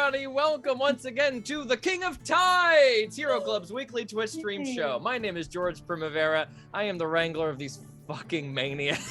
everybody. Welcome once again to the King of Tides, Hero Club's weekly Twitch stream show. My name is George Primavera. I am the wrangler of these fucking maniacs.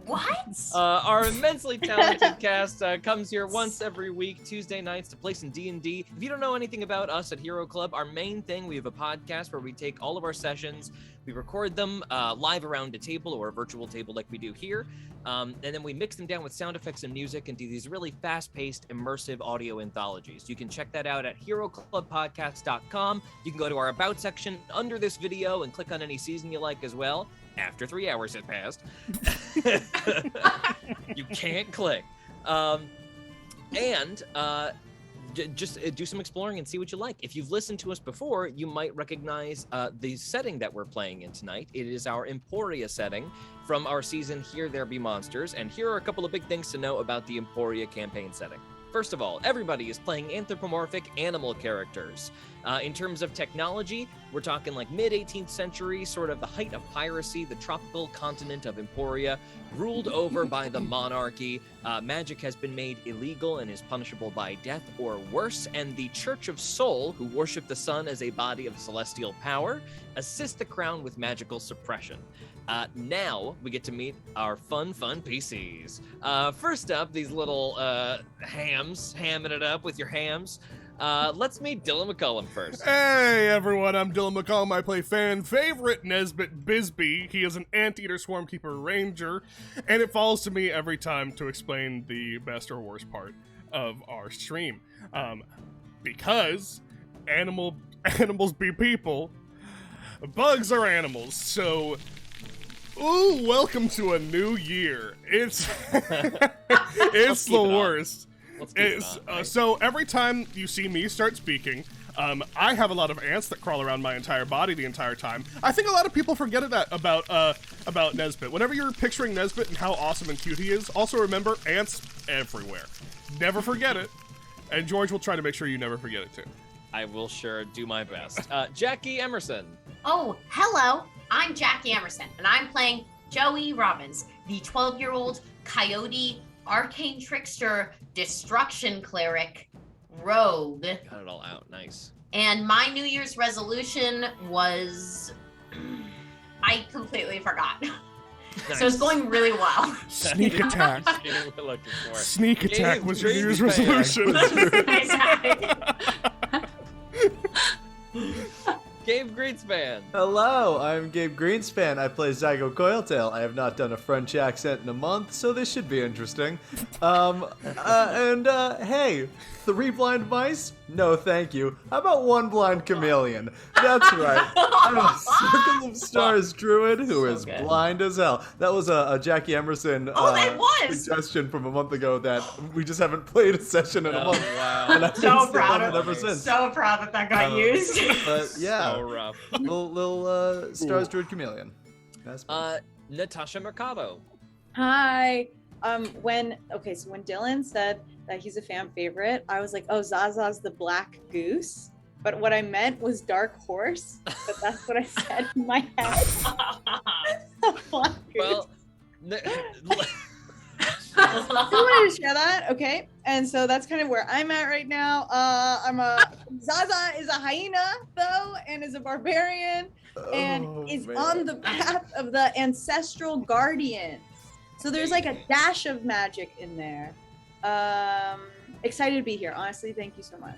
What? Our immensely talented cast comes here once every week, Tuesday nights, to play some D&D. If you don't know anything about us at Hero Club, our main thing, we have a podcast where we take all of our sessions, we record them live around a table or a virtual table like we do here, and then we mix them down with sound effects and music and do these really fast-paced, immersive audio anthologies. You can check that out at heroclubpodcast.com. You can go to our About section under this video and click on any season you like as well. After 3 hours had passed. You can't click. Just do some exploring and see what you like. If you've listened to us before, you might recognize the setting that we're playing in tonight. It is our Emporia setting from our season Here There Be Monsters, and here are a couple of big things to know about the Emporia campaign setting. First of all, everybody is playing anthropomorphic animal characters. In terms of technology, we're talking like mid-18th century, sort of the height of piracy, the tropical continent of Emporia, ruled over by the monarchy. Magic has been made illegal and is punishable by death or worse, and the Church of Sol, who worship the sun as a body of celestial power, assist the crown with magical suppression. Now we get to meet our fun PCs. First up, these little hams, hamming it up with your hams. Let's meet Dylan McCullum first. Hey everyone, I'm Dylan McCullum. I play fan favorite Nesbit Bisbee. He is an Anteater Swarmkeeper Ranger, and it falls to me every time to explain the best or worst part of our stream. Because animals be people, bugs are animals, so... Ooh, welcome to a new year. It's it's the worst. So every time you see me start speaking, I have a lot of ants that crawl around my entire body the entire time. I think a lot of people forget that about Nesbit. Whenever you're picturing Nesbit and how awesome and cute he is, also remember ants everywhere. Never forget it. And George will try to make sure you never forget it too. I will sure do my best. Jackie Emerson. Oh, hello. I'm Jackie Emerson, and I'm playing Joey Robbins, the 12-year-old coyote, arcane trickster, destruction cleric, rogue. Got it all out. Nice. And my New Year's resolution was... I completely forgot. Nice. So it's going really well. Sneak attack. That's what we're looking for. Sneak attack Gabe was your New Year's Greenspan. resolution. Exactly. Gabe Greenspan. Hello, I'm Gabe Greenspan. I play Zygo Coiltail. I have not done a French accent in a month, so this should be interesting. Hey, 3 blind mice? No, thank you. How about 1 blind chameleon? That's right. I'm a Circle of Stars druid who is good. blind as hell. That was a Jackie Emerson that was! suggestion from a month ago that we just haven't played a session in a month. Wow. And I've So been sitting proud on of it ever since. So proud that got used. But yeah, So rough. little Stars druid chameleon. That's Natasha Mercado. Hi. When Dylan said that he's a fan favorite, I was like, oh, Zaza's the black goose. But what I meant was dark horse. But that's what I said in my head. Black goose. Well, I wanted to share that, okay? And so that's kind of where I'm at right now. Zaza is a hyena, though, and is a barbarian, and is on the path of the ancestral guardians. So there's like a dash of magic in there. Excited to be here. Honestly, thank you so much.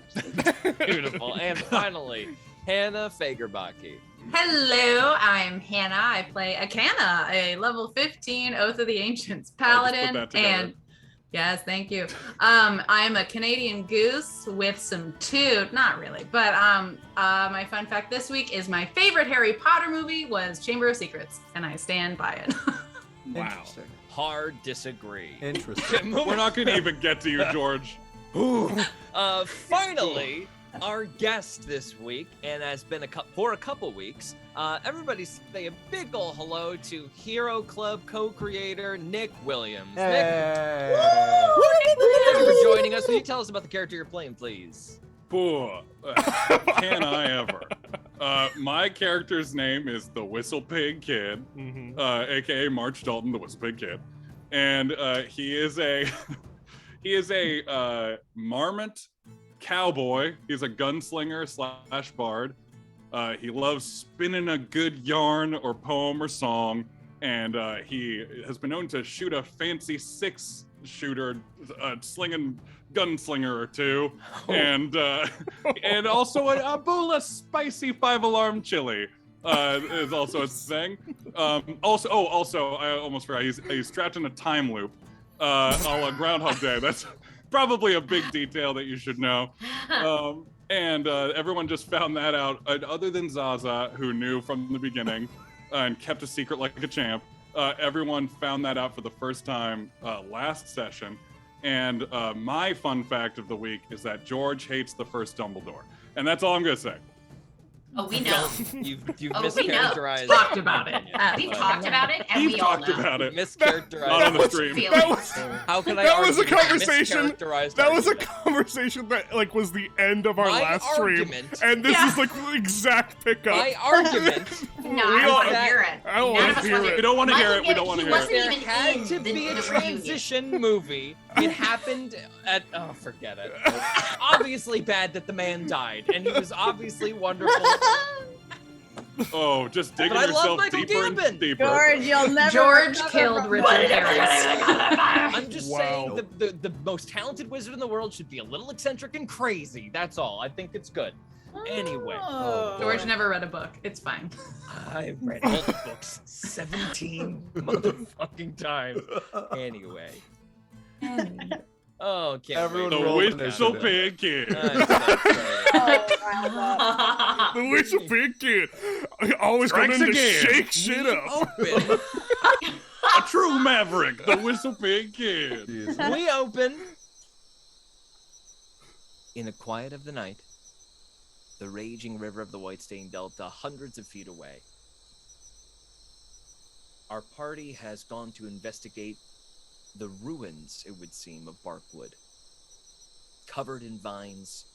beautiful. And finally, Hannah Fagerbaki. Hello, I'm Hannah. I play Akana, a level 15 Oath of the Ancients paladin. And yes, thank you. I'm a Canadian goose with some toot, not really, but my fun fact this week is my favorite Harry Potter movie was Chamber of Secrets, and I stand by it. Wow. Hard disagree. Interesting. We're not going to even get to you, George. Finally, our guest this week, and has been for a couple weeks, everybody say a big ol' hello to Hero Club co-creator Nick Williams. Hey. Nick, thank you for joining us. Will you tell us about the character you're playing, please? Can I ever? My character's name is the Whistle Pig Kid, aka March Dalton, the Whistle Pig Kid, and he is a He is a marmot cowboy. He's a gunslinger / bard. He loves spinning a good yarn or poem or song, and he has been known to shoot a fancy 6-shooter, slinging gunslinger or two, and also a bowl of spicy 5-alarm chili. Is also a thing. Also, I almost forgot. He's trapped in a time loop, a la Groundhog Day. That's probably a big detail that you should know. And everyone just found that out. Other than Zaza, who knew from the beginning and kept a secret like a champ, everyone found that out for the first time last session. And my fun fact of the week is that George hates the first Dumbledore, and that's all I'm gonna say. Oh, we know. You've We know. mischaracterized. Talked about it. We've talked about it, and we all talked know. about it. Mischaracterized. Not on the stream. Feelings. How can I That was a argue conversation. mischaracterized That was a argument? conversation that like was the end of our My last stream, argument- and this Yeah. is like the exact pickup. My argument. No, We I all- want to hear it. I don't None wanna of us hear want it. We don't want to hear Michael it. We don't want to he hear wasn't it. There even had in to the be a reunion. transition movie. It happened at forget it. Obviously bad that the man died, and he was obviously wonderful. Oh, just digging But I love yourself Michael deeper Gambon. and deeper. George, you'll never. George recover killed from Richard that. I'm just Wow. saying the most talented wizard in the world should be a little eccentric and crazy. That's all. I think it's good. Anyway. Oh. George never read a book. It's fine. I've read all the books 17 motherfucking times. Anyway. Oh, can't Everyone wait. The roll Whistle initiative. Pig Kid. I'm so excited. Oh, The Whistle Pig Kid. Always Strikes coming to again. shake shit up. Open. A true maverick. The Whistle Pig Kid. Jeez. We open. In the quiet of the night, the raging river of the Whitestain Delta, hundreds of feet away. Our party has gone to investigate the ruins, it would seem, of Barkwood. Covered in vines,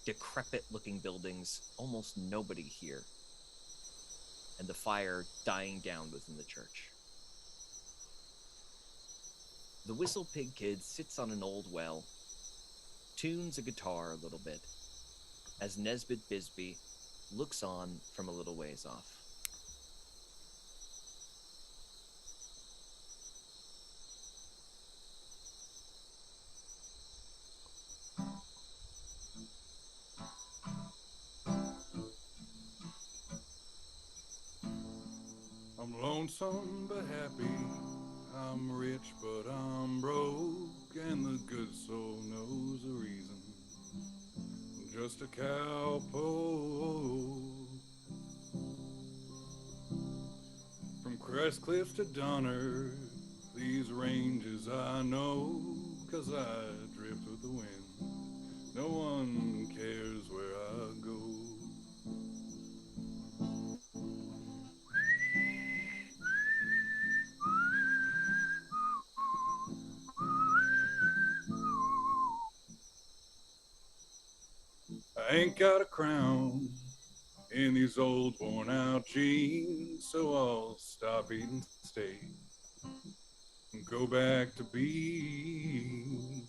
decrepit-looking buildings, almost nobody here, and the fire dying down within the church. The Whistle Pig Kid sits on an old well, tunes a guitar a little bit, as Nesbit Bisbee looks on from a little ways off. I'm lonesome but happy. I'm rich but I'm broke, and the good soul knows the reason. I'm just a cowpoke. From Crest Cliffs to Donner, these ranges I know, 'cause I drift with the wind. No one cares where I go. I ain't got a crown in these old worn out jeans, so I'll stop eating steak and go back to beans.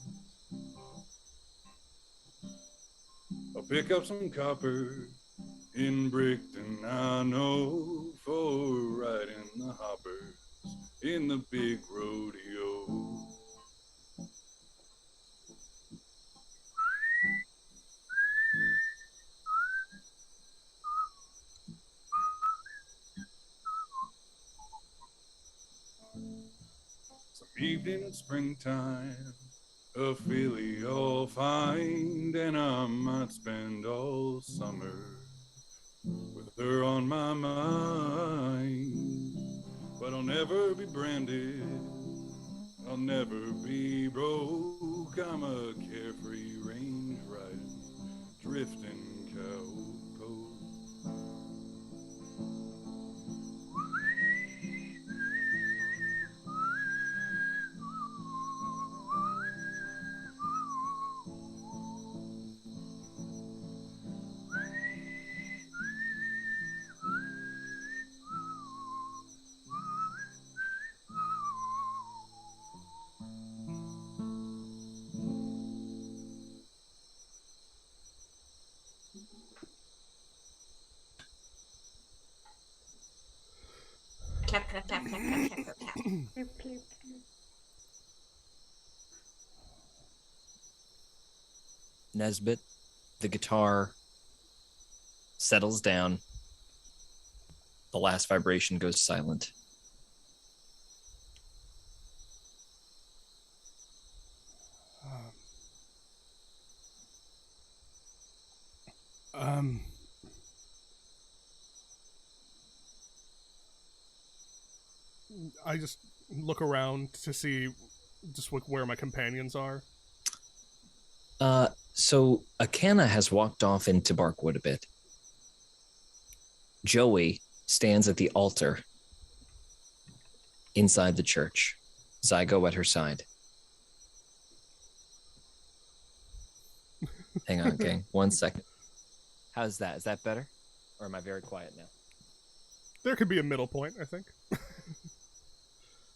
I'll pick up some copper in Brickton, I know, for riding the hoppers in the big rodeo. Some evening in springtime, a filly I'll find, and I might spend all summer with her on my mind. But I'll never be branded, I'll never be broke. I'm a carefree range riding, drifting cowpoke. clap, clap, clap, clap, clap, clap, clap, clap. Nesbit, the guitar settles down. The last vibration goes silent. I just look around to see just where my companions are. So Akana has walked off into Barkwood a bit. Joey stands at the altar inside the church. Zygo at her side. Hang on, gang. 1 second. How's that? Is that better? Or am I very quiet now? There could be a middle point, I think.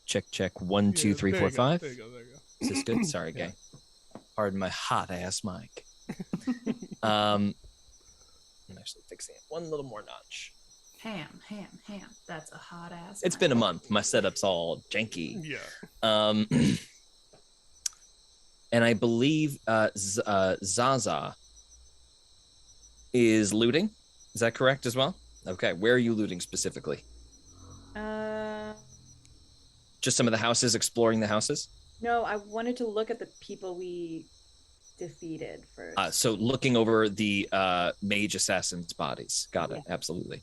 Check, check. 1, 2, 3, 4, 5. There you go, there you go. Is this good? Sorry, gang. Pardon my hot ass mic. I'm actually fixing it one little more notch. Ham. That's a hot ass. It's been a month. My setup's all janky. Yeah. And I believe Zaza is looting. Is that correct as well? Okay. Where are you looting specifically? Just some of the houses, exploring the houses? No, I wanted to look at the people we defeated first. So looking over the mage assassins' bodies. Got it. Yeah. Absolutely.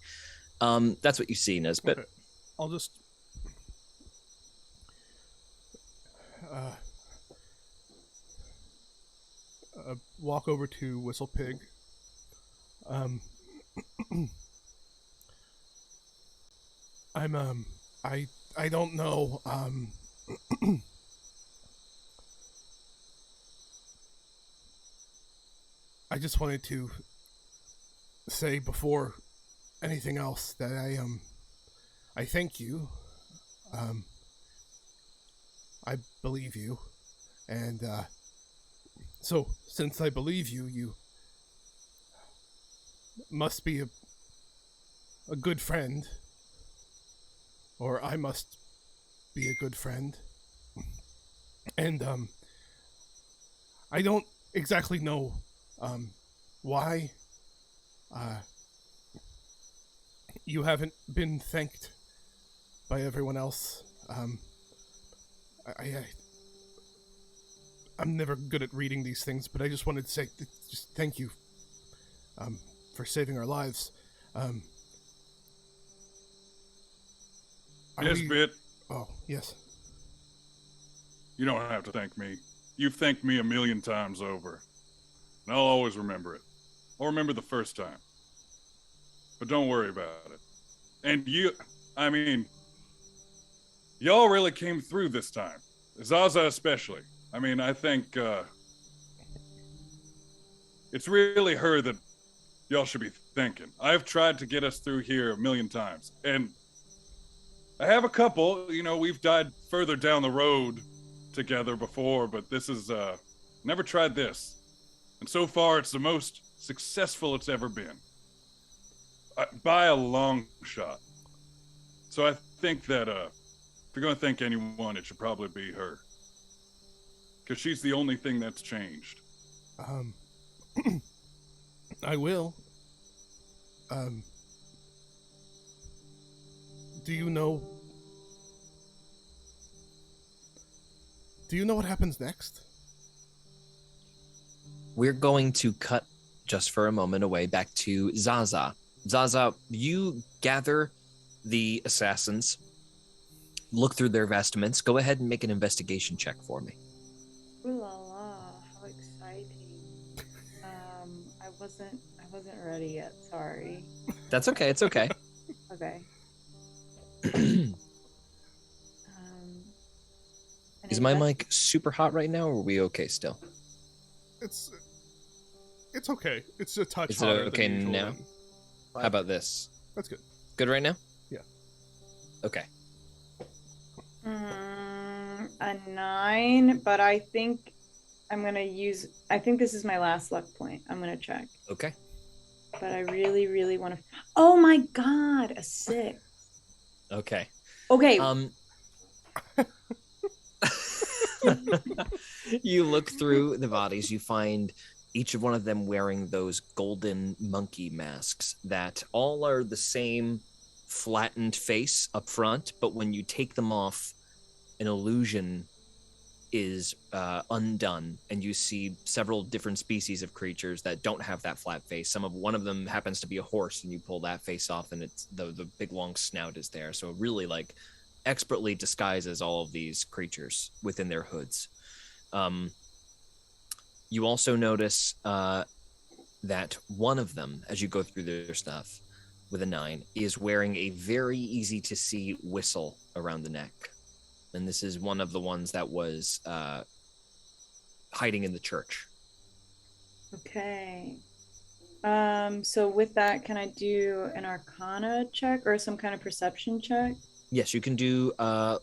That's what you see, Nesbit. Okay. I'll just walk over to Whistle Pig. I don't know. I just wanted to say before anything else that I thank you. I believe you, and so since I believe you, you must be a good friend, or I must be a good friend, and I don't exactly know why you haven't been thanked by everyone else. I'm never good at reading these things, but I just wanted to say just thank you for saving our lives. Nesbit, Oh, yes. you don't have to thank me. You've thanked me 1,000,000 times over. And I'll always remember it. I'll remember the first time. But don't worry about it. And y'all really came through this time. Zaza especially. I think it's really her that y'all should be thanking. I've tried to get us through here 1,000,000 times. And I have a couple, we've died further down the road together before, but this is, never tried this. And so far, it's the most successful it's ever been. By a long shot. So I think that, if you're going to thank anyone, it should probably be her. Because she's the only thing that's changed. I will. Do you know what happens next? We're going to cut just for a moment away back to Zaza. Zaza, you gather the assassins, look through their vestments. Go ahead and make an investigation check for me. Ooh la la, how exciting. I wasn't ready yet, sorry. That's okay. It's okay. Okay. Is my mic super hot right now, or are we okay still? It's okay. It's a touch Is it hotter okay than usual. now? How about this? That's good. Good right now? Yeah. Okay. A 9, but I think I think this is my last luck point. I'm gonna check. Okay. But I really, really want to. Oh my god, a 6. Okay. Okay. You look through the bodies, you find each of one of them wearing those golden monkey masks that all are the same flattened face up front, but when you take them off, an illusion is undone, and you see several different species of creatures that don't have that flat face. One of them happens to be a horse, and you pull that face off, and it's the big long snout is there. So it really like expertly disguises all of these creatures within their hoods. You also notice that one of them, as you go through their stuff with a 9, is wearing a very easy to see whistle around the neck. And this is one of the ones that was hiding in the church. Okay. So with that, can I do an Arcana check or some kind of perception check? Yes, you can do an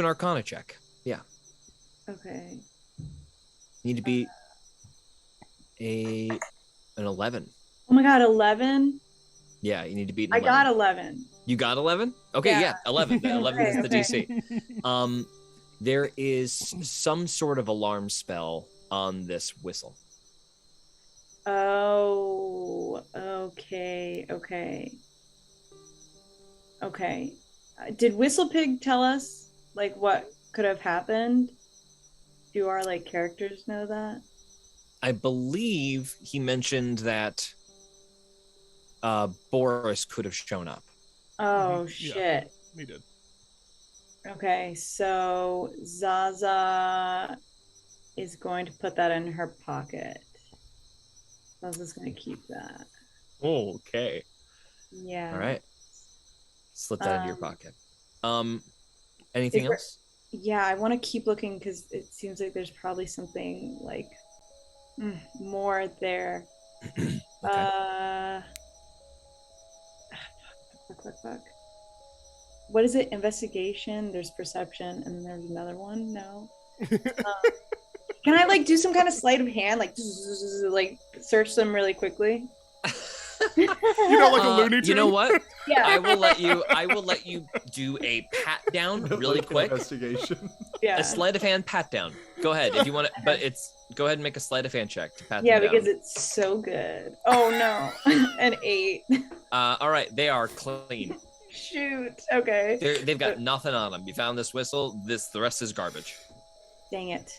Arcana check. Yeah. Okay. You need to be an 11. Oh my god, 11? Yeah, you need to beat an I 11. got 11. You got 11? Okay, yeah 11. 11 is the DC. There is some sort of alarm spell on this whistle. Oh, okay. Did Whistlepig tell us like what could have happened? Do our like characters know that? I believe he mentioned that Boris could have shown up. Oh Yeah. shit. He did. Okay, so Zaza is going to put that in her pocket. Zaza's going to keep that. Okay. Yeah. All right. Slip that into your pocket. Anything else? Yeah, I want to keep looking because it seems like there's probably something like more there. Okay. Fuck. What is it? Investigation, there's perception, and then there's another one. No. Can I like do some kind of sleight of hand, like search them really quickly? You know, like a Looney Tune. You know what? Yeah. I will let you do a pat down really Like quick. Investigation. Yeah. A sleight of hand pat down. Go ahead if you want to, but go ahead and make a sleight of hand check to pat Yeah, them down. because it's so good. Oh no, an 8. All right, they are clean. Shoot. Okay. They've got nothing on them. You found this whistle. The rest is garbage. Dang it.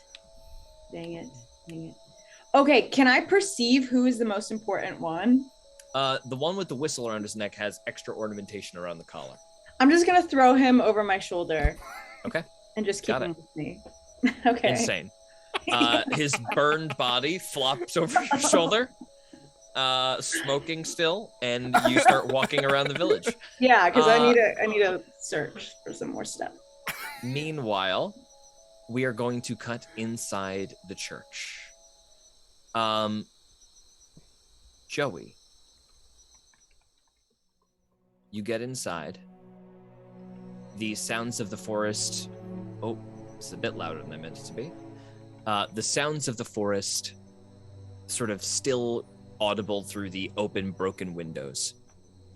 Okay, can I perceive who is the most important one? The one with the whistle around his neck has extra ornamentation around the collar. I'm just gonna throw him over my shoulder. Okay. And just keep Got him with me. Okay. Insane. His burned body flops over your shoulder, smoking still, and you start walking around the village. Yeah, because I need to search for some more stuff. Meanwhile, we are going to cut inside the church. Joey, you get inside. The sounds of the forest. Oh, it's a bit louder than I meant it to be. The sounds of the forest sort of still audible through the open, broken windows.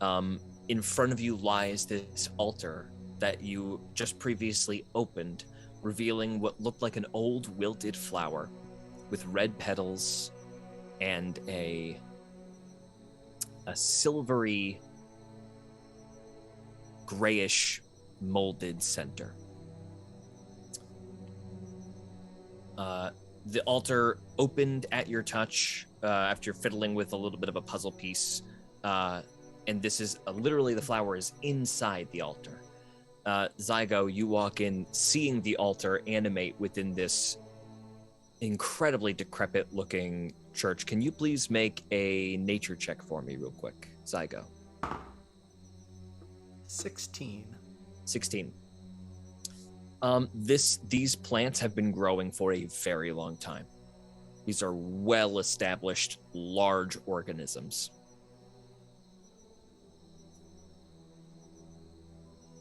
In front of you lies this altar that you just previously opened, revealing what looked like an old wilted flower with red petals and a silvery, grayish molded center. The altar opened at your touch after fiddling with a little bit of a puzzle piece, and this is literally the flower is inside the altar. Zygo, you walk in, seeing the altar animate within this incredibly decrepit-looking church. Can you please make a nature check for me real quick, Zygo? 16. 16. These plants have been growing for a very long time. These are well-established, large organisms.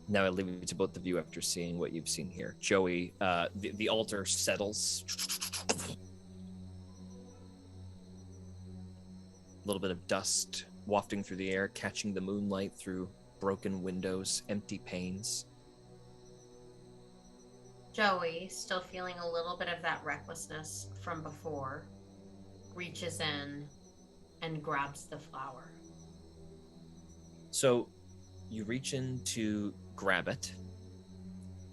Now I leave it to both of you after seeing what you've seen here. Joey, the altar settles. A little bit of dust wafting through the air, catching the moonlight through broken windows, empty panes. Joey, still feeling a little bit of that recklessness from before, reaches in and grabs the flower. So you reach in to grab it.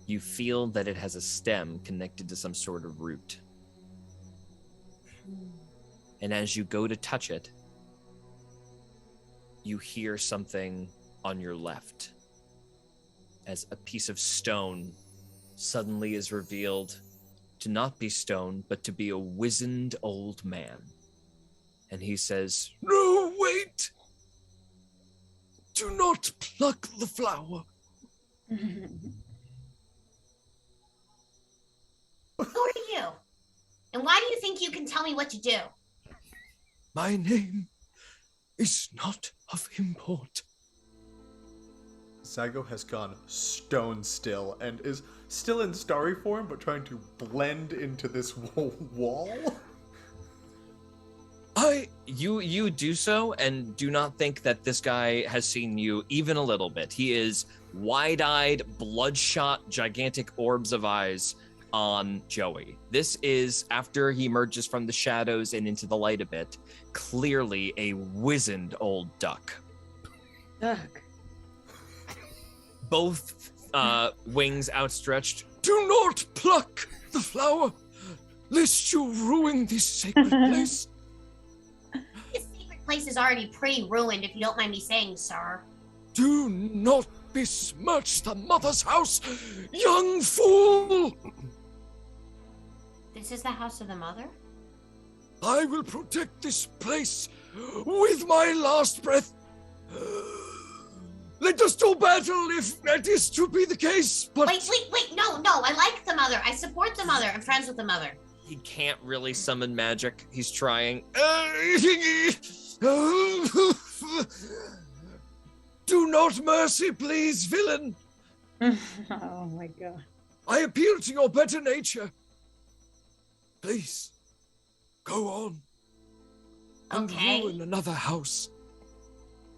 You feel that it has a stem connected to some sort of root. And as you go to touch it, you hear something on your left as a piece of stone suddenly is revealed to not be stone, but to be a wizened old man. And he says, "No, wait! Do not pluck the flower." Who are you? And why do you think you can tell me what to do? My name is not of import. Zygo has gone stone still and is still in starry form, but trying to blend into this wall. You do so, and do not think that this guy has seen you even a little bit. He is wide-eyed, bloodshot, gigantic orbs of eyes on Joey. This is, after he emerges from the shadows and into the light a bit, clearly a wizened old duck. Duck. Both wings outstretched. "Do not pluck the flower, lest you ruin this sacred place." This secret place is already pretty ruined, if you don't mind me saying, sir. "Do not besmirch the mother's house, young fool!" This is the house of the mother? "I will protect this place with my last breath. Let us do battle if that is to be the case, but..." Wait, no, I like the mother. I support the mother. I'm friends with the mother. He can't really summon magic. He's trying. "Do not mercy, please, villain. Oh my god. I appeal to your better nature. Please, go on. And Okay. ruin another house.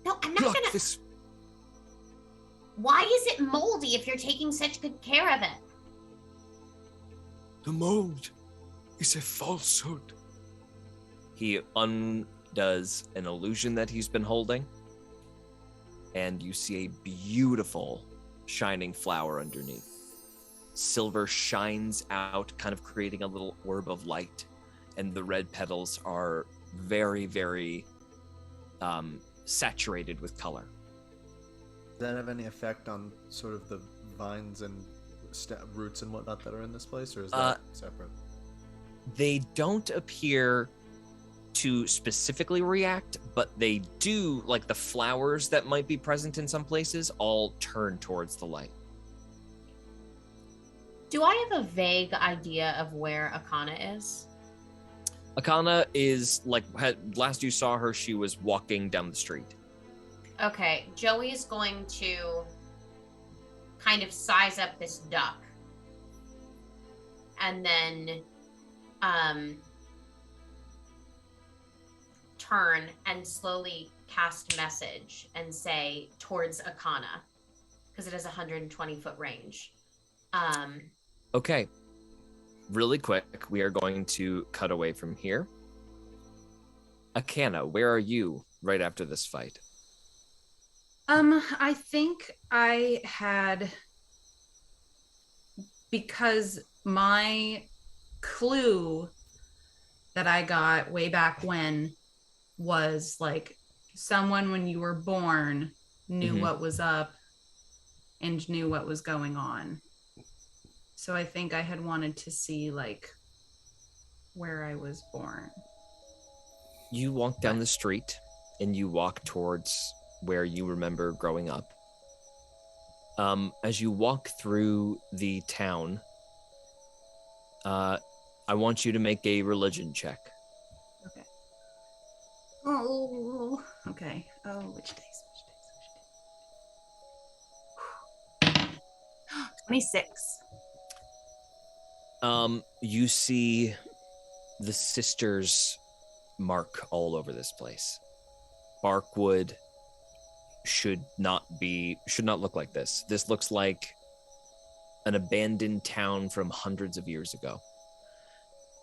No, I'm not Pluck gonna... this. Why is it moldy if you're taking such good care of it? The mold is a falsehood. He undoes an illusion that he's been holding, and you see a beautiful shining flower underneath. Silver shines out, kind of creating a little orb of light, and the red petals are very, very saturated with color. Does that have any effect on sort of the vines and roots and whatnot that are in this place, or is that separate? They don't appear to specifically react, but they do, like the flowers that might be present in some places, all turn towards the light. Do I have a vague idea of where Akana is? Akana is like, last you saw her, she was walking down the street. Okay, Joey's going to kind of size up this duck. And then turn and slowly cast message and say towards Akana, because it has 120-foot range. Okay. Really quick, we are going to cut away from here. Akana, where are you right after this fight? I think I had, because my clue that I got way back when was like someone when you were born knew what was up and knew what was going on. So I think I had wanted to see like where I was born. You walk down the street and you walk towards where you remember growing up. As you walk through the town, I want you to make a religion check. Okay. Oh, okay. Oh, which days? 26. You see the sisters' mark all over this place. Barkwood should not look like this. This looks like an abandoned town from hundreds of years ago.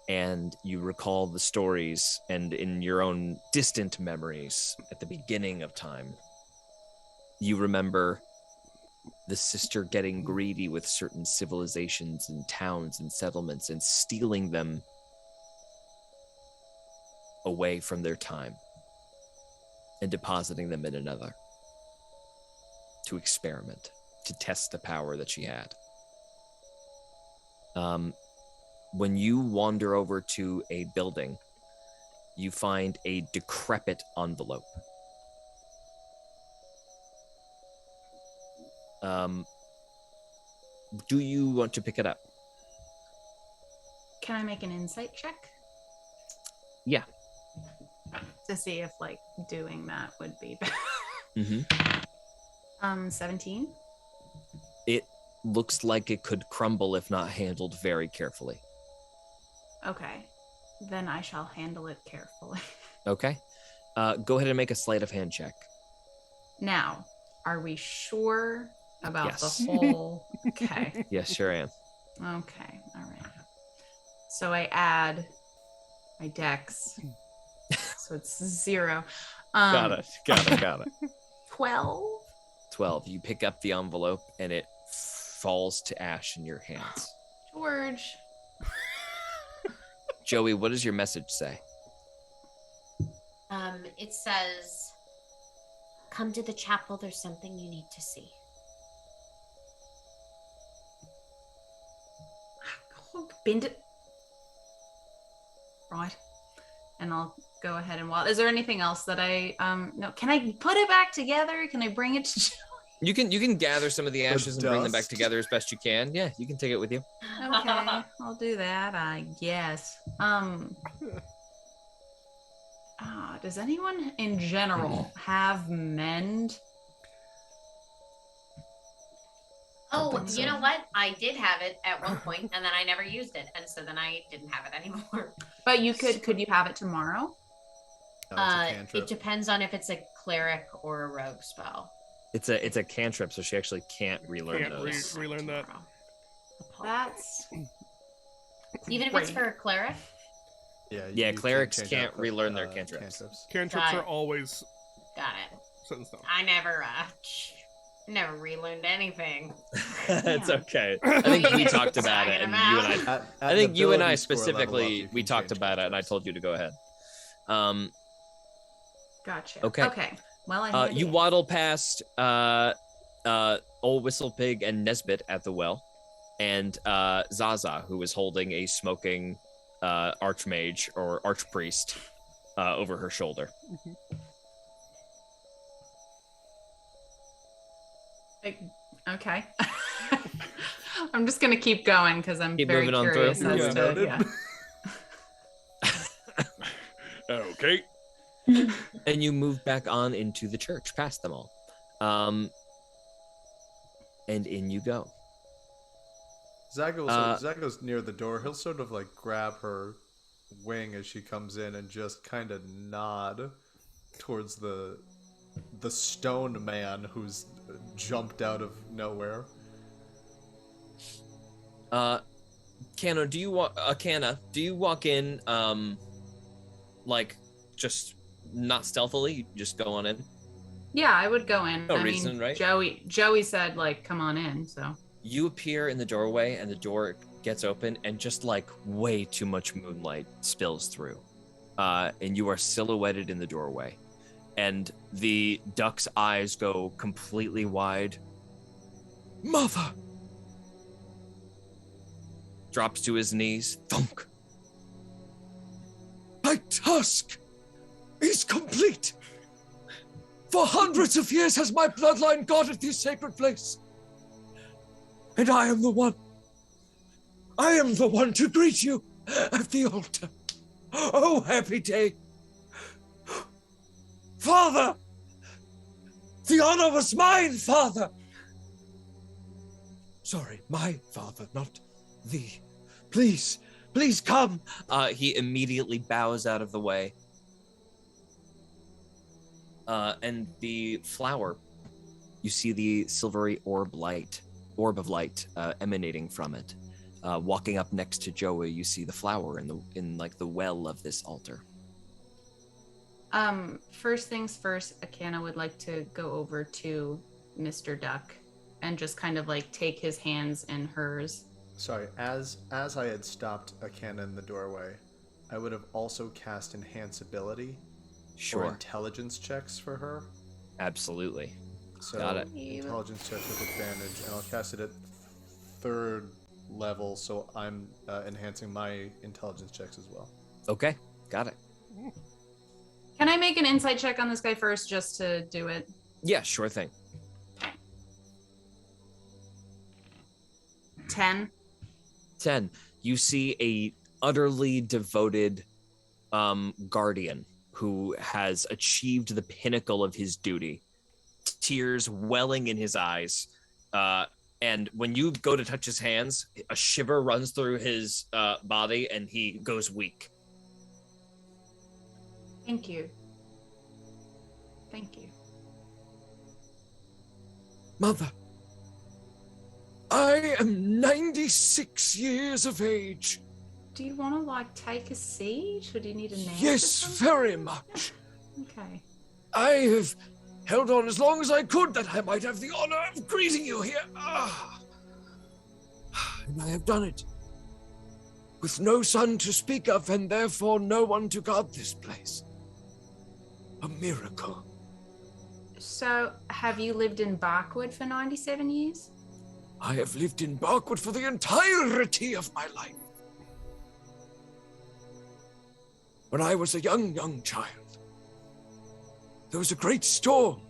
And you recall the stories, and in your own distant memories at the beginning of time, you remember the sister getting greedy with certain civilizations and towns and settlements and stealing them away from their time and depositing them in another to experiment, to test the power that she had. When you wander over to a building, you find a decrepit envelope. Do you want to pick it up? Can I make an insight check Yeah. to see if like doing that would be better? Mm-hmm. 17. It looks like it could crumble if not handled very carefully. Okay, then I shall handle it carefully. Okay. Go ahead and make a sleight of hand check. Now, are we sure about Yes. the whole? Okay. Yes, sure am. Okay. All right. So I add my dex, so it's 0. Got it. 12. 12. You pick up the envelope and it falls to ash in your hands. George. Joey, what does your message say? It says, "Come to the chapel. There's something you need to see." Bend it. Right. And I'll go ahead and walk. Is there anything else that I no? Can I put it back together? Can I bring it to Joey? You can gather some of the ashes and bring them back dust? together as best you can. Yeah, you can take it with you. Okay, I'll do that, I guess. Does anyone in general have mend? Oh, you know what? I did have it at one point, and then I never used it, and so then I didn't have it anymore. But you could you have it tomorrow? No, it's a cantrip. It depends on if it's a cleric or a rogue spell. It's a cantrip, so she actually can't relearn Can't those. relearn that. That's Even if it's for a cleric? Yeah, Yeah, you clerics change can't out relearn their cantrips. Cantrips Got are it. always Got it. set in stone. I never relearned anything. It's okay. I think we talked about it, and you and I. I think you and I specifically we talked about it, and I told you to go ahead. gotcha. Okay. Okay. Well, I You waddle past old Whistle Pig and Nesbit at the well, and Zaza, who is holding a smoking archmage or archpriest over her shoulder. Okay. I'm just gonna keep going because I'm Keep very moving on curious through. as to Yeah. Okay. And you move back on into the church, past them all. And in you go. Zago's near the door. He'll sort of like grab her wing as she comes in and just kind of nod towards the stone man who's jumped out of nowhere. Canna, do you walk in like just not stealthily, you just go on in? Yeah, I would go in. No I reason, mean, right? Joey said like, come on in. So You appear in the doorway and the door gets open and just like way too much moonlight spills through. And you are silhouetted in the doorway. And the duck's eyes go completely wide. Mother! Drops to his knees. Thunk! My task is complete! For hundreds of years has my bloodline guarded this sacred place. And I am the one to greet you at the altar. Oh, happy day. Father! The honor was mine, Father! Sorry, my father, not thee. Please come. He immediately bows out of the way. And the flower, you see the silvery orb light orb of light emanating from it. Walking up next to Joey, you see the flower in like the well of this altar. First things first, Akana would like to go over to Mr. Duck and just kind of like take his hands in hers. Sorry, as I had stopped Akana in the doorway, I would have also cast Enhance Ability or intelligence checks for her. Absolutely. So Got it. Intelligence check with advantage, and I'll cast it at 3rd level, so I'm enhancing my intelligence checks as well. Okay, got it. Can I make an insight check on this guy first just to do it? Yeah, sure thing. 10. 10. You see a utterly devoted guardian who has achieved the pinnacle of his duty. Tears welling in his eyes. And when you go to touch his hands, a shiver runs through his body and he goes weak. Thank you. Thank you. Mother, I am 96 years of age. Do you want to like take a seat, or do you need a name? Yes, very much. Okay. I have held on as long as I could that I might have the honor of greeting you here. And I have done it. With no son to speak of, and therefore no one to guard this place. A miracle. So, have you lived in Barkwood for 97 years? I have lived in Barkwood for the entirety of my life. When I was a young child, there was a great storm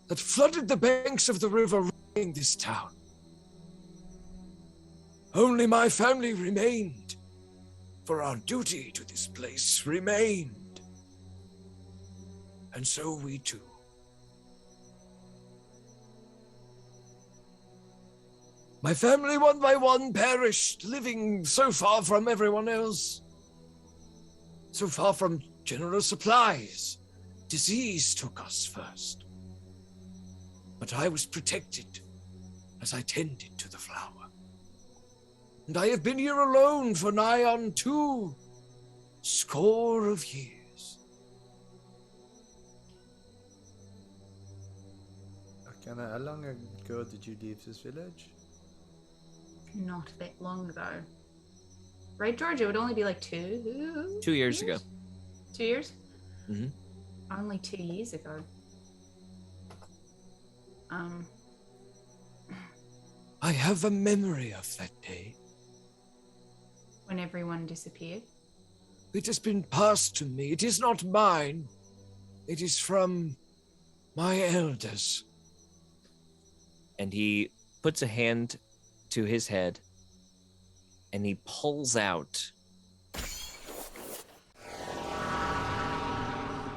that flooded the banks of the river, ruining this town. Only my family remained, for our duty to this place remained. And so we too. My family, one by one, perished, living so far from everyone else. So far from general supplies. Disease took us first. But I was protected as I tended to the flower. And I have been here alone for nigh on 2 score of years. Akana, how long ago did you leave this village? Not that long ago. Right, George? It would only be like 2 years ago. 2 years? Mm-hmm. Only 2 years ago. I have a memory of that day. When everyone disappeared? It has been passed to me. It is not mine. It is from my elders. And he puts a hand to his head and he pulls out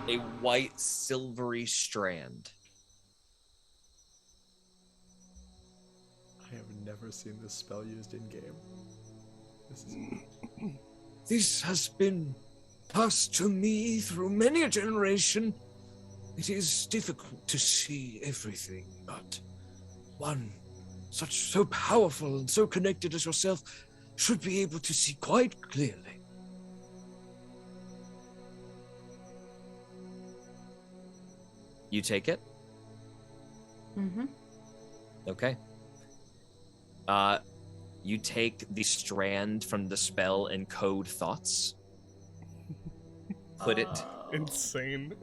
a white silvery strand. I have never seen this spell used in game. This has been passed to me through many a generation. It is difficult to see everything, but one so powerful and so connected as yourself should be able to see quite clearly. You take it? Mm-hmm. Okay. You take the strand from the spell and code thoughts. Put it Insane.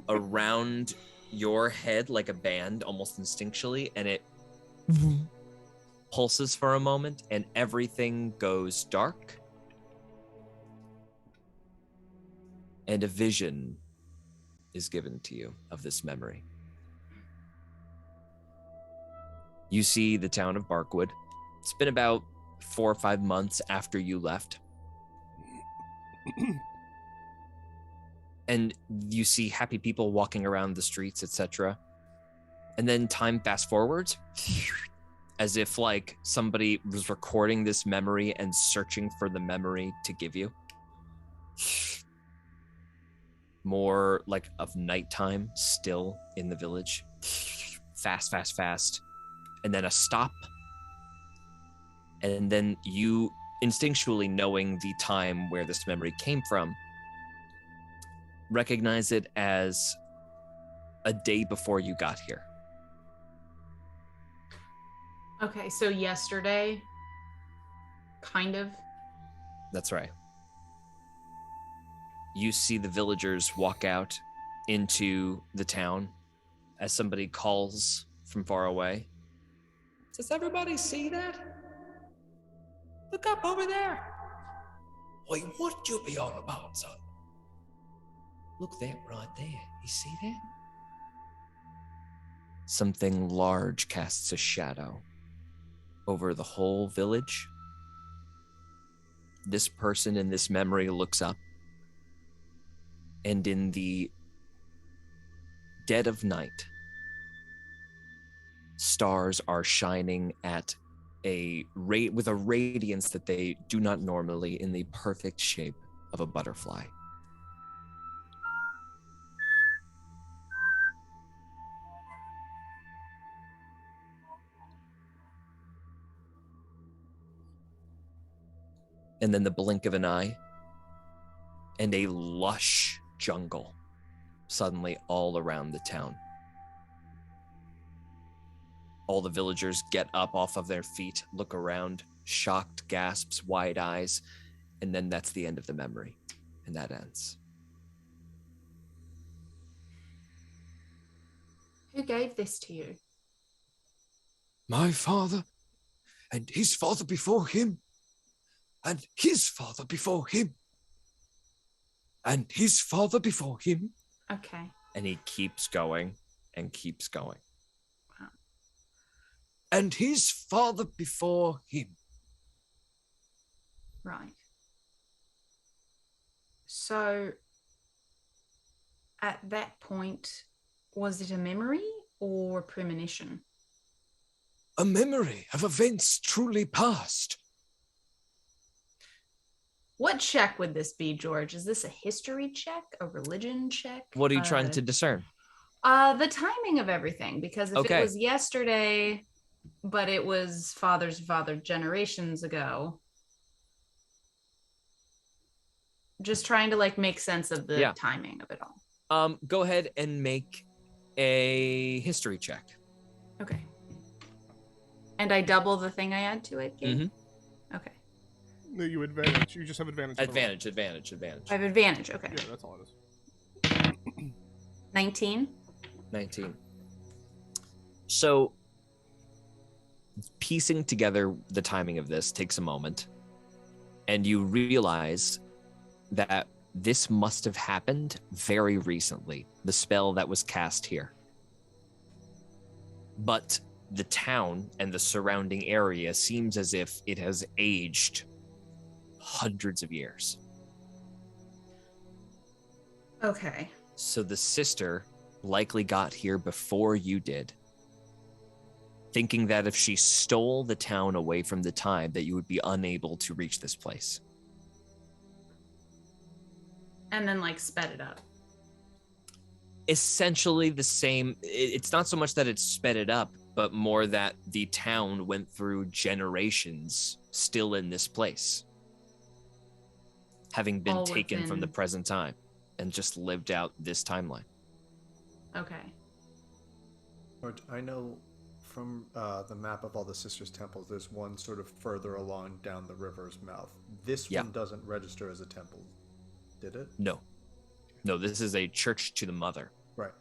around your head like a band, almost instinctually, and it pulses for a moment, and everything goes dark. And a vision is given to you of this memory. You see the town of Barkwood. It's been about 4 or 5 months after you left. And you see happy people walking around the streets, etc. And then time fast forwards, as if like somebody was recording this memory and searching for the memory to give you. More like of nighttime still in the village. Fast, fast, fast. And then a stop And then you, instinctually knowing the time where this memory came from, recognize it as a day before you got here. Okay, so yesterday, kind of. That's right. You see the villagers walk out into the town as somebody calls from far away. Does everybody see that? Look up over there. Why, what you be on about, son? Look there, right there. You see that? Something large casts a shadow over the whole village. This person in this memory looks up, and in the dead of night, stars are shining at with a radiance that they do not normally, in the perfect shape of a butterfly. And then the blink of an eye, and a lush jungle suddenly all around the town. All the villagers get up off of their feet, look around, shocked gasps, wide eyes, and then that's the end of the memory, and that ends. Who gave this to you? My father, and his father before him, and his father before him, and his father before him. Okay. And he keeps going and keeps going. Wow. And his father before him. Right. So, at that point, was it a memory or a premonition? A memory of events truly past. What check would this be, George? Is this a history check, a religion check? What are you trying to discern? The timing of everything, because if Okay. it was yesterday, but it was father generations ago, just trying to like make sense of the timing of it all. Go ahead and make a history check. Okay. And I double the thing I add to it? Gabe? Mm-hmm. Okay. No, you advantage. You just have advantage. Advantage. I have advantage, okay. Yeah, that's all it is. 19. 19. So, piecing together the timing of this takes a moment, and you realize that this must have happened very recently, the spell that was cast here. But the town and the surrounding area seems as if it has aged hundreds of years. Okay. So the sister likely got here before you did, thinking that if she stole the town away from the time, that you would be unable to reach this place. And then like sped it up. Essentially the same. It's not so much that it sped it up, but more that the town went through generations still in this place, having been taken from the present time and just lived out this timeline. Okay. George, I know from the map of all the sisters' temples, there's one sort of further along down the river's mouth. This one doesn't register as a temple, did it? No, this is a church to the mother. Right.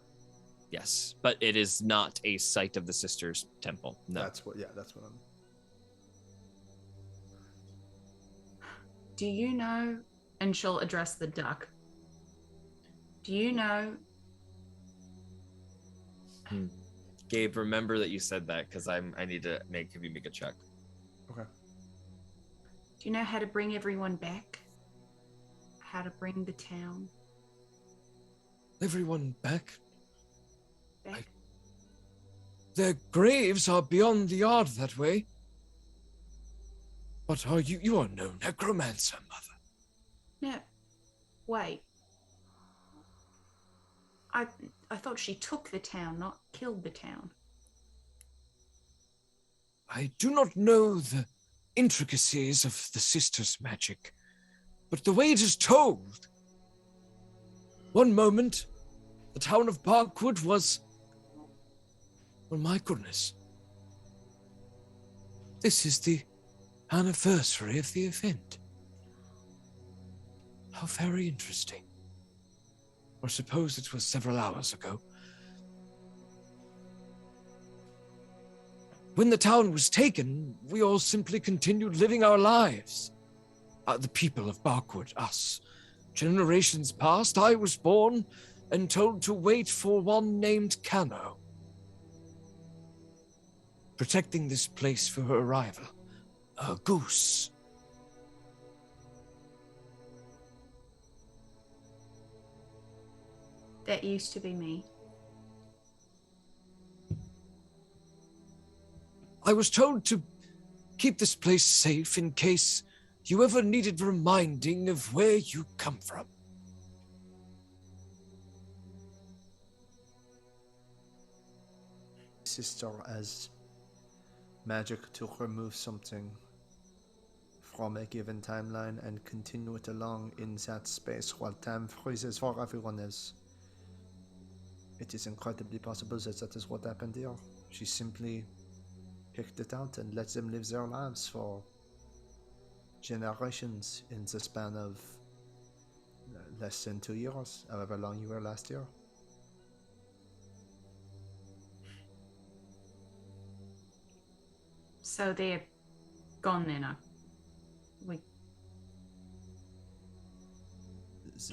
Yes, but it is not a site of the sisters' temple. No. That's what I'm... Do you know, and she'll address the duck, do you know... Gabe, remember that you said that, because I need to have you make a check. Okay. Do you know how to bring everyone back? How to bring the town Everyone back? back? Their graves are beyond the yard that way. But are you are no necromancer, mother. No. Wait. I thought she took the town, not killed the town. I do not know intricacies of the sister's magic, but the way it is told. One moment, the town of Barkwood was... Well, my goodness. This is the anniversary of the event. How very interesting. Or suppose it was several hours ago. When the town was taken, we all simply continued living our lives. The people of Barkwood, us. Generations passed, I was born and told to wait for one named Cano. Protecting this place for her arrival. A goose. That used to be me. I was told to keep this place safe in case you ever needed reminding of where you come from. Sister, as magic to remove something from a given timeline and continue it along in that space while time freezes for everyone else. It is incredibly possible that that is what happened here. She simply picked it out and let them live their lives for generations in the span of less than 2 years, however long you were last year. So they're gone then.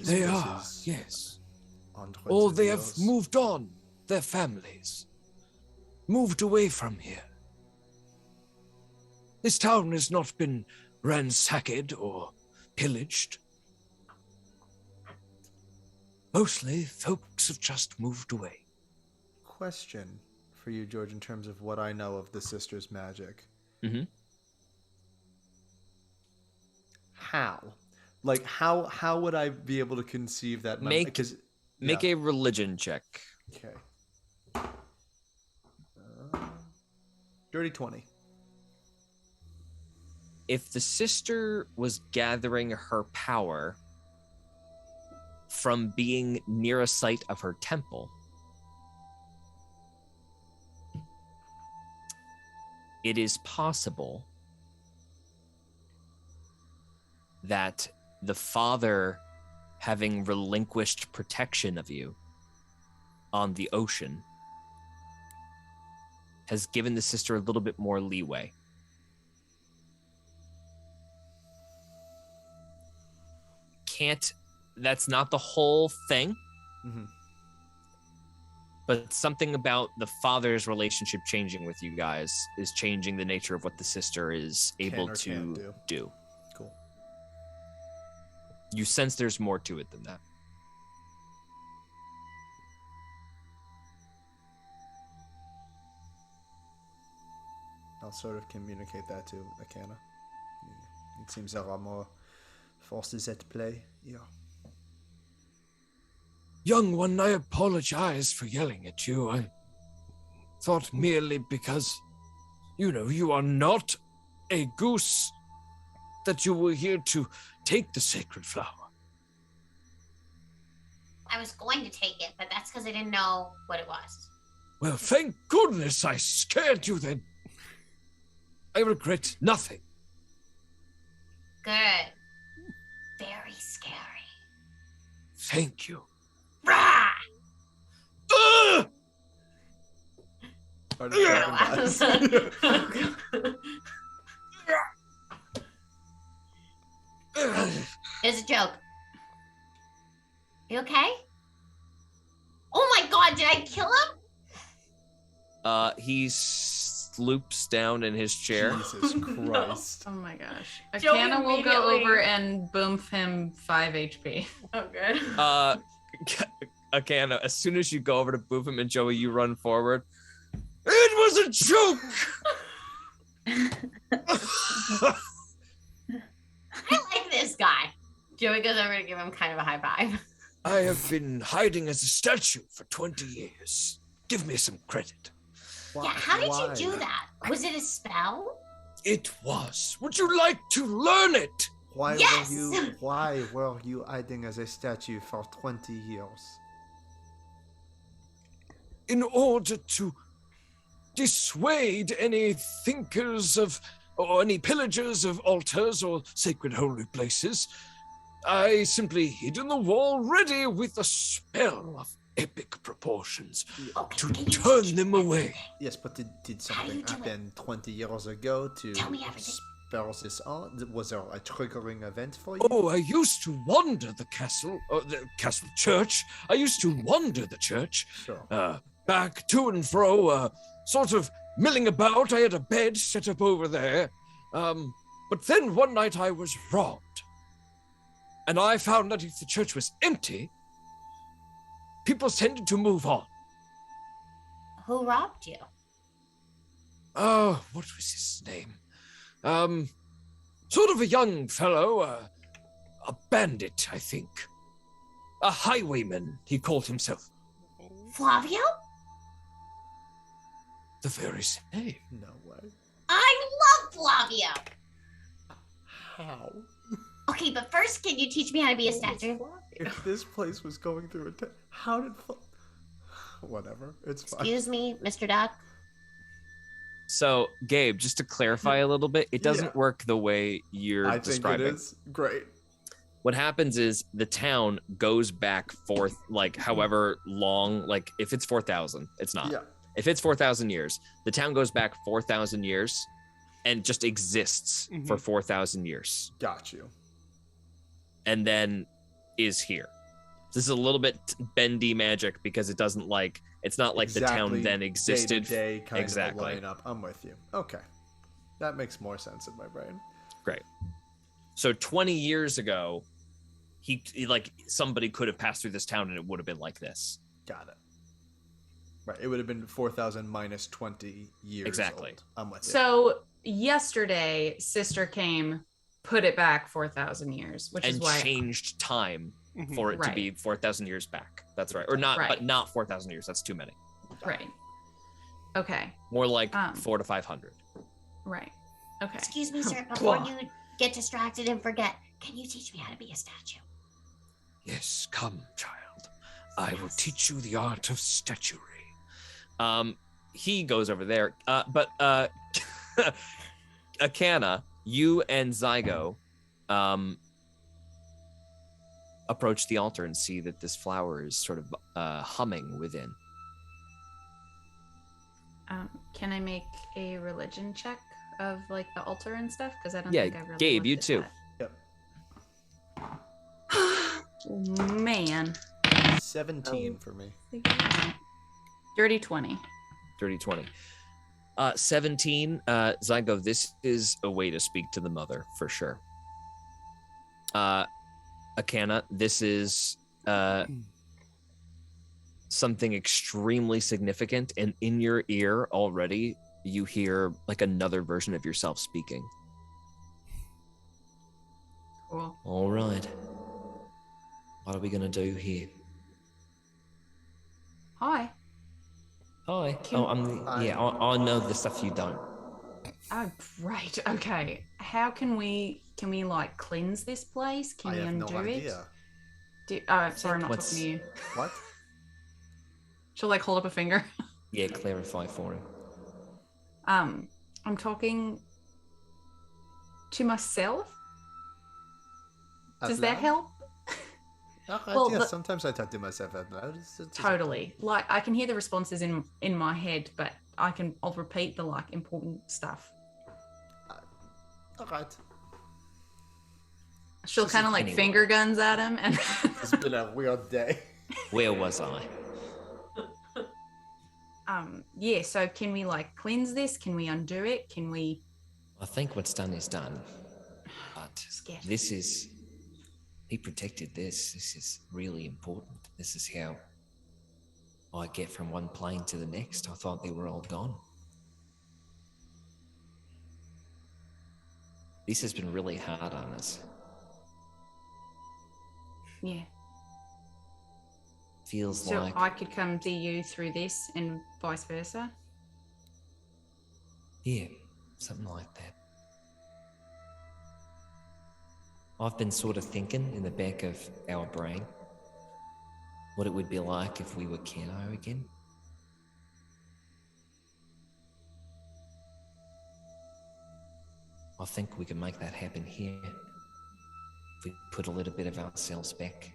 They are, yes. Or they have moved on, their families. Moved away from here. This town has not been ransacked or pillaged. Mostly, folks have just moved away. Question for you, George, in terms of what I know of the sister's magic. Mm-hmm. How? Like, how would I be able to conceive that? Make a religion check. Okay. Dirty 20. If the sister was gathering her power from being near a site of her temple, it is possible that the father, having relinquished protection of you on the ocean, has given the sister a little bit more leeway. That's not the whole thing. Mm-hmm. But something about the father's relationship changing with you guys is changing the nature of what the sister is able to do. Cool. You sense there's more to it than that. I'll sort of communicate that to Akana. It seems there are more forces at play. Yeah. Young one, I apologize for yelling at you. I thought merely because, you are not a goose, that you were here to take the sacred flower. I was going to take it, but that's because I didn't know what it was. Well, thank goodness I scared you then. I regret nothing. Good. Very scary. Thank you. Rah! It's a joke. You okay? Oh my god, did I kill him? He sloops down in his chair. Jesus Christ. Oh my gosh. Joey Akana will go immediately- over and boom him 5 HP. Oh, good. Akana, as soon as you go over to boop him and Joey, you run forward. It was a joke! I like this guy. Joey goes over to give him kind of a high five. I have been hiding as a statue for 20 years. Give me some credit. Yeah, how did you do that? Was it a spell? It was. Would you like to learn it? Yes! Why were you hiding as a statue for 20 years? In order to dissuade any thinkers of, or any pillagers of altars or sacred holy places, I simply hid in the wall ready with a spell of epic proportions to turn them away. Yes, but did How do something you do happen 20 years ago to Tell me everything. spell this on? Was there a triggering event for you? Oh, I used to wander the castle church. I used to wander the church, Sure. back to and fro, sort of milling about. I had a bed set up over there. But then one night I was robbed. And I found that if the church was empty, people tended to move on. Who robbed you? Oh, what was his name? Sort of a young fellow, a bandit, I think. A highwayman, he called himself. Flavio? The very same. No way. I love Flavio! How? Okay, but first, can you teach me how to be a statue? If this place was going through how did... Whatever, it's fine. Excuse me, Mr. Duck? So, Gabe, just to clarify a little bit, it doesn't Yeah. work the way you're describing. I think it is. Great. What happens is the town goes back forth, like however long, like if it's 4,000, it's not. Yeah. If it's 4,000 years, the town goes back 4,000 years and just exists for 4,000 years. Got you. And then is here. This is a little bit bendy magic because it doesn't like, it's not like the town then existed. Day kind exactly. of a lineup. I'm with you. Okay. That makes more sense in my brain. Great. So 20 years ago, he like somebody could have passed through this town and it would have been like this. Got it. Right. It would have been 4,000 minus 20 years. Exactly. Old. I'm with you. So yesterday, sister came, put it back 4,000 years, which is And why changed time for it to Right. be 4,000 years back. That's right. Or not, Right. but not 4,000 years. That's too many. right. Okay. More like 400 to 500. Right. Okay. Excuse me, sir, before you get distracted and forget, can you teach me how to be a statue? Yes, come, child. I will teach you the art of statuary. He goes over there. But Akana, you and Zygo approach the altar and see that this flower is sort of humming within. Can I make a religion check of like the altar and stuff? Because I don't Yeah, think I really Gabe, looked you at too. that. Man. 17 for me. Dirty 20. Dirty 20. 17, Zygo, this is a way to speak to the mother, for sure. Akana, this is something extremely significant, and in your ear already, you hear like another version of yourself speaking. Cool. All right. What are we gonna do here? Hi. Hi. Can- I know the stuff you don't. Oh, right. Okay. How can we like cleanse this place? Can I we have undo no it? idea. Sorry, I'm not What's- talking to you. What? She'll like hold up a finger. Yeah, clarify for him. I'm talking to myself. Out Does that loud? help? Okay, Well, yeah, the- sometimes I talk to myself out loud. It's Totally. Like I can hear the responses in my head, but I'll repeat the like important stuff. Alright. She'll This kind of is like anyway. finger guns at him and It's been a weird day. Where was I? yeah, so can we like cleanse this? Can we undo it? Can we I think what's done is done. But Scared. this is... He protected this. This is really important. This is how I get from one plane to the next. I thought they were all gone. This has been really hard on us. yeah. Feels So like... I could come to you through this and vice versa. Yeah, something like that. I've been sort of thinking in the back of our brain what it would be like if we were Kano again. I think we can make that happen here if we put a little bit of ourselves back.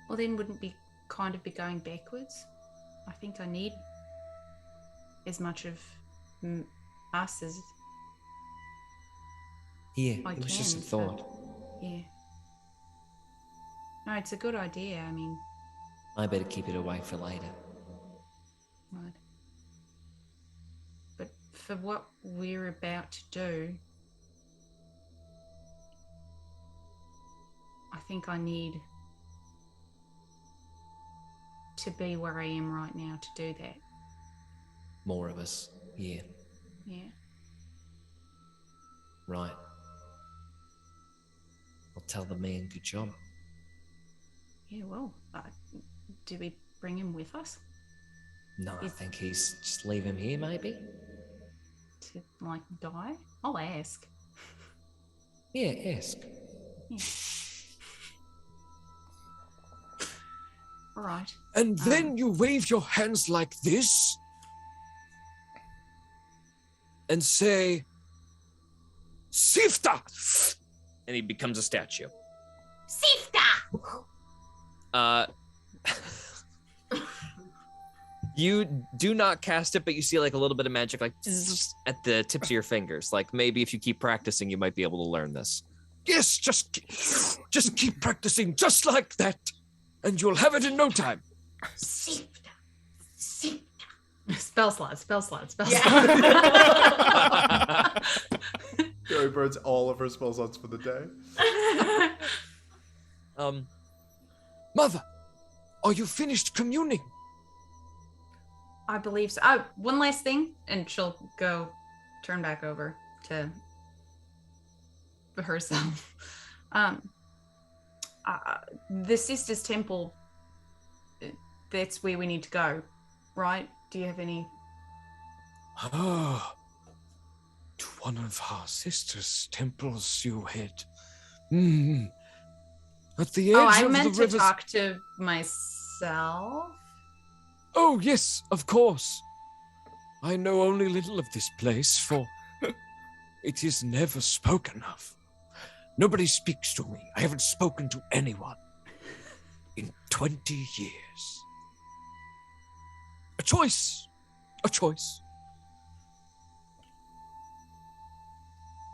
Well, then wouldn't we kind of be going backwards? I think I need as much of us as Yeah, I it was can. just a thought. Yeah. No, it's a good idea. I mean, I better keep it away for later. right. But for what we're about to do, I think I need to be where I am right now to do that. More of us, yeah, Yeah. right. I'll tell the man good job. Yeah, well, do we bring him with us No, I think he's just leave him here, maybe? to, like, die? I'll ask. Yeah, ask. Yeah. All right. And then you wave your hands like this and say, Sifta! And he becomes a statue. Sifta! You do not cast it, but you see like a little bit of magic like at the tips of your fingers. Like maybe if you keep practicing, you might be able to learn this. Yes, just keep practicing just like that, and you'll have it in no time. Sifta. Sifta. Spell slot. Joey burns all of her spell slots for the day. Mother, are you finished communing? I believe so. One last thing, and she'll go turn back over to herself. The Sisters Temple, that's where we need to go, right? Do you have any? Ah, to one of our sisters' temples you head. At the edge I of meant the to rivers. talk to myself. Oh, yes, of course. I know only little of this place, for it is never spoken of. Nobody speaks to me. I haven't spoken to anyone in 20 years. A choice.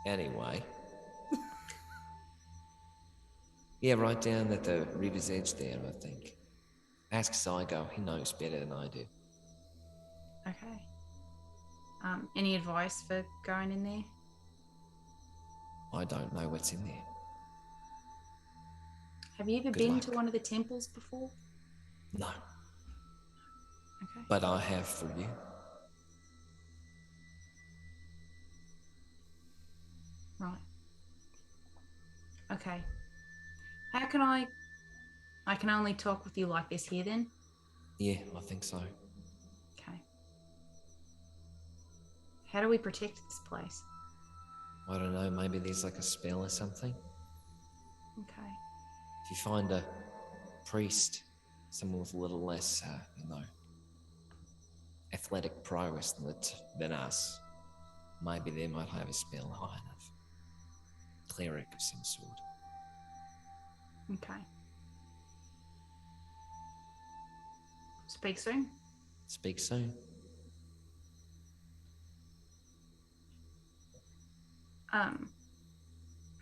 Anyway. Yeah, right down at the river's edge there, I think. Ask Zygo, he knows better than I do. Okay. Any advice for going in there? I don't know what's in there. Have you ever Good been luck. to one of the temples before? No, Okay. but I have for you. Right. Okay. How can I can only talk with you like this here then? Yeah, I think so. Okay. How do we protect this place? I don't know, maybe there's like a spell or something. Okay. If you find a priest, someone with a little less, athletic prowess than us, maybe they might have a spell high enough. Cleric of some sort. Okay. Speak soon. Speak soon.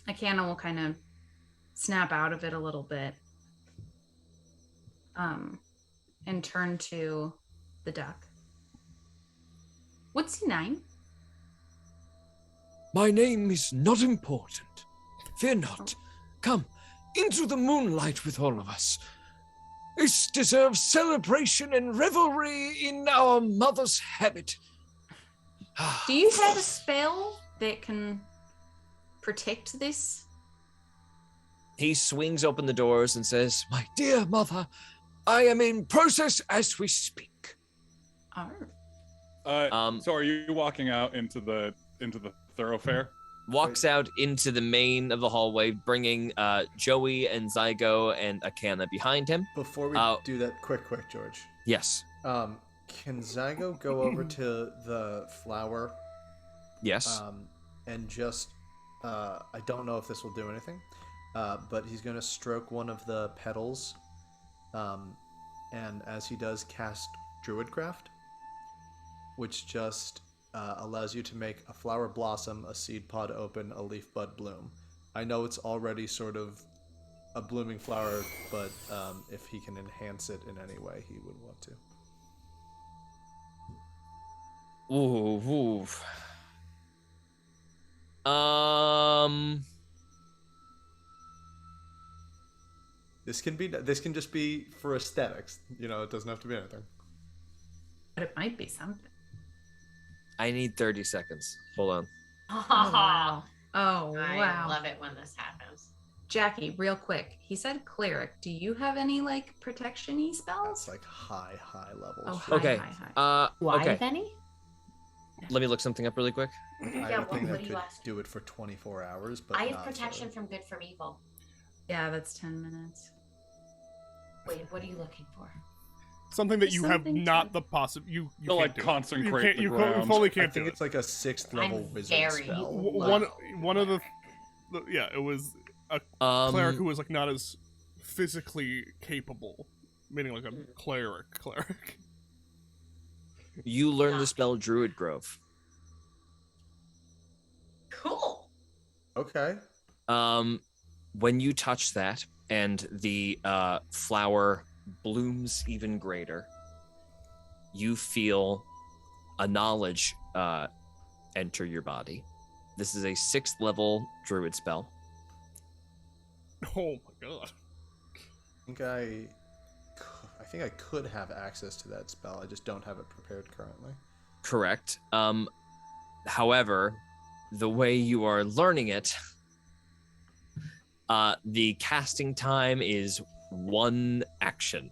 Akana will kind of snap out of it a little bit. And turn to the duck. What's your name? My name is not important. Fear not. Come, into the moonlight with all of us. This deserves celebration and revelry in our mother's habit. Do you have a spell that can protect this? He swings open the doors and says, My dear mother, I am in process as we speak. Oh. So are you walking out into the into the thoroughfare. Walks out into the main of the hallway, bringing Joey and Zygo and Akana behind him. Before we do that, quick, George. Yes. Can Zygo go over to the flower? Yes. And just, I don't know if this will do anything, but he's going to stroke one of the petals, and as he does, cast Druidcraft, which just allows you to make a flower blossom, a seed pod open, a leaf bud bloom. I know it's already sort of a blooming flower, but if he can enhance it in any way, he would want to. Ooh. This can just be for aesthetics. You know, it doesn't have to be anything. But it might be something. I need 30 seconds. Hold on. Oh, wow. I love it when this happens. Jackie, real quick. He said cleric. Do you have any like protection-y spells? That's like high levels. Oh, high, Okay. high. Why Okay. Benny? Let me look something up really quick. I would think that could do it for 24 hours, but I have not protection for... from good from evil. Yeah, that's 10 minutes. Wait, what are you looking for? Something that you have Something not to- the possibility. You To like can't do it. consecrate the You ground. fully I can't do think it. it's like a 6th level I'm wizard very spell. low. One of the yeah, it was a cleric who was like not as physically capable, meaning like a cleric. You learn the spell Druid Grove. Cool. Okay. When you touch that and the flower blooms even greater, you feel a knowledge enter your body. This is a 6th level druid spell. Oh my god. I think I could have access to that spell. I just don't have it prepared currently. Correct. However, the way you are learning it, the casting time is 1 action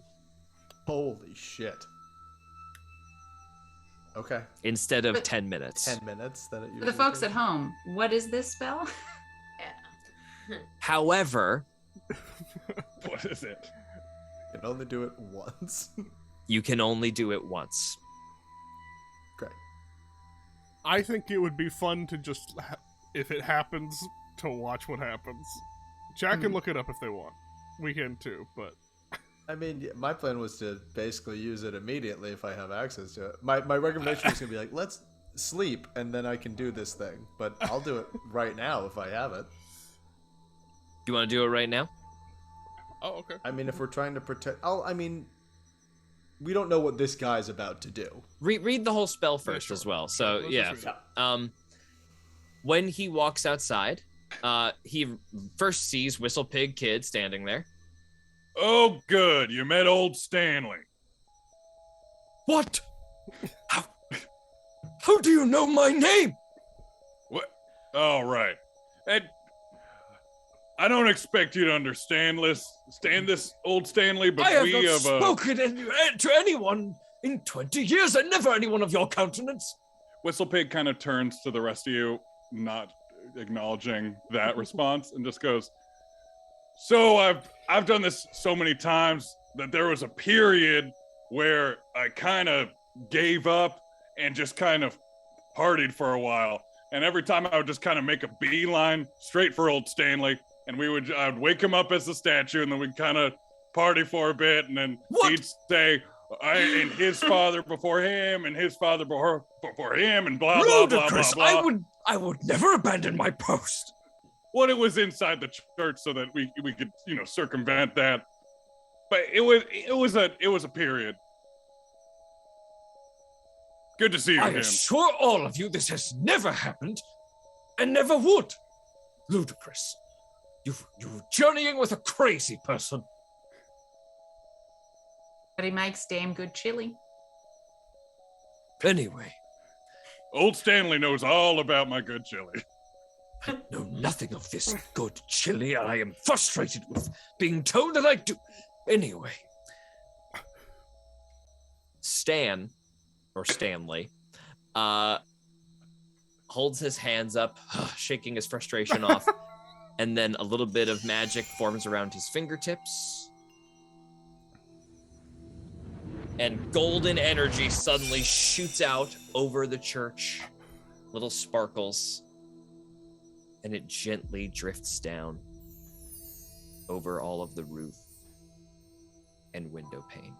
Holy shit. Okay. instead of But- 10 minutes. 10 minutes that it For usually the folks takes? at home, what is this spell? However, What is it? You can only do it once. you can only do it once. Great. I think it would be fun to just, if it happens, to watch what happens. Jack can look it up if they want. We can too, but I mean, my plan was to basically use it immediately if I have access to it. My recommendation was going to be like, let's sleep and then I can do this thing. But I'll do it right now if I have it. Do you want to do it right now? oh okay. I mean, if we're trying to protect... we don't know what this guy's about to do. Read the whole spell first sure. as well. So Let's yeah. just read it. When he walks outside, he first sees Whistle Pig Kid standing there. Oh, good. You met old Stanley. What? How do you know my name? What? All right. I don't expect you to understand this, old Stanley, but I have we not have spoken to anyone in 20 years, and never anyone of your countenance. Whistlepig kind of turns to the rest of you, not acknowledging that response, and just goes, "So I've done this so many times that there was a period where I kind of gave up and just kind of partied for a while. And every time I would just kind of make a beeline straight for old Stanley, and I would wake him up as a statue, and then we'd kind of party for a bit, and then he'd say, and his father before him, and his father before him, and blah, blah, blah, Ludicrous! blah, blah. I would never abandon my post. Well, it was inside the church so that we could, circumvent that. But it was a period. Good to see you I again. assure all of you this has never happened, and never would. Ludicrous. You're journeying with a crazy person. But he makes damn good chili. Anyway, Old Stanley knows all about my good chili. I know nothing of this good chili, and I am frustrated with being told that I do. Anyway, Stanley, holds his hands up, shaking his frustration off, and then a little bit of magic forms around his fingertips. And golden energy suddenly shoots out over the church, little sparkles, and it gently drifts down over all of the roof and window pane.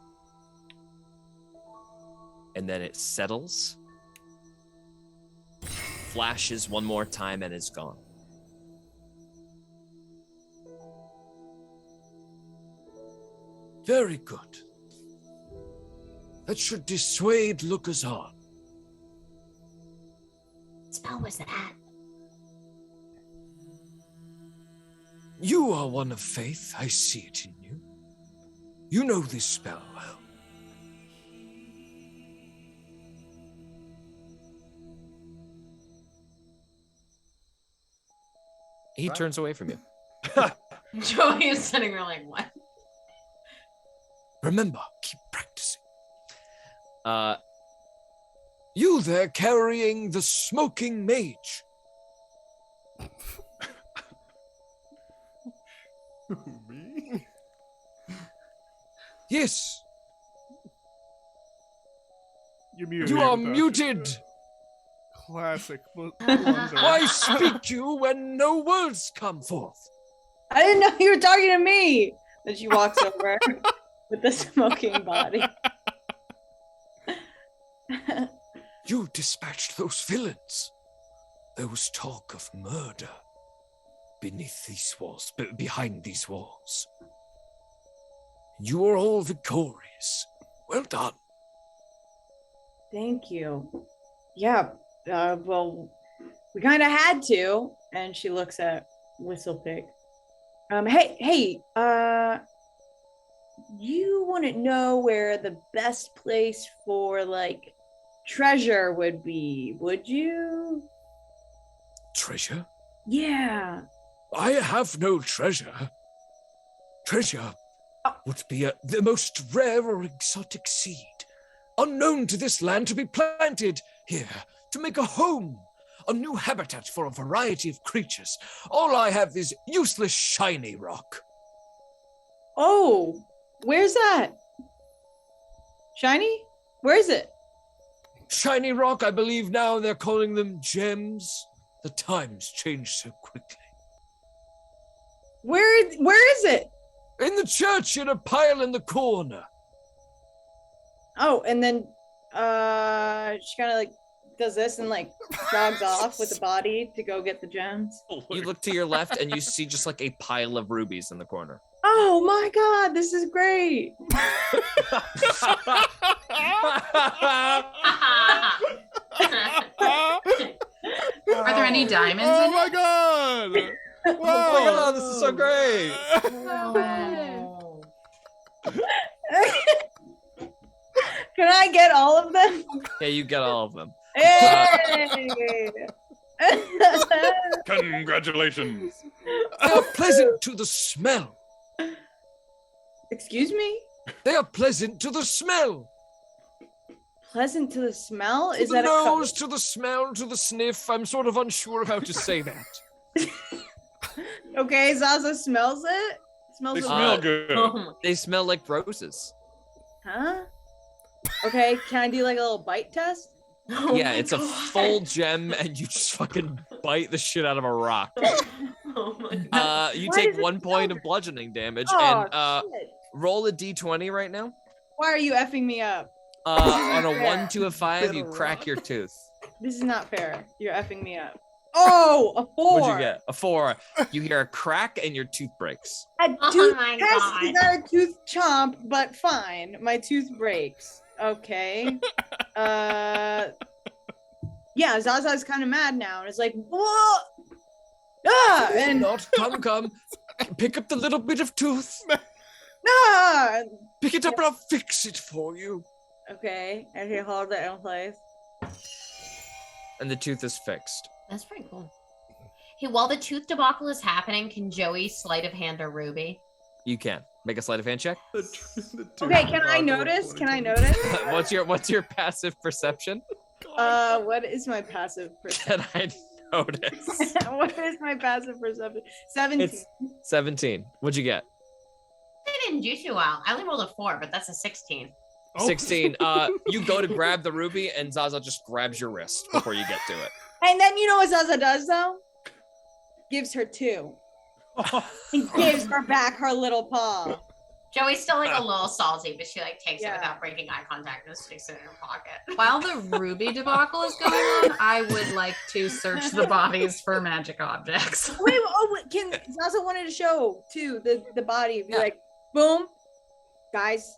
And then it settles, flashes one more time, and is gone. Very good. That should dissuade lookers on. What spell was that? You are one of faith. I see it in you. You know this spell well. He turns away from you. Joey is sitting there like, what? Remember, keep practicing. You there carrying the smoking mage. Me? Yes, You're muted. you are though. muted. Classic. Why speak you when no words come forth? I didn't know you were talking to me. Then she walks over with the smoking body. You dispatched those villains. There was talk of murder beneath these walls, behind these walls. You are all victorious. Well done. Thank you. Yeah, well, we kind of had to. And she looks at Whistlepig. Hey, you wouldn't know where the best place for, like, treasure would be, would you? Treasure? Yeah. I have no treasure. Treasure would be the most rare or exotic seed, unknown to this land, to be planted here, to make a home, a new habitat for a variety of creatures. All I have is useless shiny rock. Oh, where's that? Shiny? Where is it? Shiny rock, I believe now they're calling them gems. The times change so quickly. Where is it? In the church, in a pile in the corner. Oh, and then she kind of like does this and like jogs off with the body to go get the gems. You look to your left and you see just like a pile of rubies in the corner. Oh my god, this is great. Are there any diamonds Oh in my it? god! Oh my god, this is so great! No way. Can I get all of them? Yeah, you get all of them. Hey! Congratulations. They are pleasant to the smell. Excuse me? They are pleasant to the smell. Pleasant to the smell? To Is the that nose, to the smell, to the sniff. I'm sort of unsure how to say that. Okay, Zaza smells it? Smells They it. smell good. Oh my- They smell like roses. Huh? Okay, can I do like a little bite test? Oh Yeah, my it's a God. full gem and you just fucking bite the shit out of a rock. Oh my God. You Why take does it 1 point smell of bludgeoning damage Oh, and shit. roll a d20 right now. Why are you effing me up? On a Yeah. 1 to a 5, you crack your tooth. This is not fair. You're effing me up. Oh, a 4. What'd you get? A 4. You hear a crack and your tooth breaks. A Oh tooth my test God. is not a tooth chomp, but fine. My tooth breaks. Okay. Yeah, Zaza's kind of mad now, and it's like, whoa! Ah! And Not come. Pick up the little bit of tooth. ah! Pick it up and I'll fix it for you. Okay, and he hold it in place. And the tooth is fixed. That's pretty cool. Hey, while the tooth debacle is happening, can Joey sleight of hand a ruby? You can. Make a sleight of hand check. Okay, can I notice? Can I notice? What's your passive perception? What is my passive perception? That I noticed. What is my passive perception? 17. It's 17. What'd you get? I didn't do too well. I only rolled a 4, but that's a 16. Oh. 16. You go to grab the ruby, and Zaza just grabs your wrist before you get to it. And then you know what Zaza does though? Gives her 2. He gives her back her little paw. Joey's still like a little salty, but she like takes it Yeah. without breaking eye contact and sticks it in her pocket. While the ruby debacle is going on, I would like to search the bodies for magic objects. Wait, can Zaza wanted to show too the body? Be Yeah. like, boom, guys,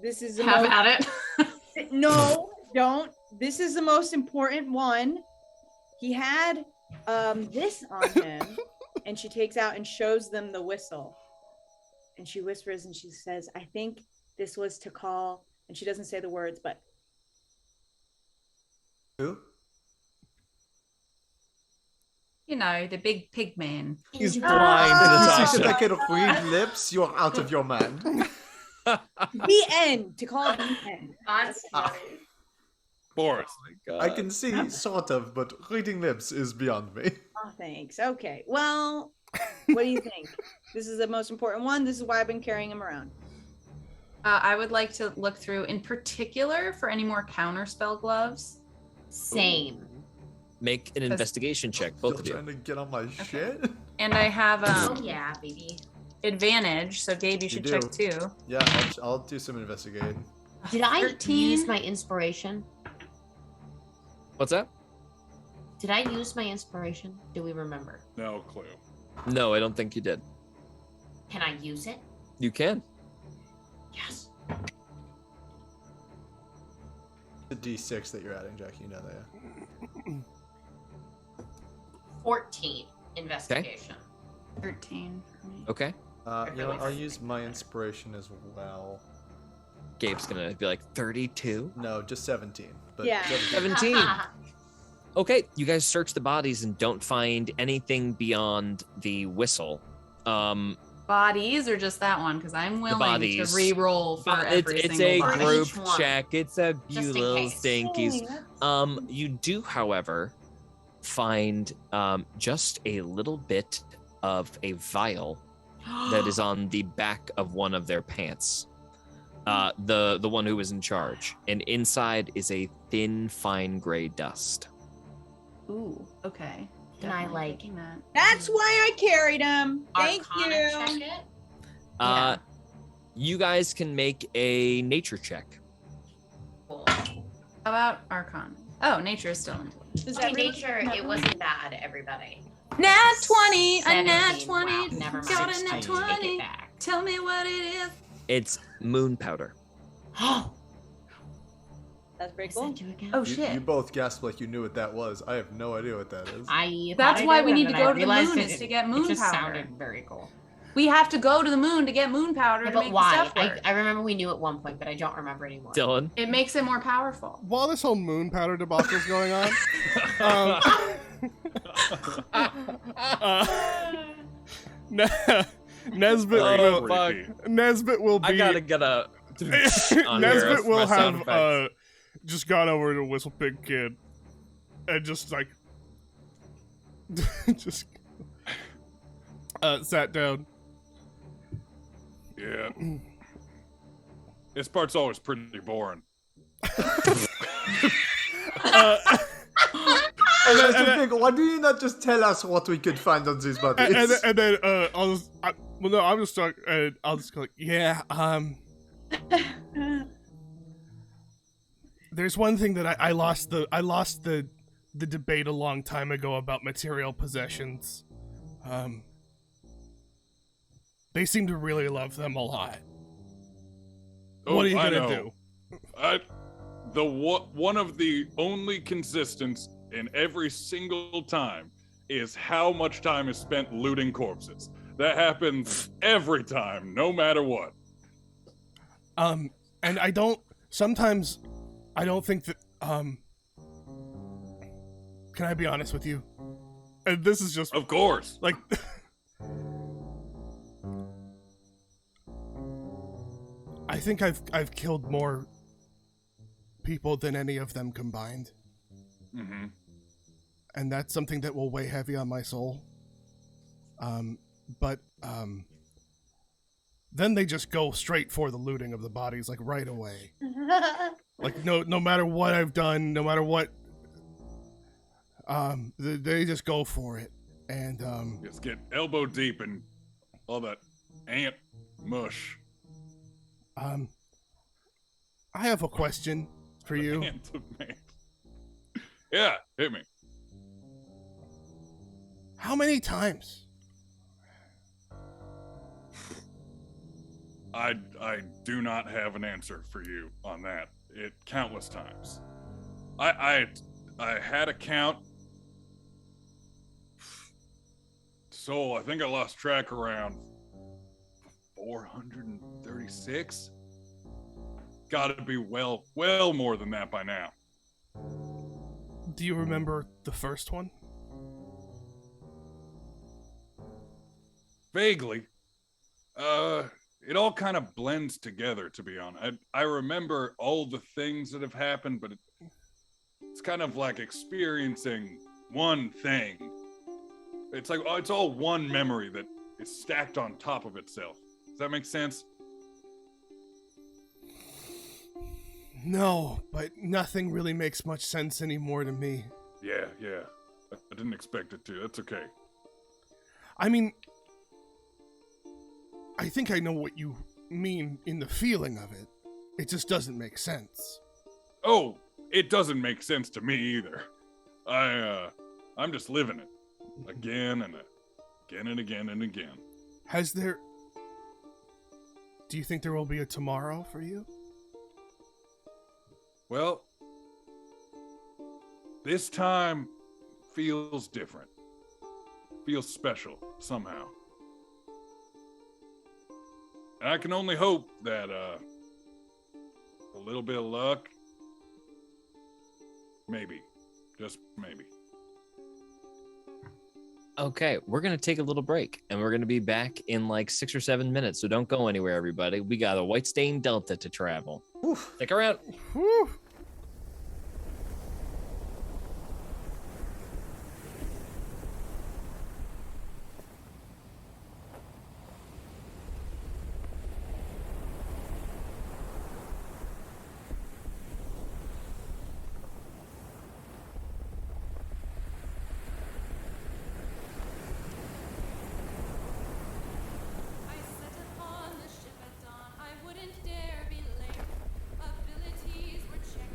this is the Have most, at it. no, don't. This is the most important one. He had this on him, and she takes out and shows them the whistle. And she whispers and she says, I think this was to call, and she doesn't say the words, but Who? You know, the big pig man. He's Oh. blind, You see Natasha. I can read lips, you're out of your mind. the end, to call the end. That's Ah. funny. Boris. I can see, sort of, but reading lips is beyond me. Oh, thanks. Okay. Well, what do you think? This is the most important one. This is why I've been carrying him around. I would like to look through, in particular, for any more counterspell gloves. Same. Make an investigation check, both Still of you. trying to get on my shit? And I have Oh yeah, baby. advantage, so Gabe, you should do. check too. Yeah, I'll do some investigating. Did I 13? use my inspiration? What's that? Did I use my inspiration? Do we remember? No clue. No, I don't think you did. Can I use it? You can. Yes. The D6 that you're adding, Jackie, you know that. Yeah. 14 investigation. 13 for me. Okay. You know what, I'll use my inspiration as well. Gabe's gonna be like 32. No, just 17. But Yeah. 17. Okay, you guys search the bodies and don't find anything beyond the whistle. Bodies or just that one? Because I'm willing to bodies. re-roll for every It's single a body. group Each one. check. It's a Just you in little case. stinkies. You do, however, find just a little bit of a vial that is on the back of one of their pants. The one who was in charge, and inside is a thin, fine gray dust. Ooh, okay. Can I, Definitely like- taking that. That's why I carried him. Thank Arcana you. check it. Yeah. You guys can make a nature check. Cool. How about Arcana? Oh, nature is still in play. Does Okay, everyone nature, have it one? wasn't bad, everybody. Nat 20! A nat 17. 20! Wow, never mind. Got a 16. nat Take 20! it back. Tell me what it is. It's moon powder. Oh, That's pretty cool. Oh, You, shit. you both gasped like you knew what that was. I have no idea what that is. That's why we need to go to the realized moon, is to get it moon just powder. sounded very cool. We have to go to the moon to get moon powder Yeah, to but make why? the stuff work. I remember we knew at one point, but I don't remember anymore. Dylan. It makes it more powerful. While this whole moon powder debacle is going on, Nesbit, Oh, will, fuck. Nesbit will be. I gotta get a. on here Nesbit for will my sound have effects. just gone over to Whistle Pig Kid and just like just sat down. Yeah. This part's always pretty boring. Mr. Pig, why do you not just tell us what we could find on these bodies? And then I'll just, I'm just talking, and I'll just go like, yeah, there's one thing that I lost the debate a long time ago about material possessions. They seem to really love them a lot. What are you I gonna know. do? One of the only consistents in every single time is how much time is spent looting corpses. That happens every time, no matter what. And sometimes I don't think that, can I be honest with you? And this is just, Of course. like, I think I've killed more people than any of them combined. Mm-hmm. And that's something that will weigh heavy on my soul. But then they just go straight for the looting of the bodies, like right away. Like no matter what I've done, no matter what, they just go for it. And Just get elbow deep in all that ant mush. I have a question for you. Ant of man. Yeah, hit me. How many times? I do not have an answer for you on that. It countless times. I had a count. So I think I lost track around 436. Gotta be well more than that by now. Do you remember the first one? Vaguely. It all kind of blends together, to be honest. I remember all the things that have happened, but it's kind of like experiencing one thing. It's like, it's all one memory that is stacked on top of itself. Does that make sense? No, but nothing really makes much sense anymore to me. Yeah. I didn't expect it to. That's okay. I mean, I think I know what you mean in the feeling of it. It just doesn't make sense. Oh, it doesn't make sense to me either. I'm just living it. Again and again and again and again. Do you think there will be a tomorrow for you? Well, this time feels different. Feels special somehow. And I can only hope that a little bit of luck, maybe, just maybe. Okay, we're going to take a little break and we're going to be back in like 6 or 7 minutes. So don't go anywhere, everybody. We got a White Stain Delta to travel. Stick around. Whew. I set upon the ship at dawn. I wouldn't dare be late. Abilities were checked.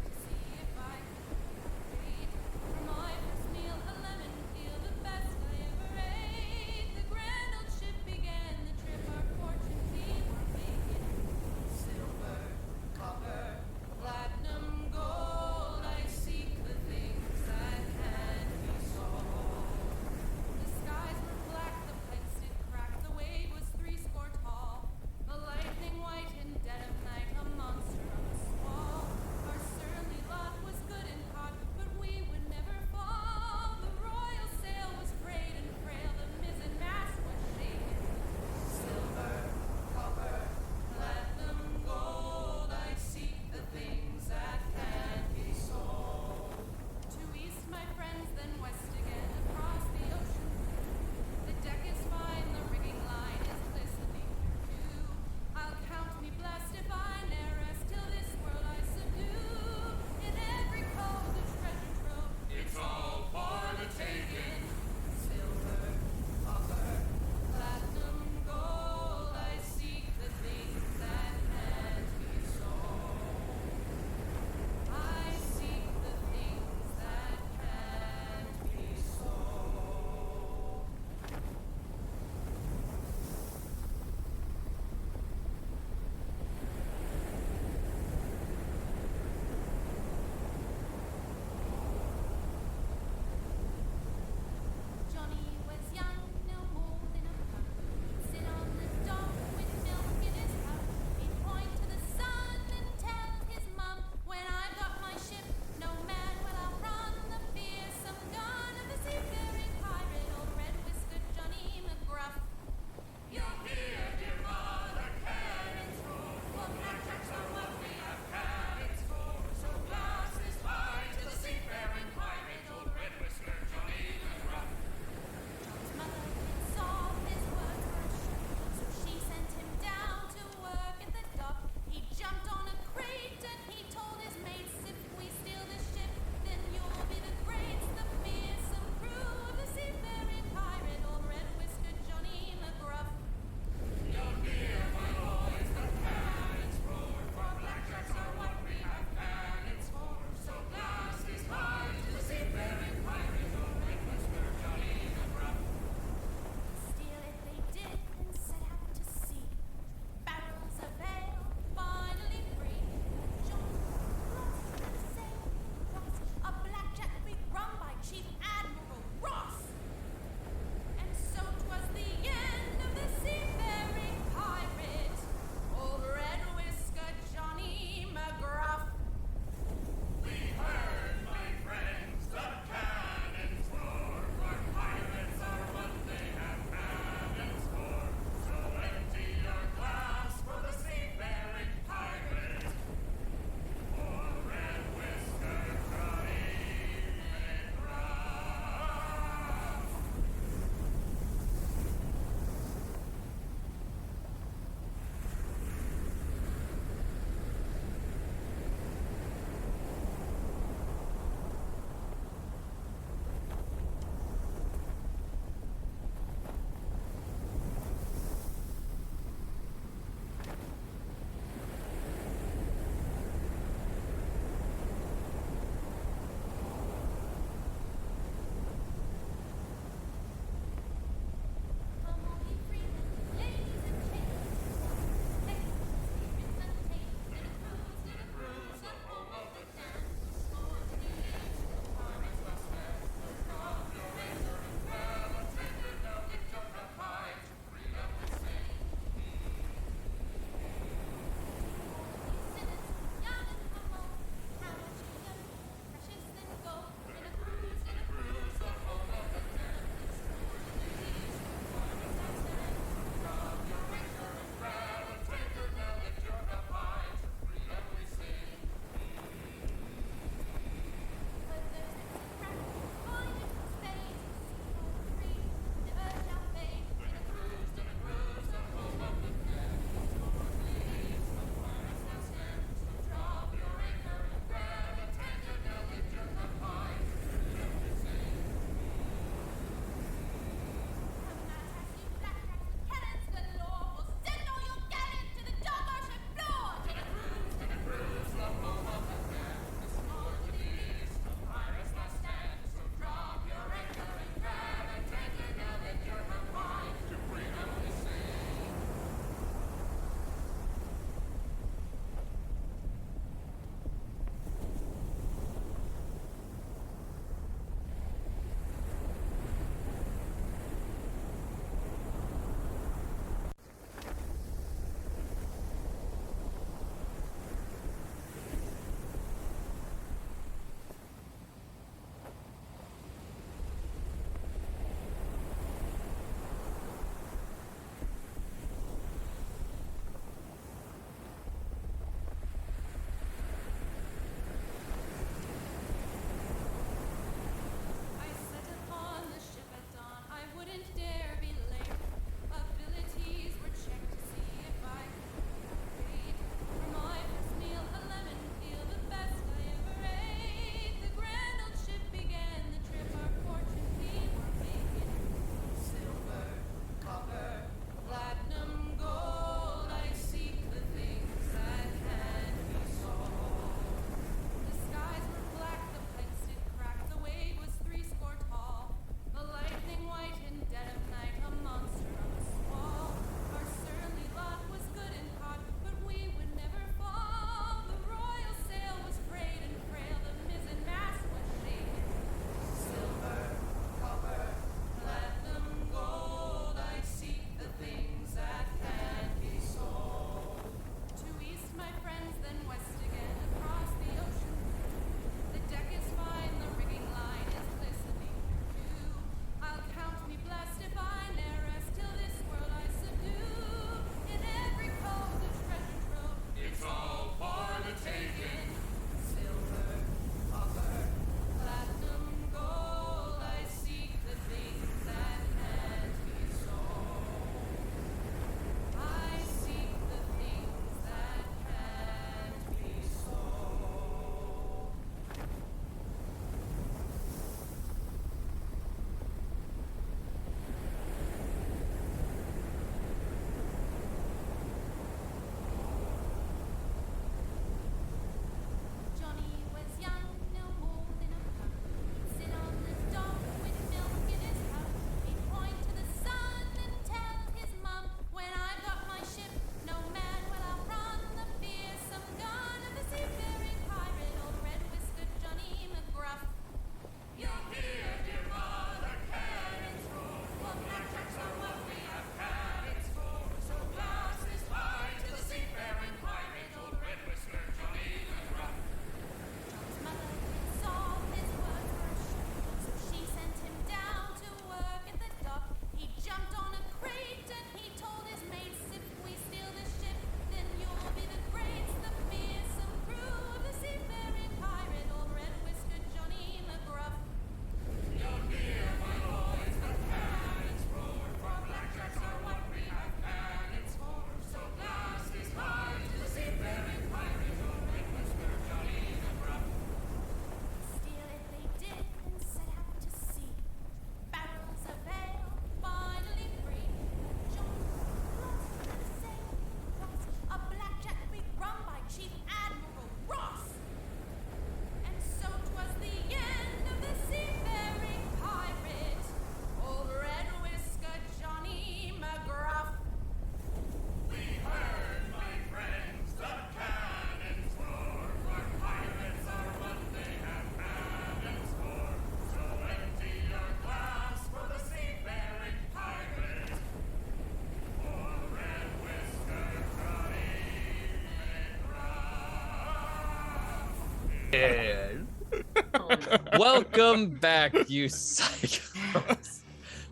Welcome back, you psychos.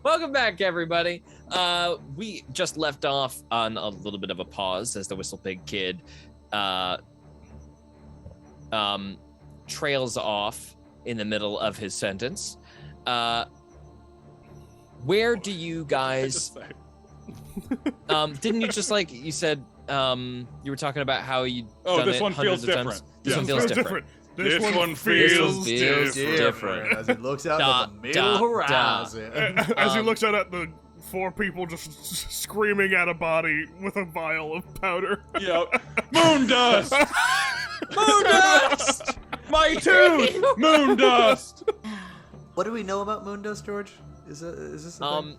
Welcome back, everybody. We just left off on a little bit of a pause as the Whistle Pig Kid trails off in the middle of his sentence. Where do you guys... didn't you just you said you were talking about how you this one feels different. This one feels different. This one feels different. As he looks out at the middle horizon. As he looks out at the 4 people just screaming at a body with a vial of powder. Yep. Moon dust! Moon dust! My tooth! Moon dust! What do we know about moon dust, George? Is this a thing?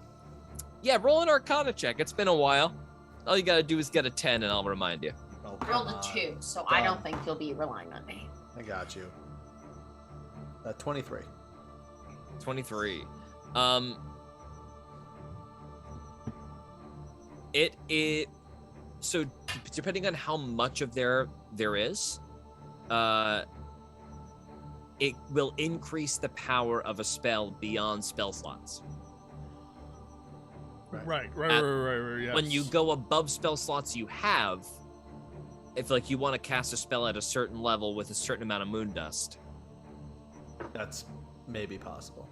Yeah, roll an Arcana check. It's been a while. All you gotta do is get a 10 and I'll remind you. Oh, I rolled a 2, so I don't think you'll be relying on me. I got you. 23. 23. It so depending on how much of there is, it will increase the power of a spell beyond spell slots. Right. Yes. When you go above spell slots you have, if you want to cast a spell at a certain level with a certain amount of moon dust, That's maybe possible.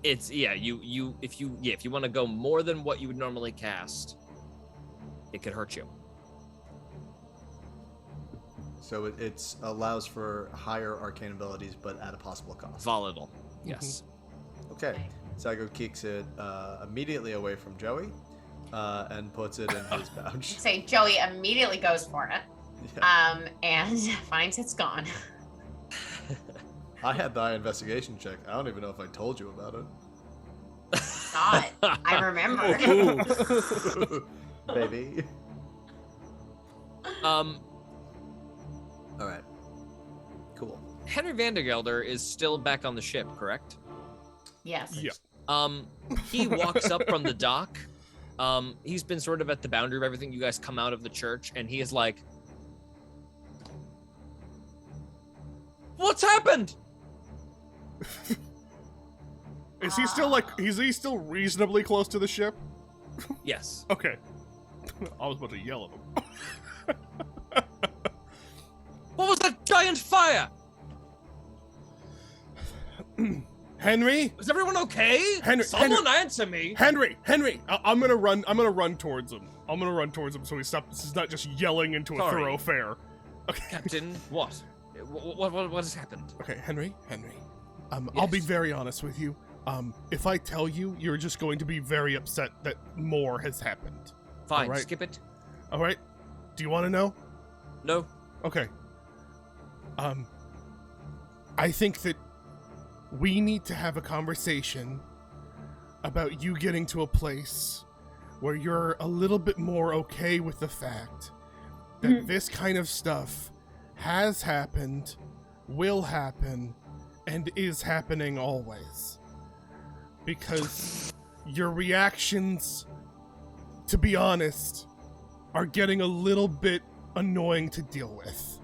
it's if you want to go more than what you would normally cast, it could hurt you. So it allows for higher arcane abilities, but at a possible cost. Volatile, yes. Okay. Saigo kicks it immediately away from Joey and puts it in his pouch. Say Joey immediately goes for it, Yeah. and finds it's gone. I had the eye investigation check. I don't even know if I told you about it. God, I remember. Baby. Um, All right. Cool. Henry Vandergelder is still back on the ship, correct? Yes. Yeah. He walks up from the dock. He's been sort of at the boundary of everything. You guys come out of the church, and he is like, "What's happened?" Is he still reasonably close to the ship? Yes. Okay. I was about to yell at him. What was that giant fire? Henry? Is everyone okay? Someone answer me. Henry! I'm gonna run towards him. So he stops. He's not just yelling into a Sorry. thoroughfare. Okay. Captain, what? What has happened? Okay, Henry. I'll be Yes. very honest with you. If I tell you, you're just going to be very upset that more has happened. Fine, All right. skip it. All right? Do you want to know? No. Okay. I think that we need to have a conversation about you getting to a place where you're a little bit more okay with the fact that this kind of stuff has happened, will happen, and is happening always. Because your reactions, to be honest, are getting a little bit annoying to deal with.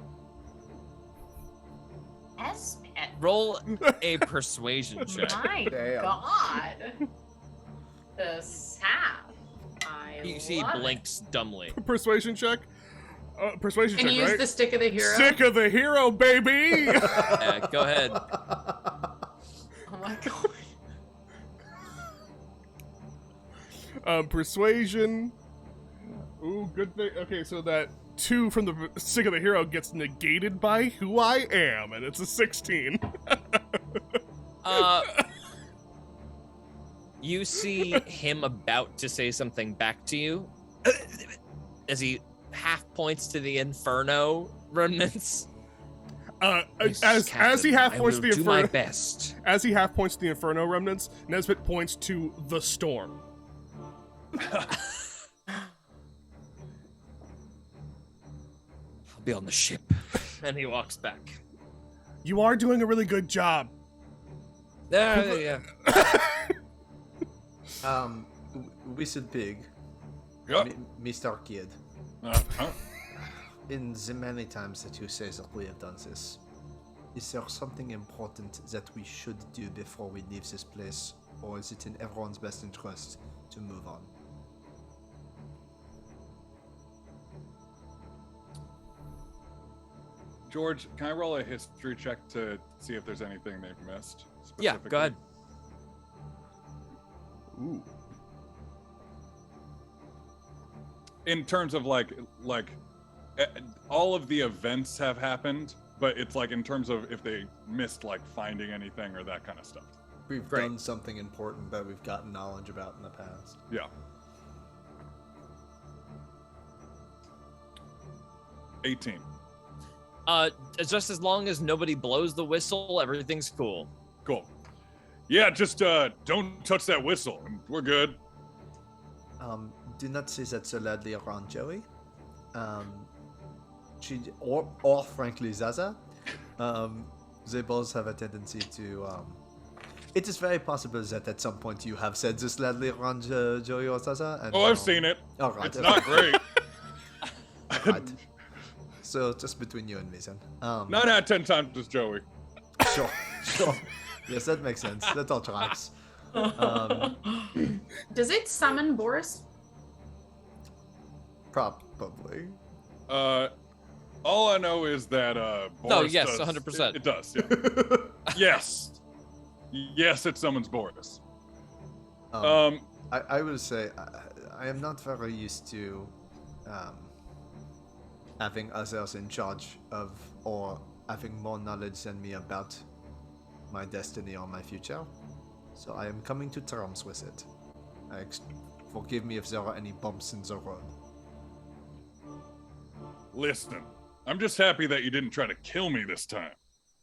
Esmith. Roll a persuasion check. My Damn. God. The sap. You see he blinks dumbly. Persuasion check? Persuasion Can check, you use right? the stick of the hero? Stick of the hero, baby! Go ahead. Oh my God. Persuasion. Ooh, good thing. Okay, so that 2 from the stick of the hero gets negated by who I am, and it's a 16. You see him about to say something back to you as he half points to the Inferno remnants. As he half points to the do my Inferno, best. as he half points to the Inferno remnants, Nesbit points to the storm. I'll be on the ship. And he walks back. You are doing a really good job. Yeah. Whistle Pig. Yep. Mr. Kid. Uh-huh. In the many times that you say that we have done this, is there something important that we should do before we leave this place, or is it in everyone's best interest to move on? George, can I roll a history check to see if there's anything they've missed? Yeah, go ahead. Ooh. In terms of like all of the events have happened, but it's like in terms of if they missed like finding anything or that kind of stuff. We've done something important that we've gotten knowledge about in the past. Yeah. 18. Just as long as nobody blows the whistle, everything's cool. Cool. Yeah, just don't touch that whistle and we're good. Do not say that so loudly around Joey. Or frankly Zaza. They both have a tendency to it is very possible that at some point you have said this loudly around Joey or Zaza. And, I've seen it. All right. It's not great. Right. So just between you and me then. 9 out of 10 times just Joey. Sure. Yes, that makes sense. That all tracks. Does it summon Boris? Probably. All I know is that Boris yes, does, 100%. It does, yeah. Yes, it summons Boris. I will say I am not very used to having others in charge of or having more knowledge than me about my destiny or my future. So I am coming to terms with it. Forgive me if there are any bumps in the road. Listen, I'm just happy that you didn't try to kill me this time.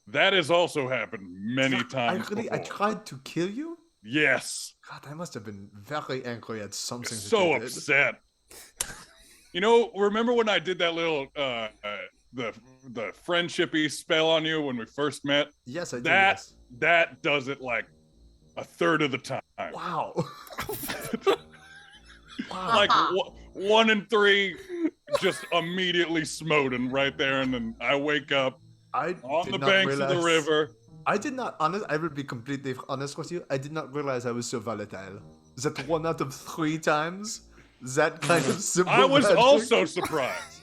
That has also happened many times I before. tried to kill you? Yes. God, I must have been very angry at something. So upset. You know, remember when I did that little the friendshipy spell on you when we first met? Yes, I did. That does it like a third of the time. Wow. Wow. Like 1 in 3 just immediately smoting right there, and then I wake up on the banks of the river. I did not I will be completely honest with you. I did not realize I was so volatile. That 1 out of 3 times, that kind of simple I was magic. also surprised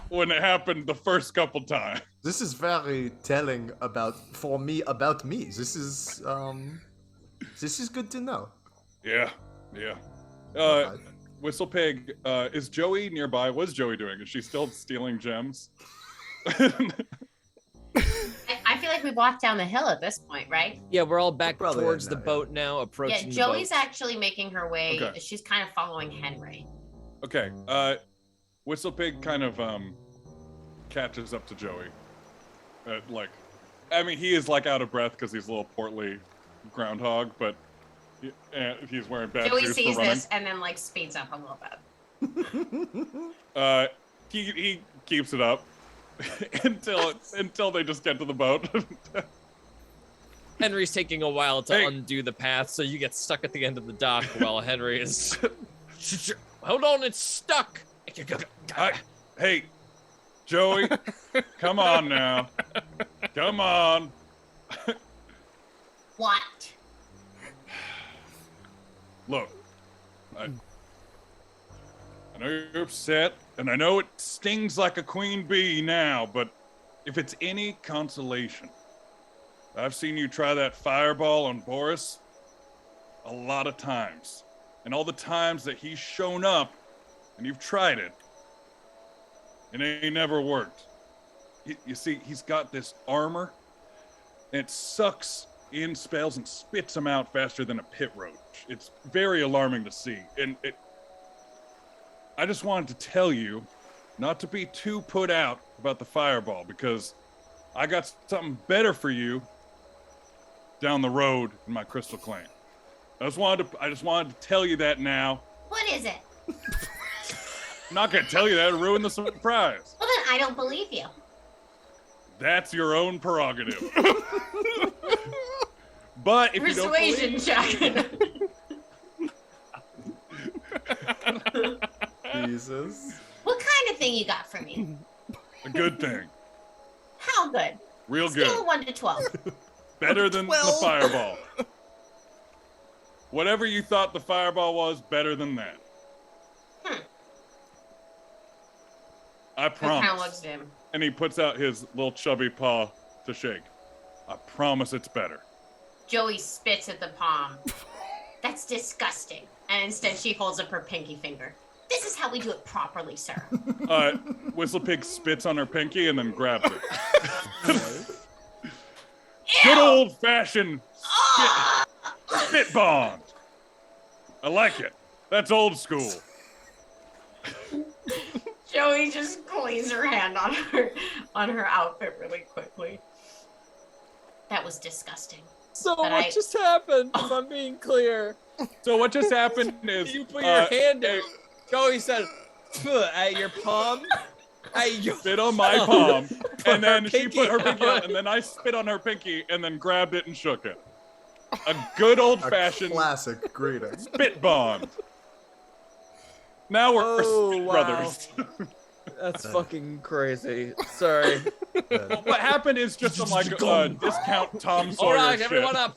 when it happened the first couple times. This is very telling about me. This is good to know. Yeah. Whistle Pig, is Joey nearby? What's Joey doing? Is she still stealing gems? I feel like we walked down the hill at this point, right? Yeah, we're all back Probably towards the not, boat now, approaching Yeah, Joey's the boat. actually making her way. Okay. She's kind of following Henry. Okay, Whistle Pig kind of catches up to Joey. He is like out of breath because he's a little portly groundhog, but he's wearing bad Joey shoes sees for running. this and then like speeds up a little bit. He keeps it up until they just get to the boat. Henry's taking a while to undo the path, so you get stuck at the end of the dock while Henry is... Hold on, it's stuck! Hey, Joey, come on now. Come on. What? Look, I know you're upset, and I know it stings like a queen bee now, but if it's any consolation, I've seen you try that fireball on Boris a lot of times. And all the times that he's shown up and you've tried it, and it ain't never worked. You see, he's got this armor, and it sucks in spells and spits them out faster than a pit roach. It's very alarming to see. And I just wanted to tell you not to be too put out about the fireball, because I got something better for you down the road in my crystal claim. I just wanted to tell you that now. What is it? I'm not gonna tell you that, it'll ruin the surprise. Well, then I don't believe you. That's your own prerogative. But if Persuasion you don't check. Jesus. What kind of thing you got for me? a good thing. How good? Real Scale good. of 1 to 12. Better than the 12. fireball. Whatever you thought the fireball was, better than that. I He kind of promise. looks at him. And he puts out his little chubby paw to shake. I promise it's better. Joey spits at the palm. That's disgusting. And instead she holds up her pinky finger. This is how we do it properly, sir. Whistlepig spits on her pinky and then grabs it. Ew! Good old-fashioned Ah! spit bond. I like it. That's old school. Joey just cleans her hand on her outfit really quickly. That was disgusting. So But what I- just happened? If I'm being clear, So what just happened is you put your hand hey, in. Joey said, "Put at your palm." At your spit on my palm, and then her she put her pinky pinky out. out, and then I spit on her pinky, and then grabbed it and shook it. A good old-fashioned Classic greeting. spit bond. Now we're spit wow. brothers. That's fucking crazy. Sorry. What happened is just some like discount Tom Sawyer All right, shit. everyone up.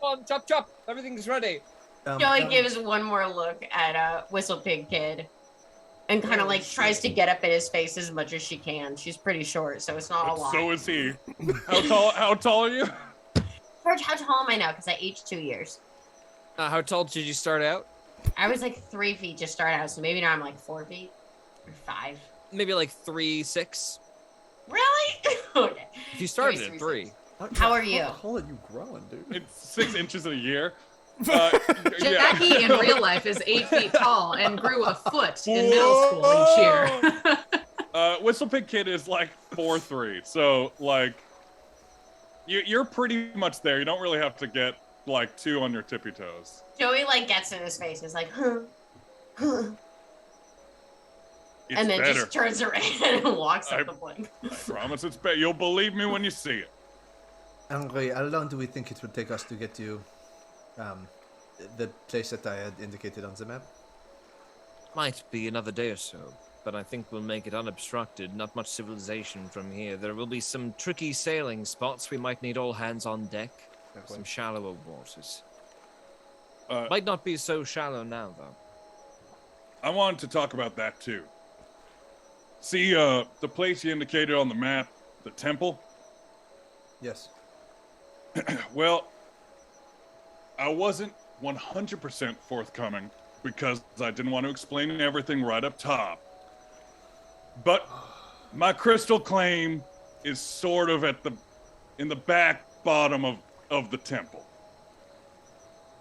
Come on, chop chop. Everything's ready. Joey gives one more look at Whistlepig Kid. And kind of like tries to get up in his face as much as she can. She's pretty short, so it's not a lot. So is he. How tall are you? George, how tall am I now? Because I aged 2 years. How tall did you start out? I was like 3 feet to start out, so maybe now I'm like 4 feet or 5. Maybe like 3'6". Really? Okay. If you started Maybe at 3'6". 3. How are you? How tall are you growing, dude? It's 6 inches a year. Yeah. Jackie in real life is 8 feet tall and grew a foot in middle school each year. Whistlepig Kid is like 4'3", so like you're pretty much there. You don't really have to get like too on your tippy toes. Joey like gets in his face and is like, huh. It's And then better. just turns around and walks up I- the plank. I promise it's better. You'll believe me when you see it. Henry, how long do we think it would take us to get to the place that I had indicated on the map? Might be another day or so, but I think we'll make it unobstructed. Not much civilization from here. There will be some tricky sailing spots. We might need all hands on deck. Some shallower waters. Might not be so shallow now, though. I wanted to talk about that too. See, the place you indicated on the map, the temple? Yes. Well, I wasn't 100% forthcoming because I didn't want to explain everything right up top. But my crystal claim is sort of in the back bottom of the temple.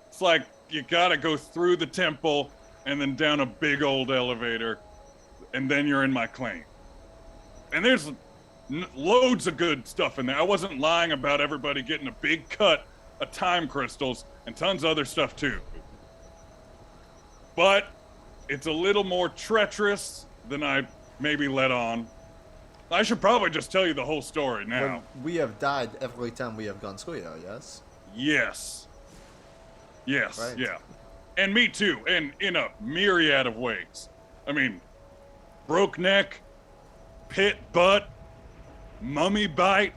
It's like you gotta go through the temple and then down a big old elevator, and then you're in my claim. And there's loads of good stuff in there. I wasn't lying about everybody getting a big cut of time crystals and tons of other stuff too. But it's a little more treacherous than I maybe let on. I should probably just tell you the whole story now. Well, we have died every time we have gone through here, yes? Yes. Yes, Right. yeah. And me too, and in a myriad of ways. I mean, broke neck, pit butt, mummy bite,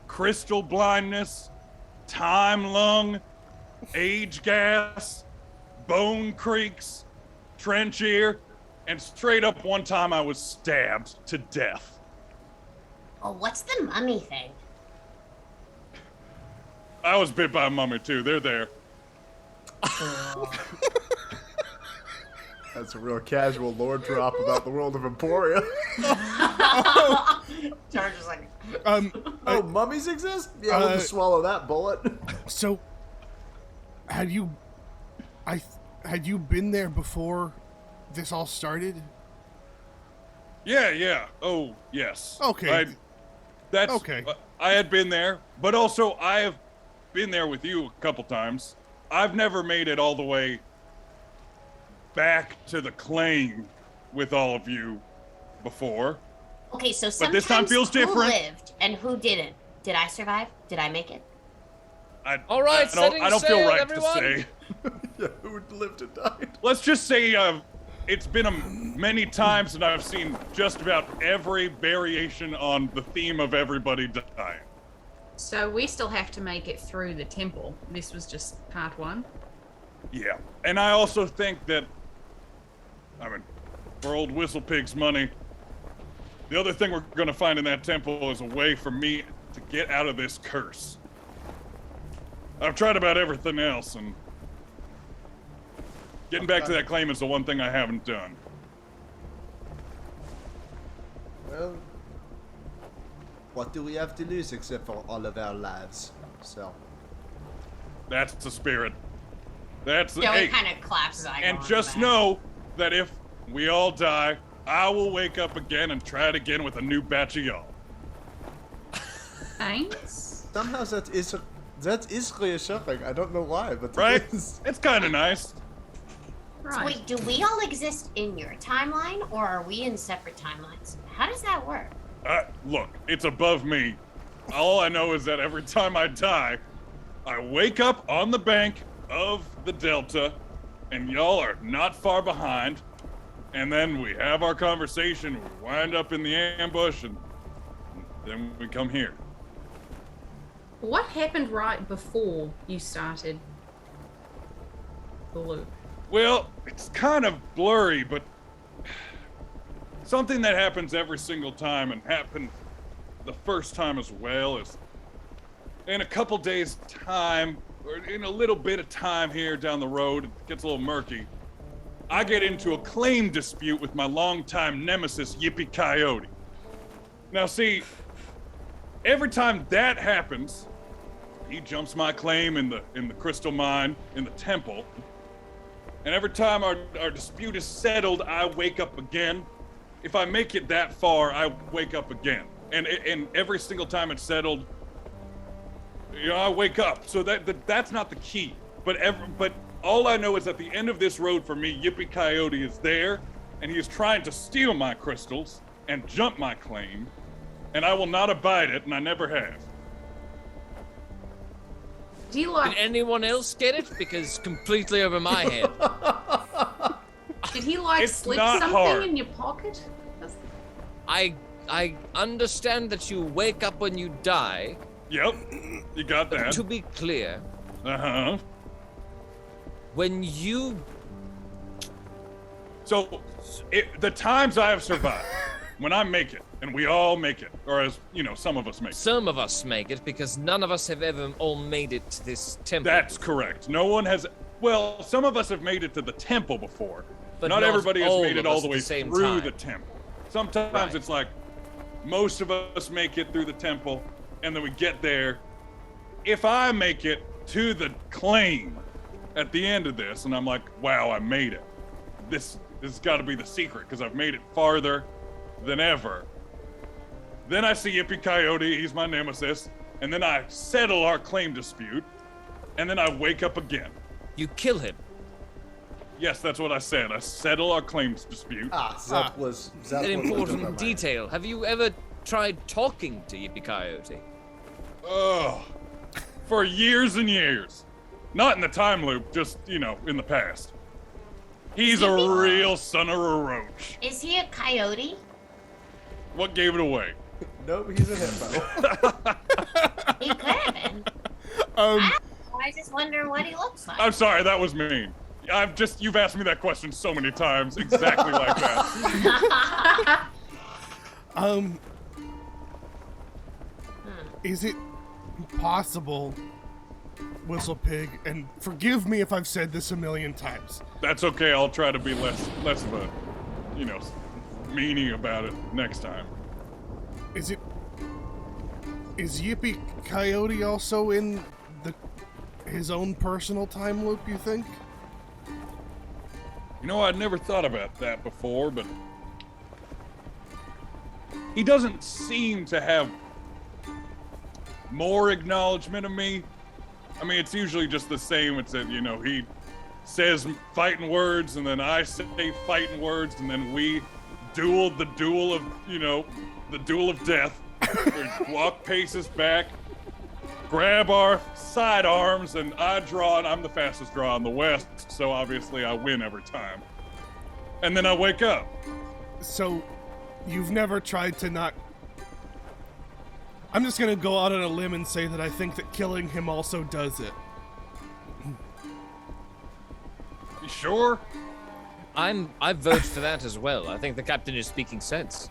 crystal blindness, time lung, age gas, bone creaks, trench ear, and straight up one time I was stabbed to death. Oh, what's the mummy thing? I was bit by a mummy too. They're there. That's a real casual lore drop about the world of Emporia. George is like, Oh, mummies exist? Yeah, we'll just swallow that bullet. So, had you been there before this all started? Yeah. Oh, yes. Okay. That's Okay. I had been there, but also I have been there with you a couple times. I've never made it all the way back to the claim with all of you before. okay, so But sometimes this time feels who different. lived and who didn't? Did I survive? Did I make it? All right, I don't setting feel sail, right everyone. to say. Yeah, who lived and died? Let's just say it's been many times, and I've seen just about every variation on the theme of everybody dying. So we still have to make it through the temple. This was just part one. Yeah, and I also think that, I mean, for old Whistlepig's money, the other thing we're gonna find in that temple is a way for me to get out of this curse. I've tried about everything else, and getting back to that claim is the one thing I haven't done. Well, what do we have to lose except for all of our lives? So. That's the spirit. That's the. Joey Hey, kind of claps his eye. and just know that if we all die, I will wake up again and try it again with a new batch of y'all. Thanks. Somehow that is reassuring. I don't know why, but Right? it is. It's kind of nice. So Right. wait, do we all exist in your timeline, or are we in separate timelines? How does that work? Look, it's above me. All I know is that every time I die, I wake up on the bank of the Delta, and y'all are not far behind. And then we have our conversation, we wind up in the ambush, and then we come here. What happened right before you started the loop? Well, it's kind of blurry, but something that happens every single time and happened the first time as well is in a couple days' time, or in a little bit of time here down the road, it gets a little murky. I get into a claim dispute with my longtime nemesis, Yippee Coyote. Now, see, every time that happens, he jumps my claim in the crystal mine, in the temple. And every time our dispute is settled, I wake up again. If I make it that far, I wake up again. And every single time it's settled, I wake up. So that's not the key. But all I know is at the end of this road for me, Yippee Coyote is there, and he is trying to steal my crystals and jump my claim, and I will not abide it, and I never have. Do you like? Did anyone else get it? Because completely over my head. Did he like It's slip not something hard. in your pocket? I understand that you wake up when you die. Yep, you got that. To be clear, Uh-huh. when you So, the times I have survived, when I make it, and we all make it, or as, some of us make it. some of us make it, because none of us have ever all made it to this temple. That's correct. No one has, well, some of us have made it to the temple before. But not not everybody has all made of it all us the at way the same through time. the temple. Sometimes Right. it's like, most of us make it through the temple, and then we get there. If I make it to the claim at the end of this, and I'm like, wow, I made it. This has got to be the secret, because I've made it farther than ever. Then I see Yippee Coyote, he's my nemesis, and then I settle our claim dispute, and then I wake up again. You kill him. Yes, that's what I said. I settle our claims dispute. That was An what important was detail. Have you ever tried talking to Yippee Coyote? Oh, for years and years. Not in the time loop, just, in the past. He's a real son of a roach. Is he a coyote? What gave it away? No, he's a hippo. He could have been. I just wonder what he looks like. I'm sorry, that was mean. You've asked me that question so many times, exactly like that. Is it possible, Whistlepig, and forgive me if I've said this a million times. That's okay, I'll try to be less of a, meanie about it next time. Is Yippee Coyote also in his own personal time loop, you think? I'd never thought about that before, but he doesn't seem to have more acknowledgement of me. I mean, it's usually just the same. It's that, he says fighting words, and then I say fighting words, and then we duel the duel of, the duel of death. We walk paces back, grab our sidearms, and I draw, and I'm the fastest draw in the West, so obviously I win every time. and then I wake up. So, you've never tried to not... I'm just gonna go out on a limb and say that I think that killing him also does it. You sure? I vote for that as well. I think the captain is speaking sense.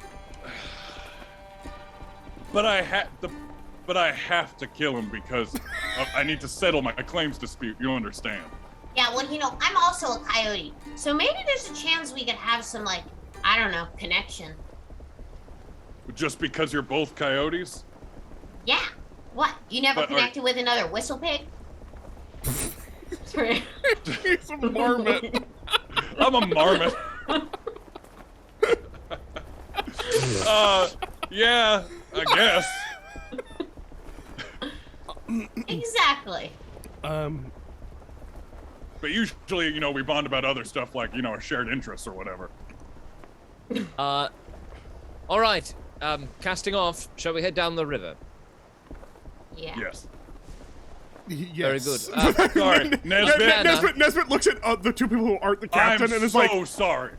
But I have to kill him because I need to settle my claims dispute. You understand? Yeah, well, I'm also a coyote. So maybe there's a chance we could have some, like, I don't know, connection. Just because you're both coyotes? Yeah. What? You never But connected with another whistle pig? Sorry. He's a marmot. I'm a marmot. Yeah, I guess. Exactly. But usually, we bond about other stuff like, a shared interest or whatever. All right. Casting off. Shall we head down the river? Yeah. Yes. Yes. Very good. Sorry, Nesbit. Nesbit looks at the two people who aren't the captain and is I'm like, so sorry.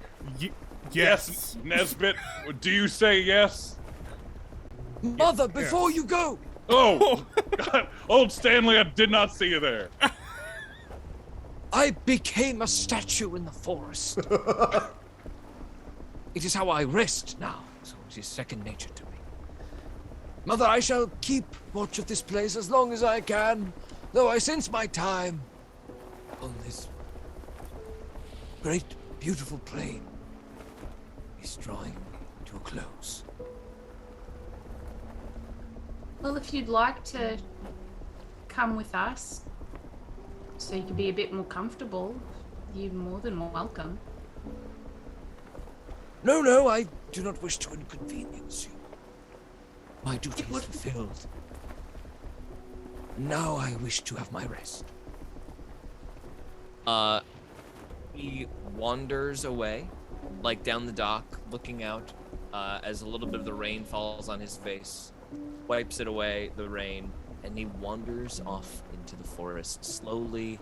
yes. Nesbit, do you say yes? Mother, before you go! Oh, God. Old Stanley, I did not see you there. I became a statue in the forest. It is how I rest now, so it is second nature to me. Mother, I shall keep watch of this place as long as I can, though I sense my time on this great, beautiful plain is drawing to a close. Well, if you'd like to come with us, so you can be a bit more comfortable, you're more than welcome. No, I do not wish to inconvenience you. My duty is fulfilled. Now I wish to have my rest. He wanders away, like down the dock, looking out, as a little bit of the rain falls on his face, wipes it away, the rain, and he wanders off into the forest slowly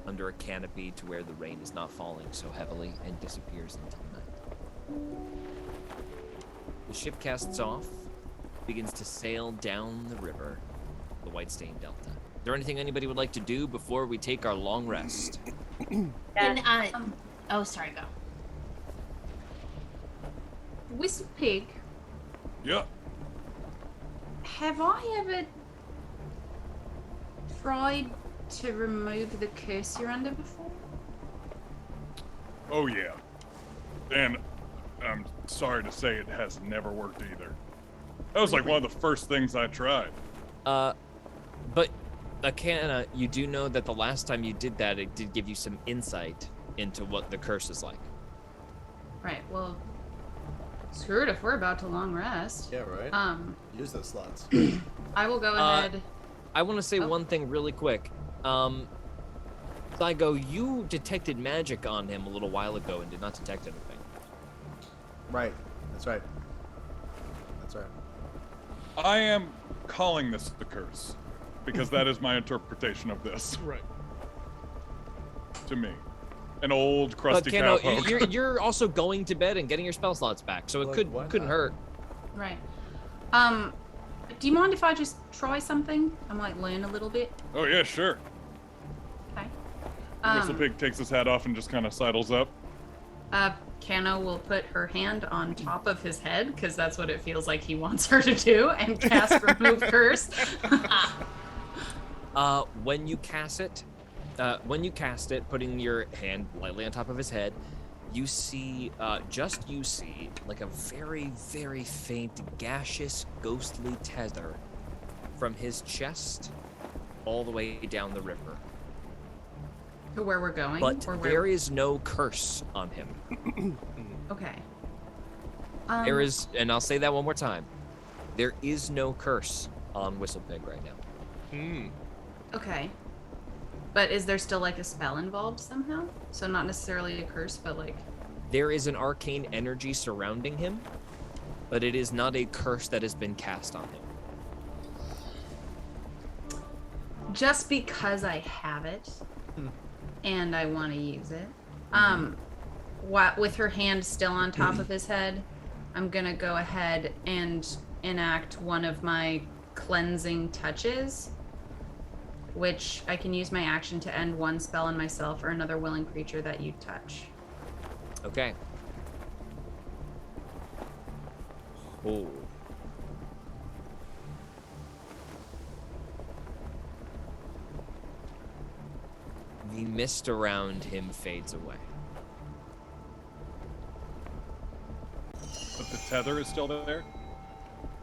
under a canopy to where the rain is not falling so heavily and disappears into the night. The ship casts off, begins to sail down the river, the White Stain Delta. Is there anything anybody would like to do before we take our long rest? Oh, sorry, go. Whistle Pig, Yeah. have I ever tried to remove the curse you're under before? Oh, yeah. And I'm sorry to say it has never worked either. That was like one of the first things I tried. But Akana, you do know that the last time you did that, it did give you some insight into what the curse is like. Right, well, screw it if we're about to long rest. Yeah, right? Use those slots. I will go ahead. I want to say one thing really quick. Zygo, you detected magic on him a little while ago and did not detect anything. Right. That's right. That's right. I am calling this the curse because that is my interpretation of this. Right. To me. An old crusty But Kano, cowpoke. you're also going to bed and getting your spell slots back, so it couldn't hurt. Right. Do you mind if I just try something? I might learn a little bit. Oh, yeah, sure. Okay. Whistle Pig takes his hat off and just kind of sidles up. Kano will put her hand on top of his head, because that's what it feels like he wants her to do, and cast Remove Curse. When you cast it, putting your hand lightly on top of his head, you see, like a very, very faint, gaseous, ghostly tether from his chest all the way down the river. To where we're going? But or there is no curse on him. Okay. There is, and I'll say that one more time. There is no curse on Whistlepig right now. Okay. But is there still like a spell involved somehow? So not necessarily a curse, but like... There is an arcane energy surrounding him, but it is not a curse that has been cast on him. Just because I have it and I want to use it, with her hand still on top of his head, I'm gonna go ahead and enact one of my cleansing touches, which I can use my action to end one spell on myself or another willing creature that you touch. Okay. Oh. The mist around him fades away. But the tether is still there?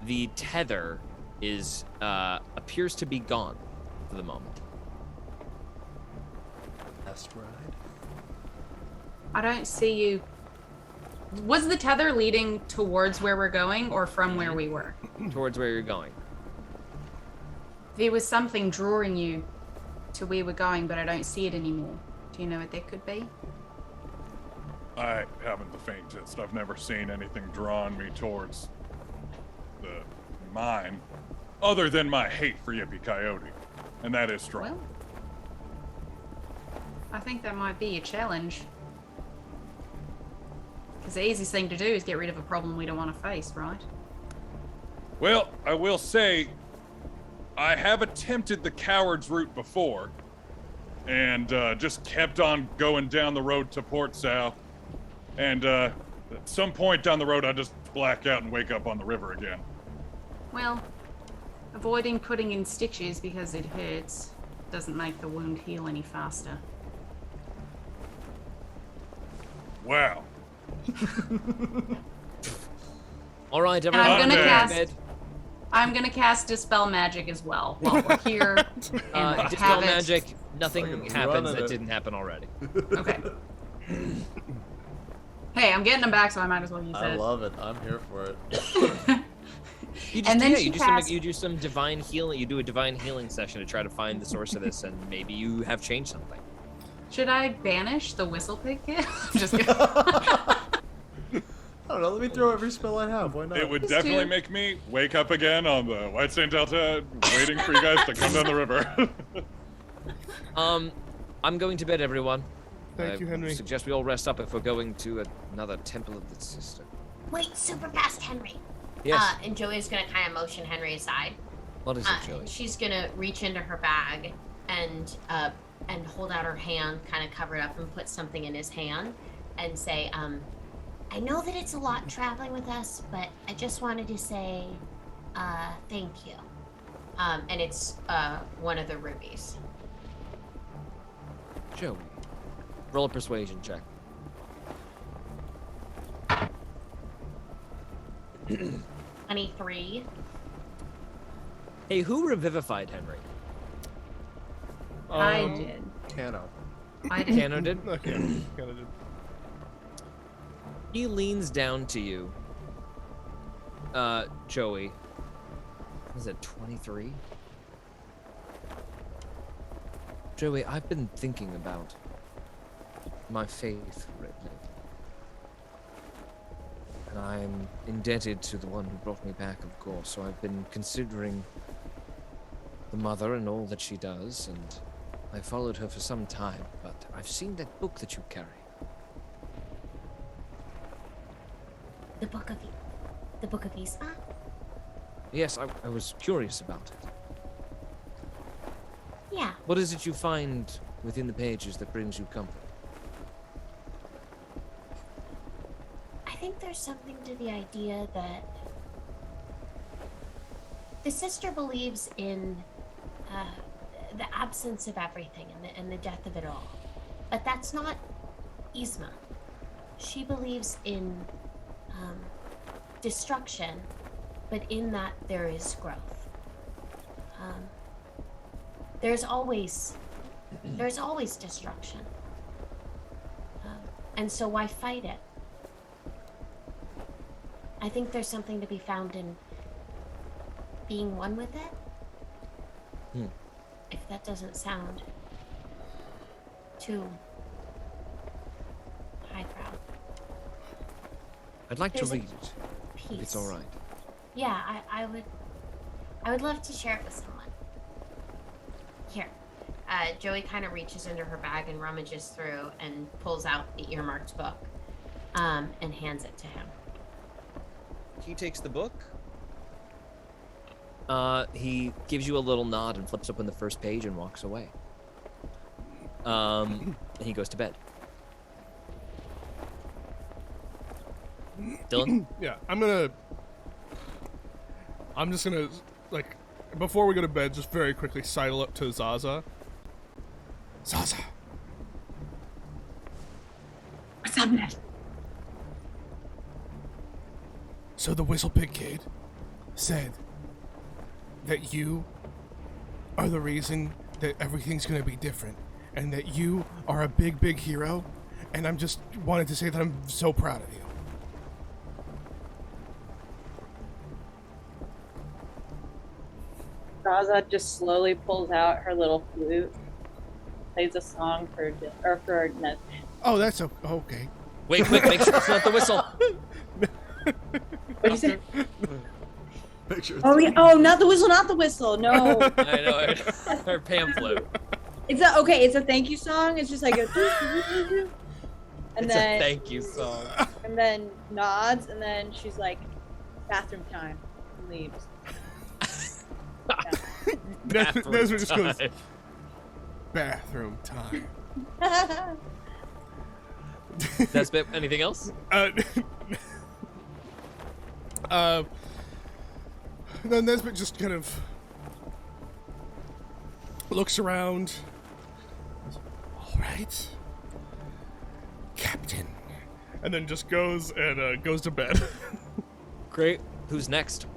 The tether is appears to be gone for the moment. Best ride. I don't see you. Was the tether leading towards where we're going or from where we were? Towards where you're going. There was something drawing you to where we're going, but I don't see it anymore. Do you know what that could be? I haven't the faintest. I've never seen anything drawing me towards the mine, other than my hate for Yippee Coyote, and that is strong. Well, I think that might be a challenge. Because the easiest thing to do is get rid of a problem we don't want to face, right? Well, I will say, I have attempted the coward's route before, and just kept on going down the road to Port Sal, and at some point down the road, I just black out and wake up on the river again. Well, avoiding putting in stitches because it hurts doesn't make the wound heal any faster. Wow. All right, And everyone. I'm gonna cast Dispel Magic as well while we're here. And Dispel have it- magic. Nothing Fucking happens running that it. didn't happen already. Okay. Hey, I'm getting them back, so I might as well use I it. love it. I'm here for it. You just, And then yeah, she you do cast- some divine healing. You do a divine healing session to try to find the source of this, and maybe you have changed something. Should I banish the whistle pig kid? I'm just kidding. I don't know. Let me throw every spell I have. Why not? It would Just definitely do- make me wake up again on the White Saint Delta, waiting for you guys to come down the river. I'm going to bed, everyone. Thank you, Henry. I suggest we all rest up if we're going to another temple of the sister. Wait, super fast, Henry. Yes. And Joey's gonna kind of motion Henry aside. What is it, Joey? She's gonna reach into her bag and hold out her hand, kind of cover it up, and put something in his hand, and say, I know that it's a lot traveling with us, but I just wanted to say, thank you. And it's one of the rubies. Joey. Roll a persuasion check. 23. Hey, who revivified Henry? I did. Cano. I did. Cano did? Okay, kind of did. He leans down to you. Joey. Is it 23? Joey, I've been thinking about my faith lately. And I'm indebted to the one who brought me back, of course, so I've been considering the mother and all that she does, and I followed her for some time, but I've seen that book that you carry. The Book of Isma? Yes, I was curious about it. Yeah. What is it you find within the pages that brings you comfort? I think there's something to the idea that the sister believes in the absence of everything and the death of it all. But that's not Isma. She believes in destruction, but in that there is growth. There's always destruction. And so why fight it? I think there's something to be found in being one with it. If that doesn't sound too highbrow. I'd like There's to a read it, Peace. if it's all right. Yeah, I would love to share it with someone. Here. Joey kind of reaches into her bag and rummages through and pulls out the earmarked book and hands it to him. He takes the book. He gives you a little nod and flips open the first page and walks away. And he goes to bed. Dylan? Yeah, I'm just gonna, like, before we go to bed, just very quickly sidle up to Zaza. Zaza! What's up, Ned? So the Whistlepig Kid said that you are the reason that everything's gonna be different, and that you are a big, big hero, and I'm just wanted to say that I'm so proud of you. Raza just slowly pulls out her little flute, plays a song for Ned. Oh, that's okay. Wait, quick, make sure it's not the whistle. What do you say? Picture. Oh yeah. Oh, not the whistle, not the whistle. No. I know, her pamphlet. It's a thank you song. It's just like a and It's then a thank you song. and then nods, and then she's like, bathroom time, and leaves. Nesbit just goes, time. bathroom time. Nesbit, anything else? No, Nesbit just kind of looks around. All right, Captain, and then just goes to bed. Great. Who's next?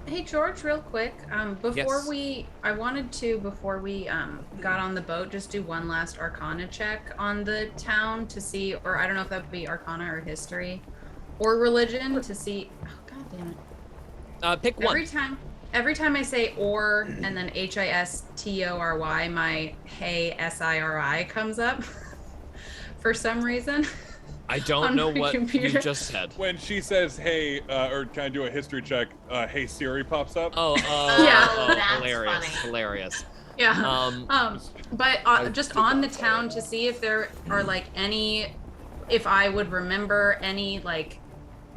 Hey George, real quick. Before Yes. I wanted to before we got on the boat, just do one last Arcana check on the town to see, or I don't know if that would be Arcana or History, or Religion to see. Oh God damn it! Pick one. Every time I say or and then HISTORY, my hey SIRI comes up for some reason. I don't on know my what computer. you just said. When she says, hey, or can I do a history check? Hey, Siri pops up. Oh, Yeah. That's hilarious, funny. hilarious. Yeah. But just on the town to see if there are like any, if I would remember any like.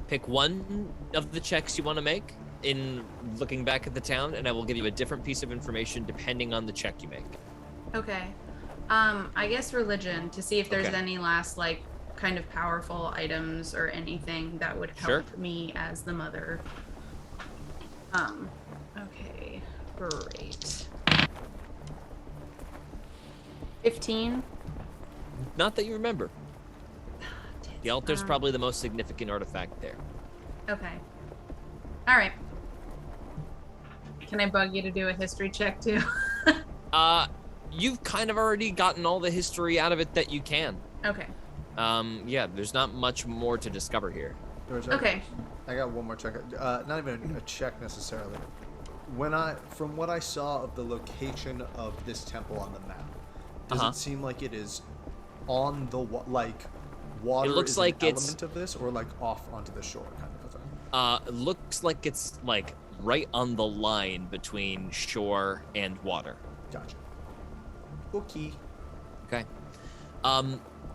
Pick one of the checks you want to make in looking back at the town, and I will give you a different piece of information depending on the check you make. Okay. I guess religion to see if there's Okay. any last like kind of powerful items or anything that would help me as the mother. Okay. Great. 15. Not that you remember. The altar's probably the most significant artifact there. Okay. All right. Can I bug you to do a history check too? You've kind of already gotten all the history out of it that you can. Okay. Yeah, there's not much more to discover here. George, Okay. I got one more check. Not even a check necessarily. From what I saw of the location of this temple on the map, does it seem like it is on the water? It looks is like an it's element of this, or like off onto the shore kind of a thing. It looks like it's like right on the line between shore and water. Gotcha. Okay. Okay.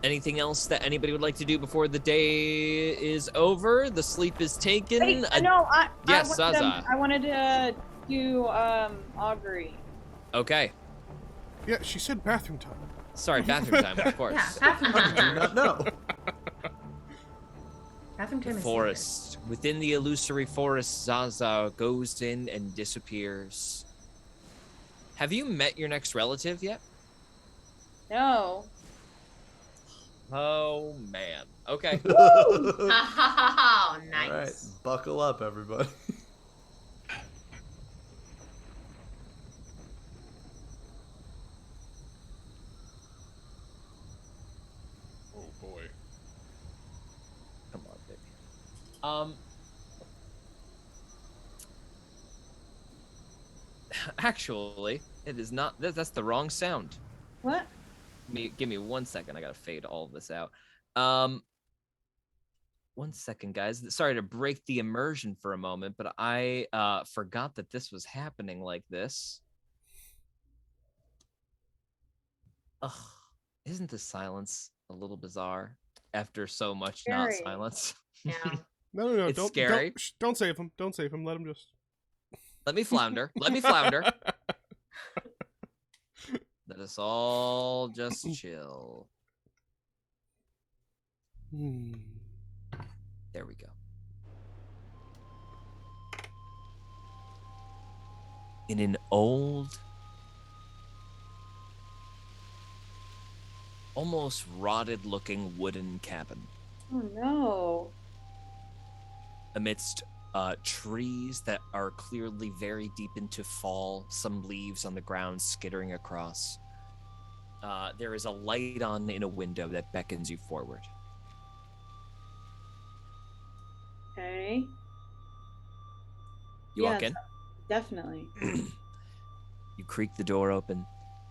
Anything else that anybody would like to do before the day is over? The sleep is taken. Wait, no, Yes, Zaza. I wanted to do augury. Okay. Yeah, she said bathroom time. Sorry, bathroom time, of course. Yeah. Bathroom Do time. not know. Bathroom time is Forest. Within the illusory forest, Zaza goes in and disappears. Have you met your next relative yet? No. Oh, man. Okay. Oh, nice. All right, buckle up, everybody. Oh boy. Come on, baby. Actually, it is not. That's the wrong sound. What? Give me 1 second. I gotta fade all of this out. 1 second, guys. Sorry to break the immersion for a moment, but I forgot that this was happening like this. Ugh, isn't the silence a little bizarre? after so much not Scary. silence. Yeah. No. It's Don't, scary. Don't save him. Don't save him. Let him just. Let me flounder. Let me flounder. Let us all just chill. There we go. In an old, almost rotted looking wooden cabin, Oh no. amidst trees that are clearly very deep into fall, some leaves on the ground skittering across. There is a light on in a window that beckons you forward. Okay. You walk Yes, in. Definitely. You creak the door open.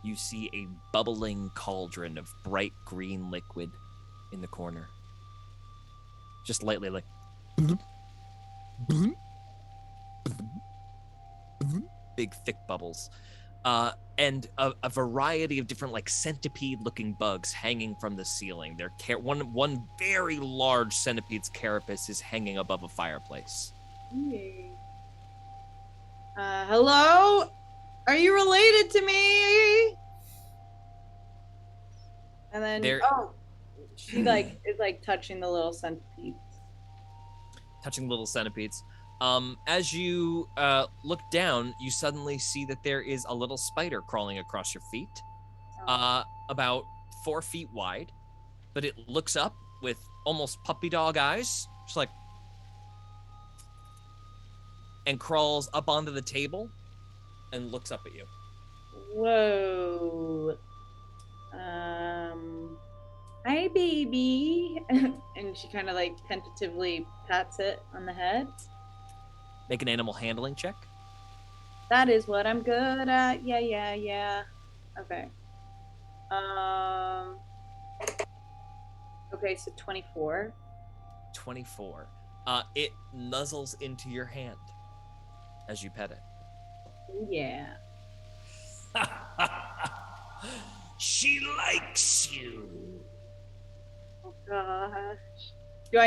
You see a bubbling cauldron of bright green liquid in the corner. Just lightly like big thick bubbles. And a variety of different like centipede-looking bugs hanging from the ceiling. One very large centipede's carapace is hanging above a fireplace. Hey. Hello? Are you related to me? And then she like is like touching the little centipede. Touching little centipedes. As you look down, you suddenly see that there is a little spider crawling across your feet, about 4 feet wide, but it looks up with almost puppy dog eyes, just like, and crawls up onto the table and looks up at you. Whoa. Hi, baby. And she kind of like tentatively pats it on the head. Make an animal handling check. That is what I'm good at. Yeah. Okay. Okay, so 24. 24. It nuzzles into your hand as you pet it. Yeah. She likes you. Oh gosh. Do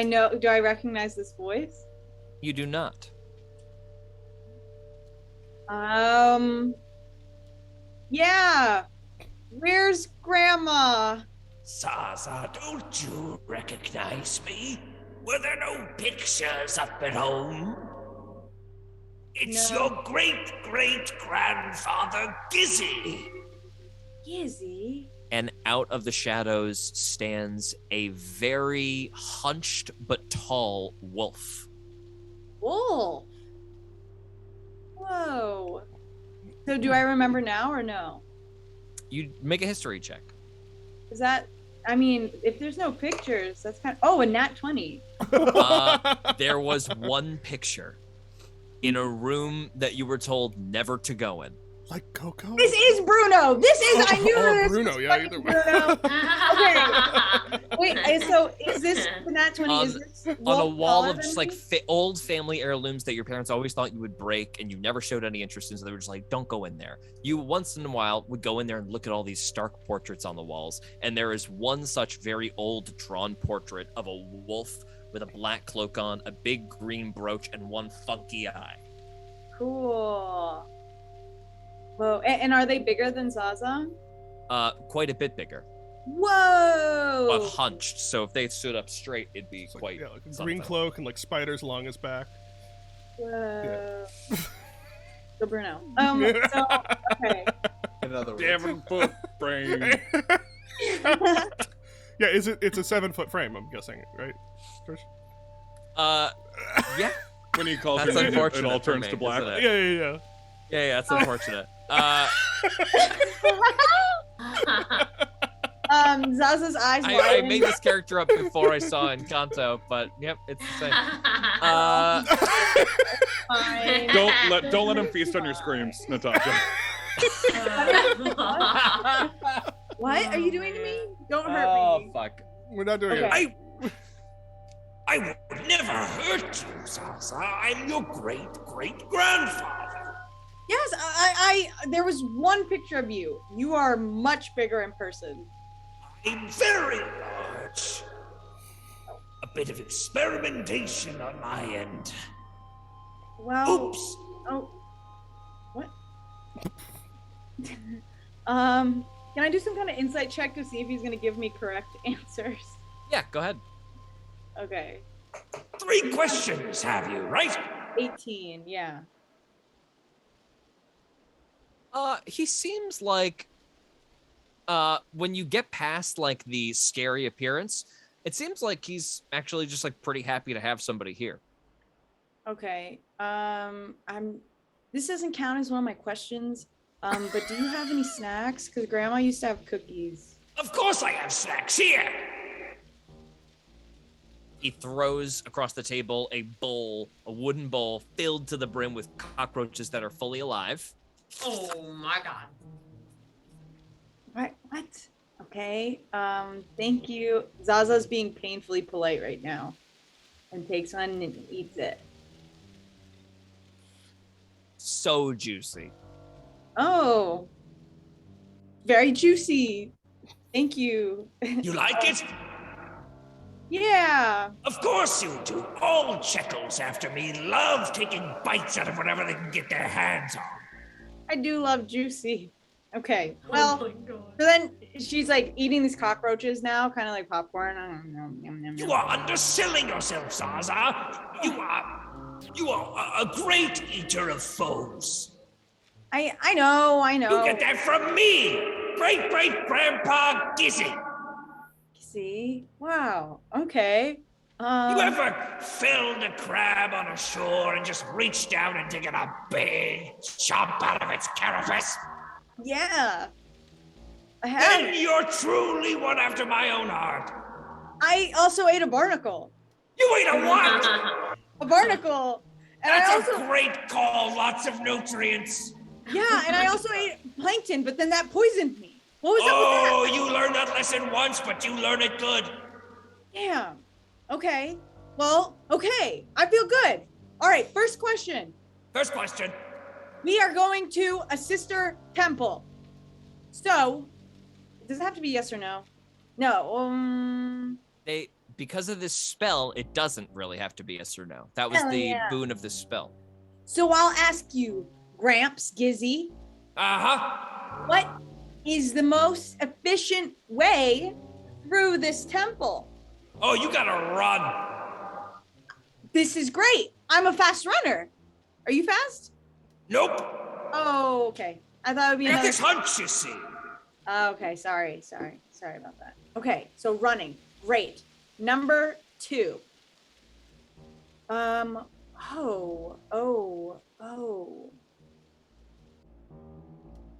I recognize this voice? You do not. Yeah. Where's Grandma? Zaza, don't you recognize me? Were there no pictures up at home? It's No. your great-great-grandfather, Gizzy. Gizzy? And out of the shadows stands a very hunched but tall wolf. Wolf. Whoa. So do I remember now or no? You make a history check. Is that, I mean, if there's no pictures, that's kind of, a nat 20. There was one picture in a room that you were told never to go in. Like Coco? This is Bruno. I knew this Bruno, was yeah, fucking either way. Bruno. Okay. Wait, so is this the nat 20? Is this On a wolf wall taller of just than like me? old family heirlooms that your parents always thought you would break and you never showed any interest in, so they were just like, don't go in there. You once in a while would go in there and look at all these stark portraits on the walls, and there is one such very old drawn portrait of a wolf with a black cloak on, a big green brooch, and one funky eye. Cool. Whoa, and are they bigger than Zaza? Quite a bit bigger, Whoa! but hunched. So if they stood up straight, it'd be It's quite like, like a something. green cloak and like spiders along his back. Whoa. Go Bruno. So, okay. In other words. 7-foot frame. Yeah, it's a 7-foot frame, I'm guessing, right? Trish? Yeah. When he calls That's you, it unfortunate all for turns me, to black. isn't it? Yeah. Yeah, that's unfortunate. Zaza's eyes I widen. made this character up before I saw Encanto, but yep, it's the same. Fine. Don't let him feast on your screams, Natasha. What are you doing to me? Don't hurt Oh me. fuck! We're not doing Okay. it. I would never hurt you, Zaza. I'm your great-great-grandfather. Yes, I there was one picture of you. You are much bigger in person. I'm very large. bit of experimentation on my end. Well, Oops. oh, what? Can I do some kind of insight check to see if he's gonna give me correct answers? Yeah, go ahead. Okay. 3 questions have you, right? 18, yeah. He seems like when you get past like the scary appearance, it seems like he's actually just like pretty happy to have somebody here. Okay. This doesn't count as one of my questions. But do you have any snacks? Because Grandma used to have cookies. Of course I have snacks here. He throws across the table a wooden bowl filled to the brim with cockroaches that are fully alive. Oh my god. What? Okay. Thank you. Zaza's being painfully polite right now. And takes one and eats it. So juicy. Oh. Very juicy. Thank you. You like it? Yeah. Of course you do. All Checkles after me love taking bites out of whatever they can get their hands on. I do love juicy. Okay. Oh Well, my God. so then she's like eating these cockroaches now, kind of like popcorn. You are underselling yourself, Zaza. You are a great eater of foes. I know. You get that from me, great-great-grandpa Gizzy. See? Wow. Okay. You ever felled a crab on a shore and just reached down and taken a big chomp out of its carapace? Yeah. I have. And you're truly one after my own heart. I also ate a barnacle. You ate a what? A barnacle. And That's I also a great call. Lots of nutrients. Yeah, and I also ate plankton, but then that poisoned me. What was up Oh, with that? you learned that lesson once, but you learn it good. Damn. Okay. Well, okay. I feel good. All right, first question. First question. We are going to a sister temple. So, does it have to be yes or no? No. Because of this spell, it doesn't really have to be yes or no. That was Hell the yeah. boon of this spell. So I'll ask you, Gramps, Gizzy, Uh-huh. what is the most efficient way through this temple? Oh, you gotta run. This is great. I'm a fast runner. Are you fast? Nope. Oh, okay. I thought it would be I got another. this hunch, you see. Okay, sorry about that. Okay, so running, great. Number 2.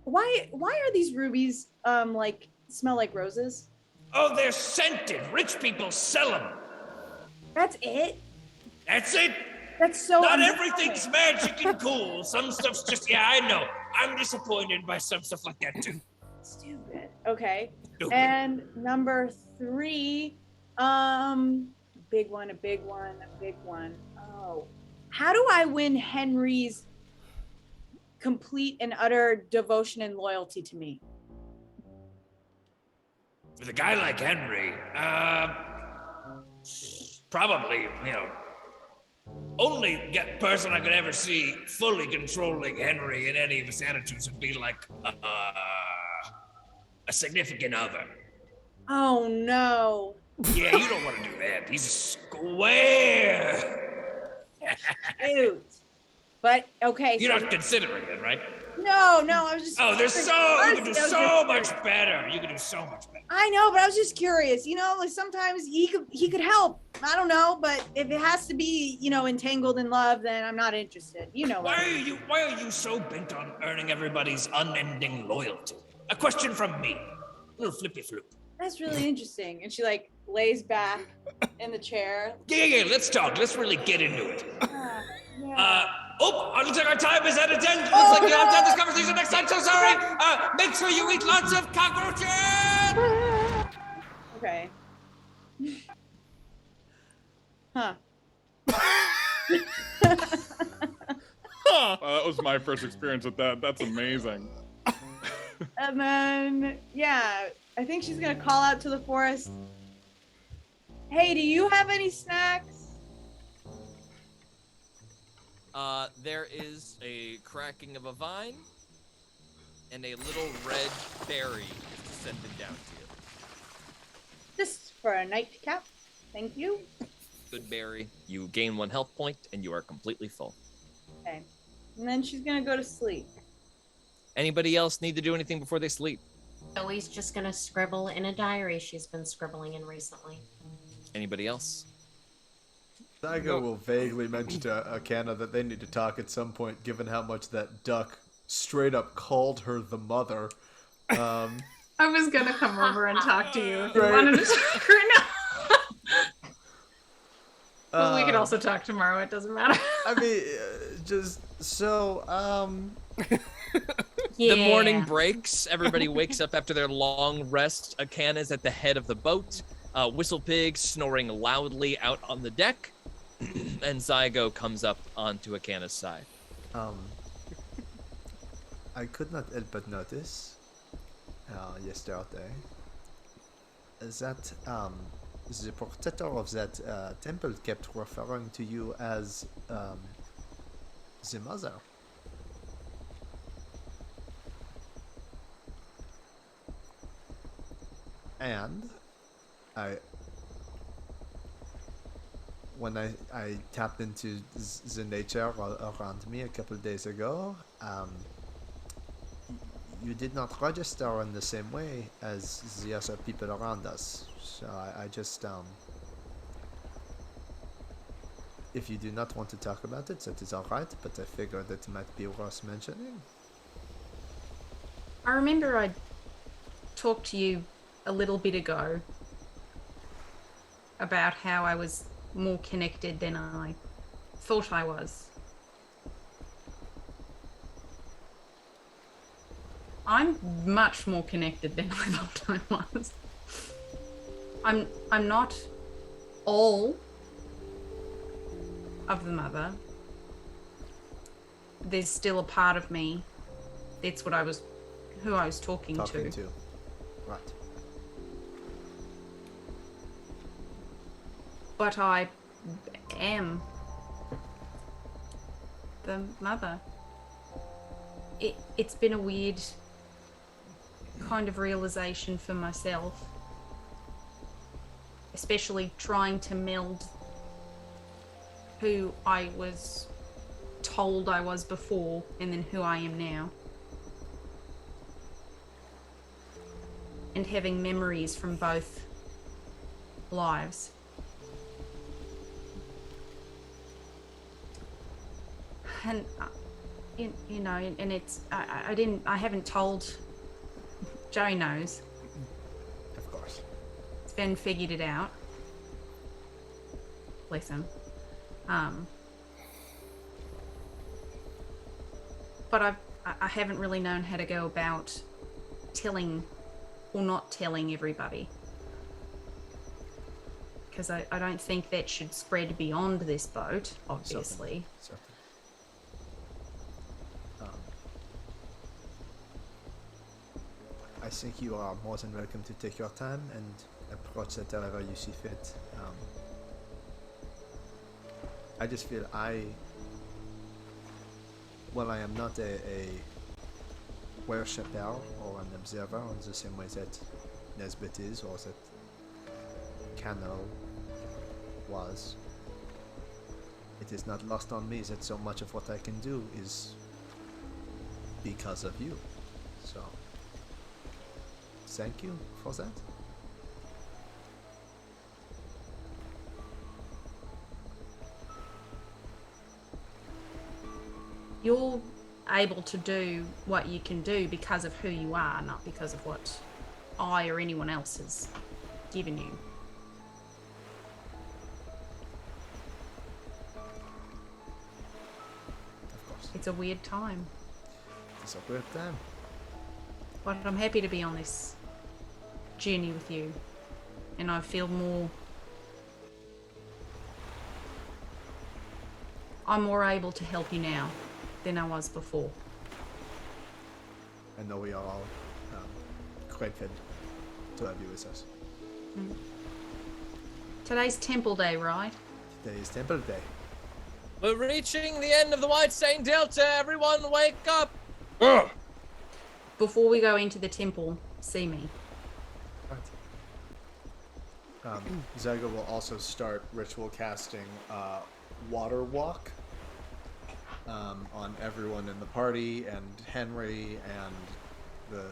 Why are these rubies like smell like roses? Oh, they're scented. Rich people sell them. That's it? That's it. That's so Not uncommon. everything's magic and cool. Some stuff's just, yeah, I know. I'm disappointed by some stuff like that, too. Stupid. Okay. Stupid. And number 3, big one. Oh, how do I win Henry's complete and utter devotion and loyalty to me? With a guy like Henry, probably, only person I could ever see fully controlling Henry in any of his attitudes would be like a significant other. Oh no. Yeah, you don't want to do that. He's a square. Dude. But okay. You're so not considering it, right? No, I was just. Oh, you can do so much better. You can do so much better. I know, but I was just curious. Like sometimes he could help. I don't know, but if it has to be, entangled in love, then I'm not interested. Why are you so bent on earning everybody's unending loyalty? A question from me. A little flippy flip. That's really interesting. And she like lays back in the chair. Yeah, let's talk. Let's really get into it. Yeah. Looks like our time is at an end. Looks like you'll have to have this conversation next time. So sorry. Make sure you eat lots of cockroaches. Okay. Huh. That was my first experience with that. That's amazing. And then, yeah, I think she's gonna call out to the forest. Hey, do you have any snacks? There is a cracking of a vine and a little red berry descended down to you. This for a nightcap. Thank you. Good berry. You gain 1 health point and you are completely full. Okay. And then she's gonna go to sleep. Anybody else need to do anything before they sleep? Zoe's just gonna scribble in a diary she's been scribbling in recently. Anybody else? Zygo will vaguely mention to Akana that they need to talk at some point, given how much that duck straight up called her the mother. I was gonna come over and talk to you if you Right. wanted to talk right now. Well, we can also talk tomorrow. It doesn't matter. I mean, just so, The morning breaks. Everybody wakes up after their long rest. Akana's at the head of the boat. Whistle Pig snoring loudly out on the deck. And Zygo comes up onto Akana's side. I could not help but notice, yesterday, that, the protector of that, temple kept referring to you as, the mother. And when I tapped into the nature around me a couple days ago, you did not register in the same way as the other people around us. So I just, if you do not want to talk about it, that is alright, but I figured it might be worth mentioning. I remember I talked to you a little bit ago about how I was more connected than I thought I was. I'm much more connected than I thought I was. I'm not all of the mother. There's still a part of me. That's what who I was talking to. Right. But I am the mother. It's been a weird kind of realization for myself, especially trying to meld who I was told I was before and then who I am now. And having memories from both lives. And you know, and it's I haven't told. Joey knows. Of course. Sven figured it out. Bless him. But I haven't really known how to go about telling or not telling everybody. Because I don't think that should spread beyond this boat, obviously. Certainly. I think you are more than welcome to take your time and approach that however you see fit. I just feel while I am not a worshipper or an observer in the same way that Nesbit is or that Cano was, it is not lost on me that so much of what I can do is because of you. So thank you for that. You're able to do what you can do because of who you are, not because of what I or anyone else has given you. Of course. It's a weird time, It's a weird time. but I'm happy to be on this journey with you, and I feel I'm more able to help you now than I was before. I know we are all grateful to have you with us. Today's Temple Day, right? Today's Temple Day. We're reaching the end of the White Stain Delta. Everyone, wake up! Ugh. Before we go into the temple, see me. Zega will also start ritual casting Water Walk on everyone in the party and Henry and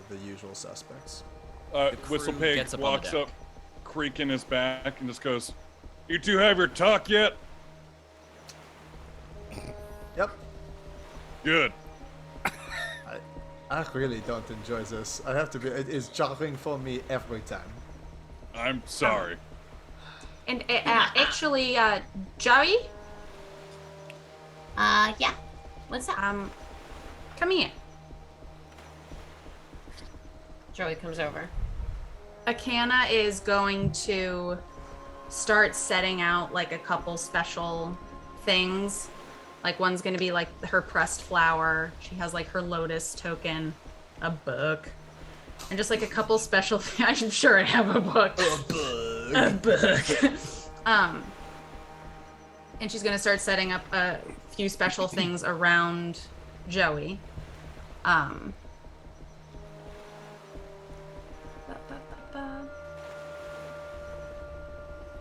the usual suspects. crew Whistlepig gets up on the walks deck. up, creaking his back, and just goes, "You two have your talk yet?" Yep. Good. I really don't enjoy this. I have to be. It is jarring for me every time. I'm sorry. And actually, Joey, Yeah. What's up? come here. Joey comes over. Akana is going to start setting out like a couple special things. Like one's gonna be like her pressed flower. She has like her lotus token, a book, and just like a couple special things. I'm sure I have a book. A book. And she's gonna start setting up a few special things around Joey.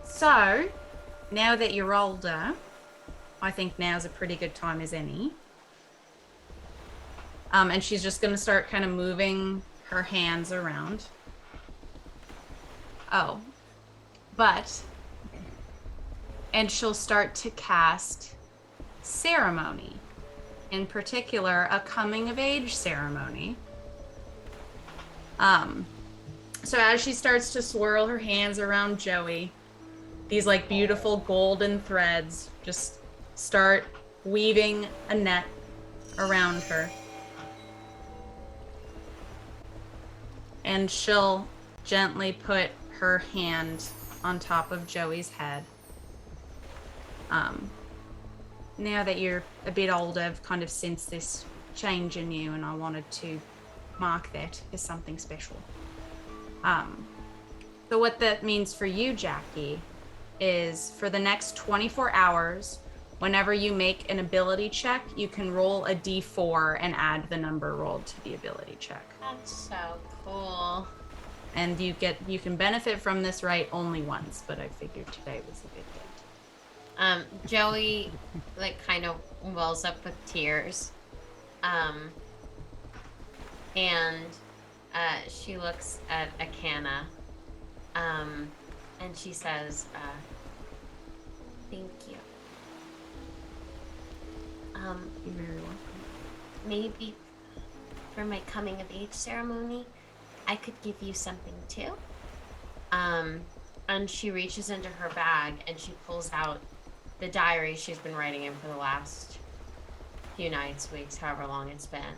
So, now that you're older, I think now's a pretty good time as any. And she's just gonna start kind of moving her hands around. Oh, but, and she'll start to cast ceremony. In particular, a coming of age ceremony. So as she starts to swirl her hands around Joey, these like beautiful golden threads just start weaving a net around her. And she'll gently put her hand on top of Joey's head. Now that you're a bit older, I've kind of sensed this change in you, and I wanted to mark that as something special. So what that means for you, Jackie, is for the next 24 hours, whenever you make an ability check, you can roll a d4 and add the number rolled to the ability check. That's so cool. And you can benefit from this right only once, but I figured today was a good day. Joey, like, kind of wells up with tears. And she looks at Akana. And she says, thank you. You're very welcome. Maybe for my coming of age ceremony, I could give you something too. And she reaches into her bag and she pulls out the diary she's been writing in for the last few nights, weeks, however long it's been.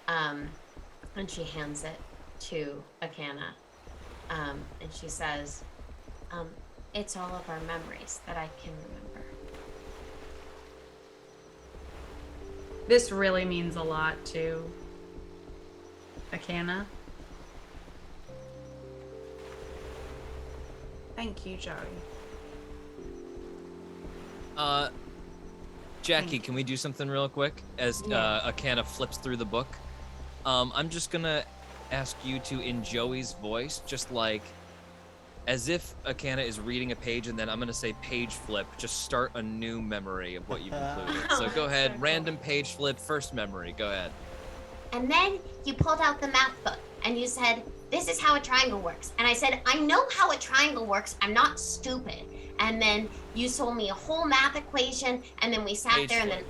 And she hands it to Akana. And she says, it's all of our memories that I can remember. This really means a lot to Akana. Thank you, Joey. Jackie, can we do something real quick as Akana flips through the book? I'm just gonna ask you to, in Joey's voice, just like as if Akana is reading a page, and then I'm gonna say page flip, just start a new memory of what you've included. So go ahead, random page flip, first memory, go ahead. And then you pulled out the math book and you said, this is how a triangle works. And I said, I know how a triangle works. I'm not stupid. And then you told me a whole math equation, and then we sat Page there, and flip. then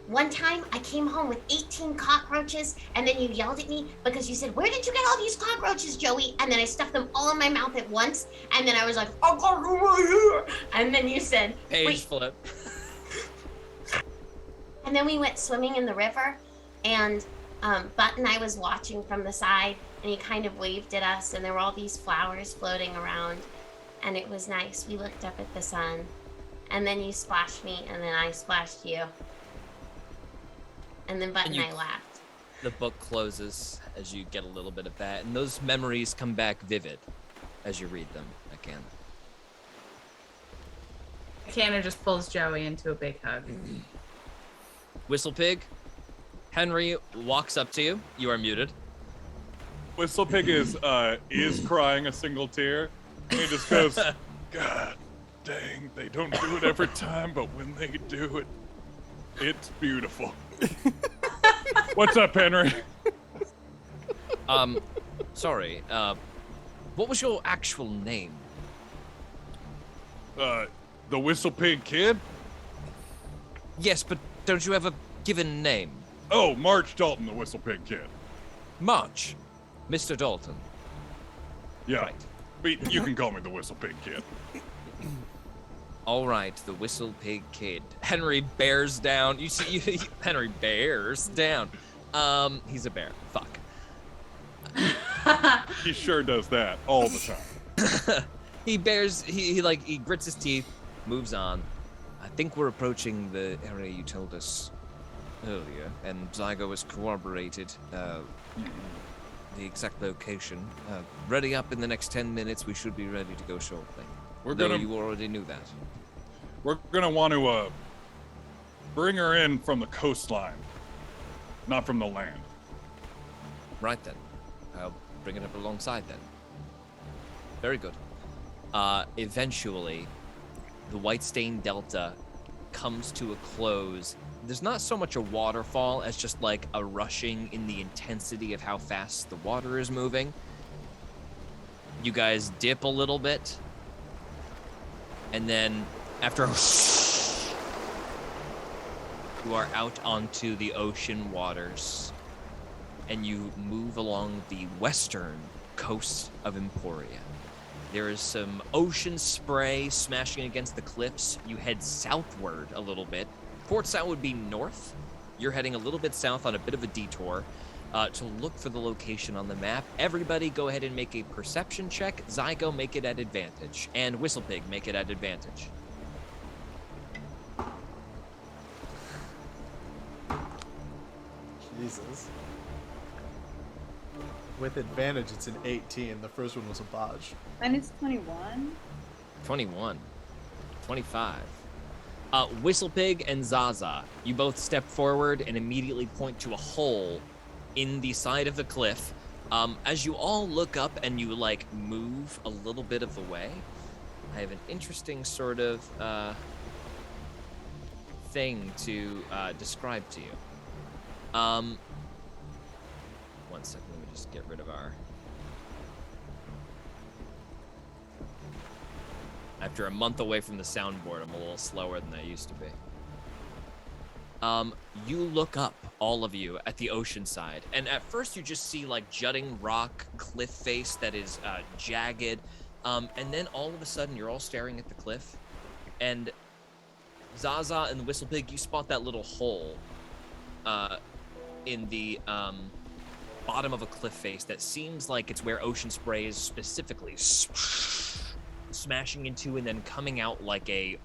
one time I came home with 18 cockroaches, and then you yelled at me because you said, where did you get all these cockroaches, Joey? And then I stuffed them all in my mouth at once, and then I was like, I got them right here. And then you said, Page wait. flip. And then we went swimming in the river, and Butt and I was watching from the side, and he kind of waved at us, and there were all these flowers floating around, and it was nice. We looked up at the sun, and then you splashed me, and then I splashed you. And then Butt and I laughed. The book closes as you get a little bit of that, and those memories come back vivid as you read them again. Canna just pulls Joey into a big hug. Whistle Pig, Henry walks up to you. You are muted. Whistle Pig is crying a single tear. And he just goes, God dang, they don't do it every time, but when they do it, it's beautiful. What's up, Henry? Sorry, what was your actual name? The Whistle Pig Kid? Yes, but don't you have a given name? Oh, March Dalton, the Whistle Pig Kid. March. Mr. Dalton. Yeah. Right. But you can call me the Whistle Pig Kid. All right, the Whistle Pig Kid. Henry bears down. You see, Henry bears down. He's a bear. Fuck. He sure does that all the time. He grits his teeth, moves on. I think we're approaching the area you told us earlier, and Zygo has corroborated the exact location. Ready up in the next 10 minutes. We should be ready to go shortly. You already knew that. We're gonna want to bring her in from the coastline, not from the land. Right then. I'll bring it up alongside then. Very good. Eventually, the White Stain Delta comes to a close. There's not so much a waterfall as just like a rushing in the intensity of how fast the water is moving. You guys dip a little bit, and then after you are out onto the ocean waters, and you move along the western coast of Emporia. There is some ocean spray smashing against the cliffs. You head southward a little bit. Port Sound would be north. You're heading a little bit south on a bit of a detour to look for the location on the map. Everybody go ahead and make a perception check. Zygo, make it at advantage. And Whistlepig, make it at advantage. Jesus. With advantage, it's an 18. The first one was a bodge. Mine is 21. 21. 25. Whistlepig and Zaza, you both step forward and immediately point to a hole in the side of the cliff. As you all look up and you move a little bit of the way, I have an interesting sort of thing to describe to you. One second, let me just get rid of our... After a month away from the soundboard, I'm a little slower than I used to be. You look up, all of you, at the ocean side, and at first you just see jutting rock, cliff face that is jagged, and then all of a sudden you're all staring at the cliff, and Zaza and the Whistlepig, you spot that little hole in the bottom of a cliff face that seems like it's where ocean spray is specifically smashing into and then coming out like a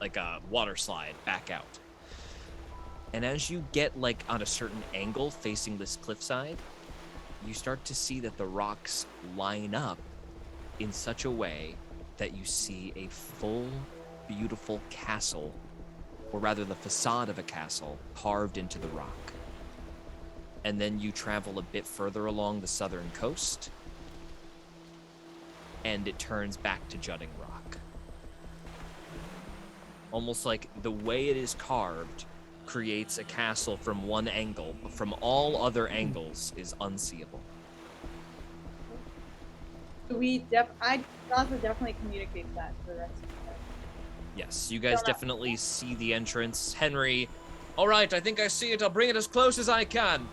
water slide back out. And as you get on a certain angle facing this cliffside, you start to see that the rocks line up in such a way that you see a full, beautiful castle, or rather the facade of a castle, carved into the rock. And then you travel a bit further along the southern coast, and it turns back to jutting rock. Almost like the way it is carved creates a castle from one angle, but from all other angles is unseeable. Zaza definitely communicates that to the rest of you guys. Yes, you guys definitely see the entrance. Henry, all right, I think I see it. I'll bring it as close as I can.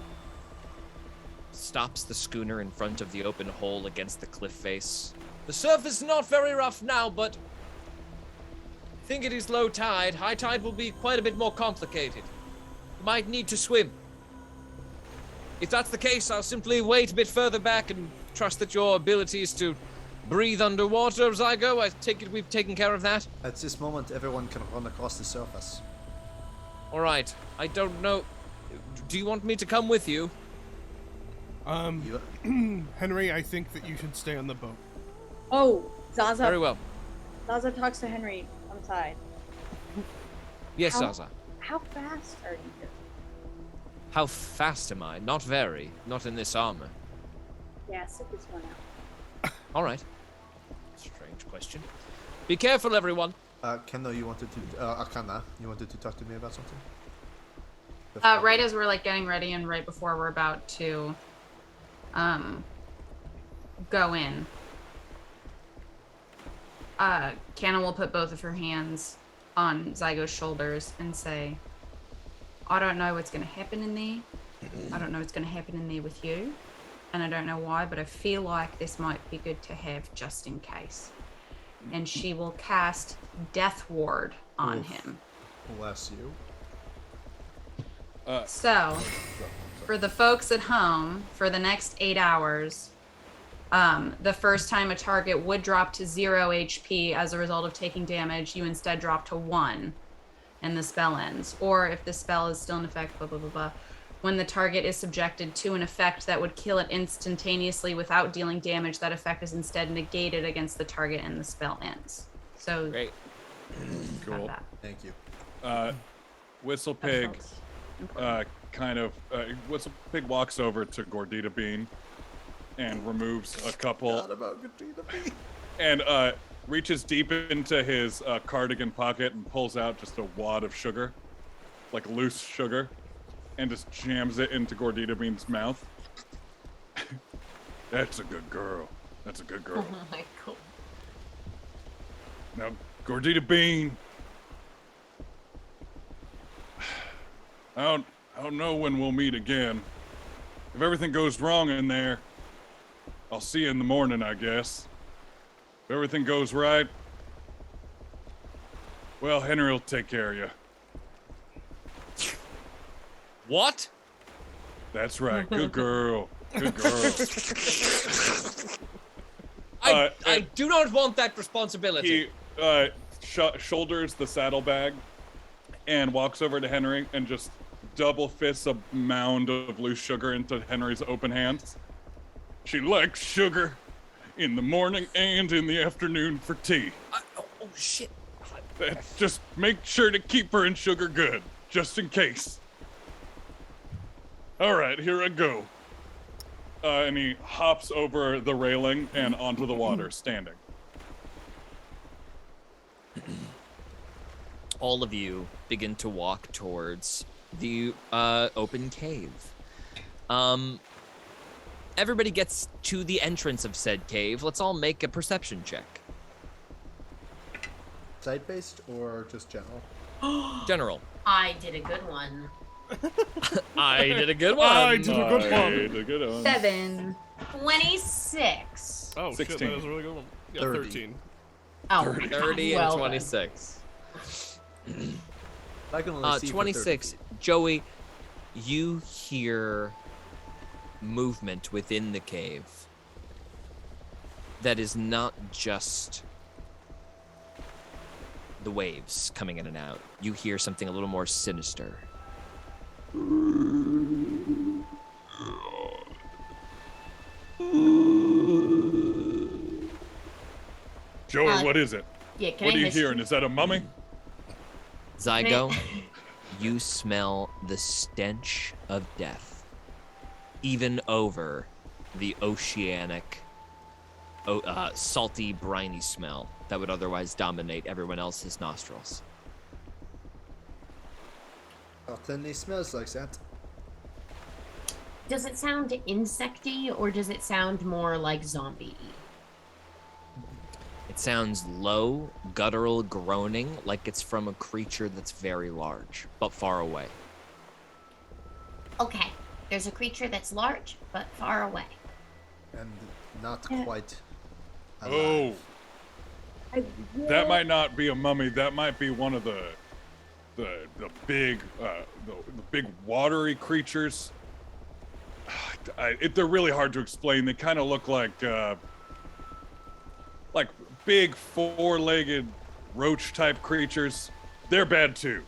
Stops the schooner in front of the open hole against the cliff face. The surface is not very rough now, but I think it is low tide. High tide will be quite a bit more complicated. You might need to swim. If that's the case, I'll simply wait a bit further back and trust that your abilities to breathe underwater, Zygo, I take it we've taken care of that? At this moment, everyone can run across the surface. All right. I don't know. Do you want me to come with you? Henry, I think that you should stay on the boat. Oh, Zaza. Very well. Zaza talks to Henry on the side. Yes, How- Zaza. How fast are you? How fast am I? Not very. Not in this armor. Yeah, sit this one out. All right. Strange question. Be careful, everyone. Kendo, you wanted to, Akana, you wanted to talk to me about something? Right as we're like getting ready and right before we're about to go in, Canna will put both of her hands on Zygo's shoulders and say, I don't know what's going to happen in there. I don't know what's going to happen in there with you. And I don't know why, but I feel like this might be good to have just in case. And she will cast Death Ward on him. Bless you. So, for the folks at home, for the next 8 hours, the first time a target would drop to 0 HP as a result of taking damage, you instead drop to 1 and the spell ends. Or if the spell is still in effect, blah, blah, blah, blah. When the target is subjected to an effect that would kill it instantaneously without dealing damage, that effect is instead negated against the target and the spell ends. So, Great. Cool. that. Thank you. Whistle Pig Whistle Pig walks over to Gordita Bean and removes a couple Not about Gordita Bean. and reaches deep into his cardigan pocket and pulls out just a wad of sugar, like loose sugar, and just jams it into Gordita Bean's mouth. That's a good girl. That's a good girl. Oh my god. Now, Gordita Bean, I don't know when we'll meet again. If everything goes wrong in there, I'll see you in the morning, I guess. If everything goes right, well, Henry will take care of you. What? That's right. Good girl. Good girl. I do not want that responsibility. He shoulders the saddlebag and walks over to Henry and just double fists a mound of loose sugar into Henry's open hands. She likes sugar in the morning and in the afternoon for tea. Oh, shit. Just make sure to keep her in sugar good, just in case. All right, here I go. And he hops over the railing and onto the water, standing. All of you begin to walk towards the open cave. Everybody gets to the entrance of said cave. Let's all make a perception check. Site-based or just general? General. I did a good one. I did a good one. I did a good one. Did a good one. 7. 26. Oh, 16. shit, that was a really good one. Yeah, 30. 13. Oh, 30 well and then. 26. I can only see for 26. 30 feet. Joey, you hear movement within the cave that is not just the waves coming in and out. You hear something a little more sinister. Joey, what is it? Yeah, can What I are you miss hearing? Is that a mummy? Zygo, you smell the stench of death, even over the oceanic, salty, briny smell that would otherwise dominate everyone else's nostrils. Certainly smells like that. Does it sound insecty or does it sound more like zombie? It sounds low, guttural groaning like it's from a creature that's very large, but far away. Okay, there's a creature that's large but far away. And not quite Oh, alive. that might not be a mummy. That might be one of the big watery creatures. They're really hard to explain. They kind of look like big four-legged roach type creatures. They're bad too.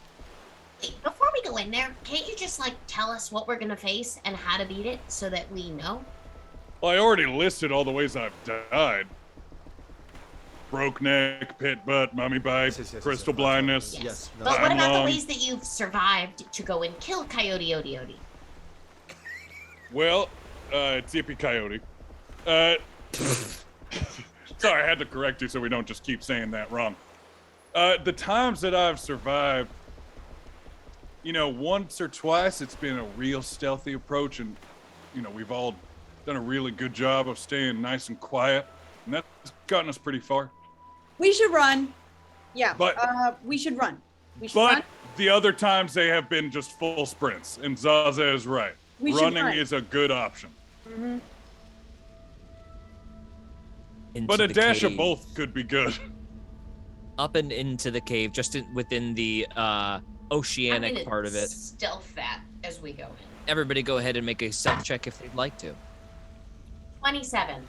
Hey, before we go in there, can't you just tell us what we're gonna face and how to beat it so that we know? Well, I already listed all the ways I've died. broke neck, pit butt, mummy bite, Yes. crystal blindness. Yes. Yes, no. But what I'm about the long. ways that you've survived to go and kill Coyote Odi Odi? Well, it's Yippee Coyote. Sorry, I had to correct you so we don't just keep saying that wrong. The times that I've survived, once or twice it's been a real stealthy approach, and, we've all done a really good job of staying nice and quiet, and that's gotten us pretty far. We should run. Yeah. But- we should run. We should But run. the other times they have been just full sprints, and Zaza is right. We should Running run. is a good option. Mhm. Into But a the dash of cave. both could be good. Up and into the cave, just within the oceanic I'm gonna part of it. Stealth that as we go in. Everybody go ahead and make a stealth check if they'd like to. 27.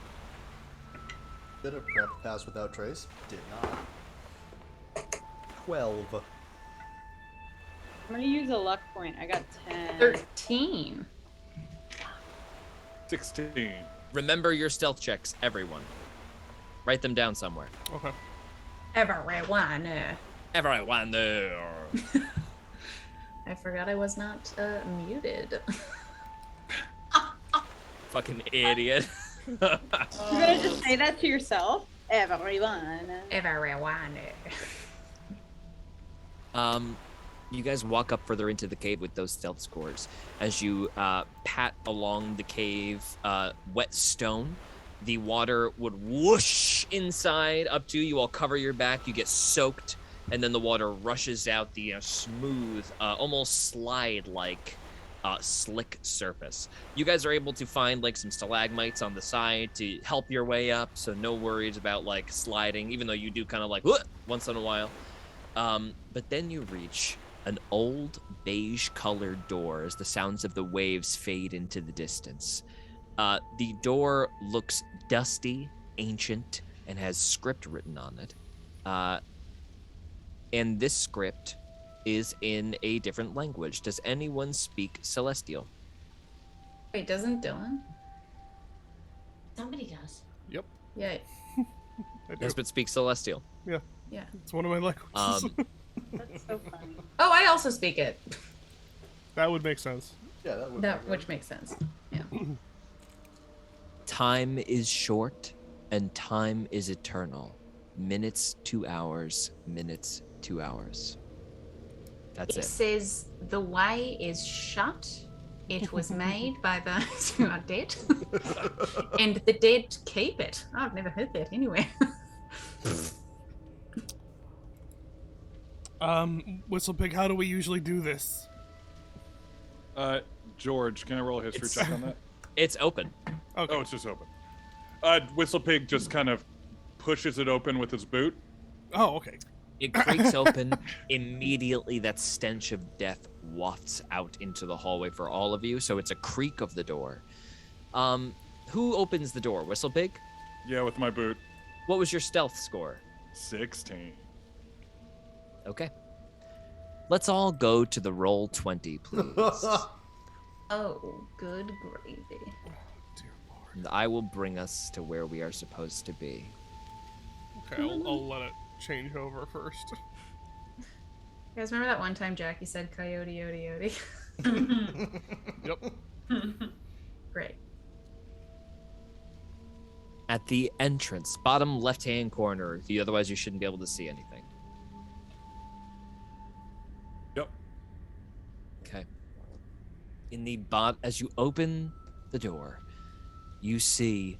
Did a prep pass without trace? Did not. 12. I'm gonna use a luck point. I got 10. 13. 16. Remember your stealth checks, everyone. Write them down somewhere. Okay. Everyone. Everyone there. I forgot I was not muted. Fucking idiot. You're gonna just say that to yourself? Everyone. Everyone. You guys walk up further into the cave with those stealth scores. As you pat along the cave wet stone, the water would whoosh inside up to you. You all cover your back. You get soaked, and then the water rushes out the smooth, almost slide-like slick surface. You guys are able to find like some stalagmites on the side to help your way up, so no worries about like sliding, even though you do kind of like once in a while. But then you reach an old beige-colored door as the sounds of the waves fade into the distance. The door looks dusty, ancient, and has script written on it. And this script is in a different language. Does anyone speak Celestial? Wait, doesn't Dylan? Somebody does. Yep. Yeah. I do. Yes, but speak Celestial. Yeah. It's one of my languages. That's so funny. Oh, I also speak it. That would make sense. Yeah, that would That be which makes sense. Yeah. Time is short and time is eternal. Minutes to hours, minutes to hours. That's It it. says the way is shut. It was made by those who are dead, and the dead keep it. I've never heard that anywhere. Whistlepig, how do we usually do this? George, can I roll a history check on that? It's open. Okay. Oh, it's just open. Whistlepig just kind of pushes it open with his boot. Oh, okay. It creaks open. Immediately, that stench of death wafts out into the hallway for all of you. So it's a creak of the door. Who opens the door? Whistlepig? Yeah, with my boot. What was your stealth score? 16. Okay. Let's all go to the roll 20, please. Oh, good gravy. Dear Lord. And I will bring us to where we are supposed to be. Okay, I'll let it change over first. You guys remember that one time Jackie said coyote, yodi, yodi? Yep. Great. At the entrance, bottom left-hand corner, otherwise you shouldn't be able to see anything. Yep. Okay. In the as you open the door, you see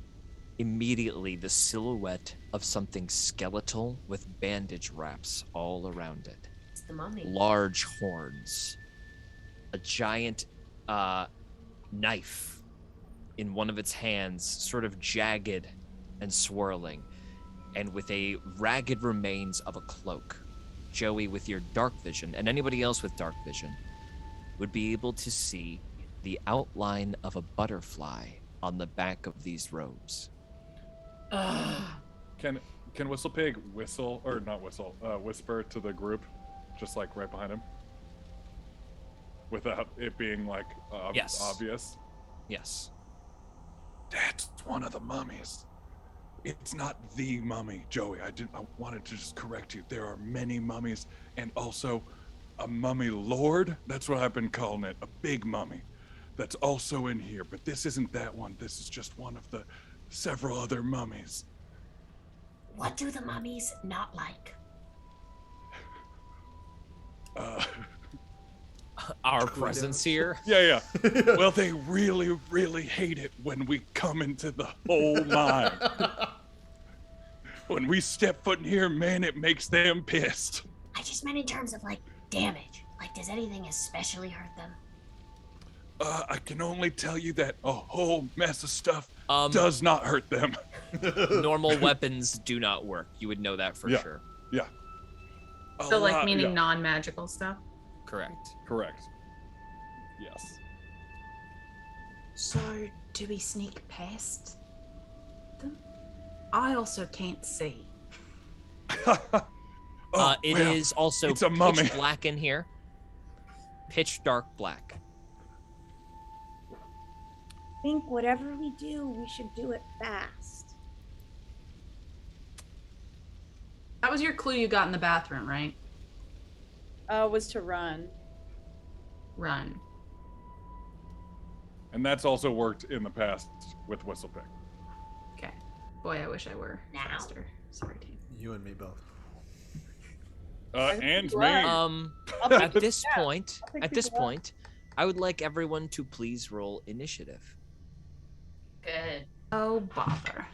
immediately the silhouette of something skeletal with bandage wraps all around it. It's the mummy. Large horns, a giant knife in one of its hands, sort of jagged and swirling, and with a ragged remains of a cloak. Joey, with your dark vision, and anybody else with dark vision, would be able to see the outline of a butterfly on the back of these robes. Can Whistlepig whistle, or not whistle, whisper to the group, just like right behind him? Without it being like Yes. obvious? Yes. That's one of the mummies. it's not the mummy, Joey. I wanted to just correct you. There are many mummies, and also a mummy lord. That's what I've been calling it. A big mummy. That's also in here, but this isn't that one. This is just one of the several other mummies. What do the mummies not like? Our presence here. Yeah. Well, they really, really hate it when we come into the whole mine. When we step foot in here, man, it makes them pissed. I just meant in terms of like damage. Like, does anything especially hurt them? I can only tell you that a whole mess of stuff does not hurt them. Normal weapons do not work. You would know that for sure. Yeah. So, like, meaning non-magical stuff? Correct. Yes. So, do we sneak past them? I also can't see. It is also it's a mummy. pitch black in here. Pitch dark black. I think whatever we do, we should do it fast. That was your clue you got in the bathroom, right? Was to run. Run. And that's also worked in the past with Whistlepig. Okay. Boy, I wish I were Now. faster. Sorry, team. You and me both. And you me. are. At this Yeah, point, pick at this people up. point, I would like everyone to please roll initiative. Good. Oh, bother.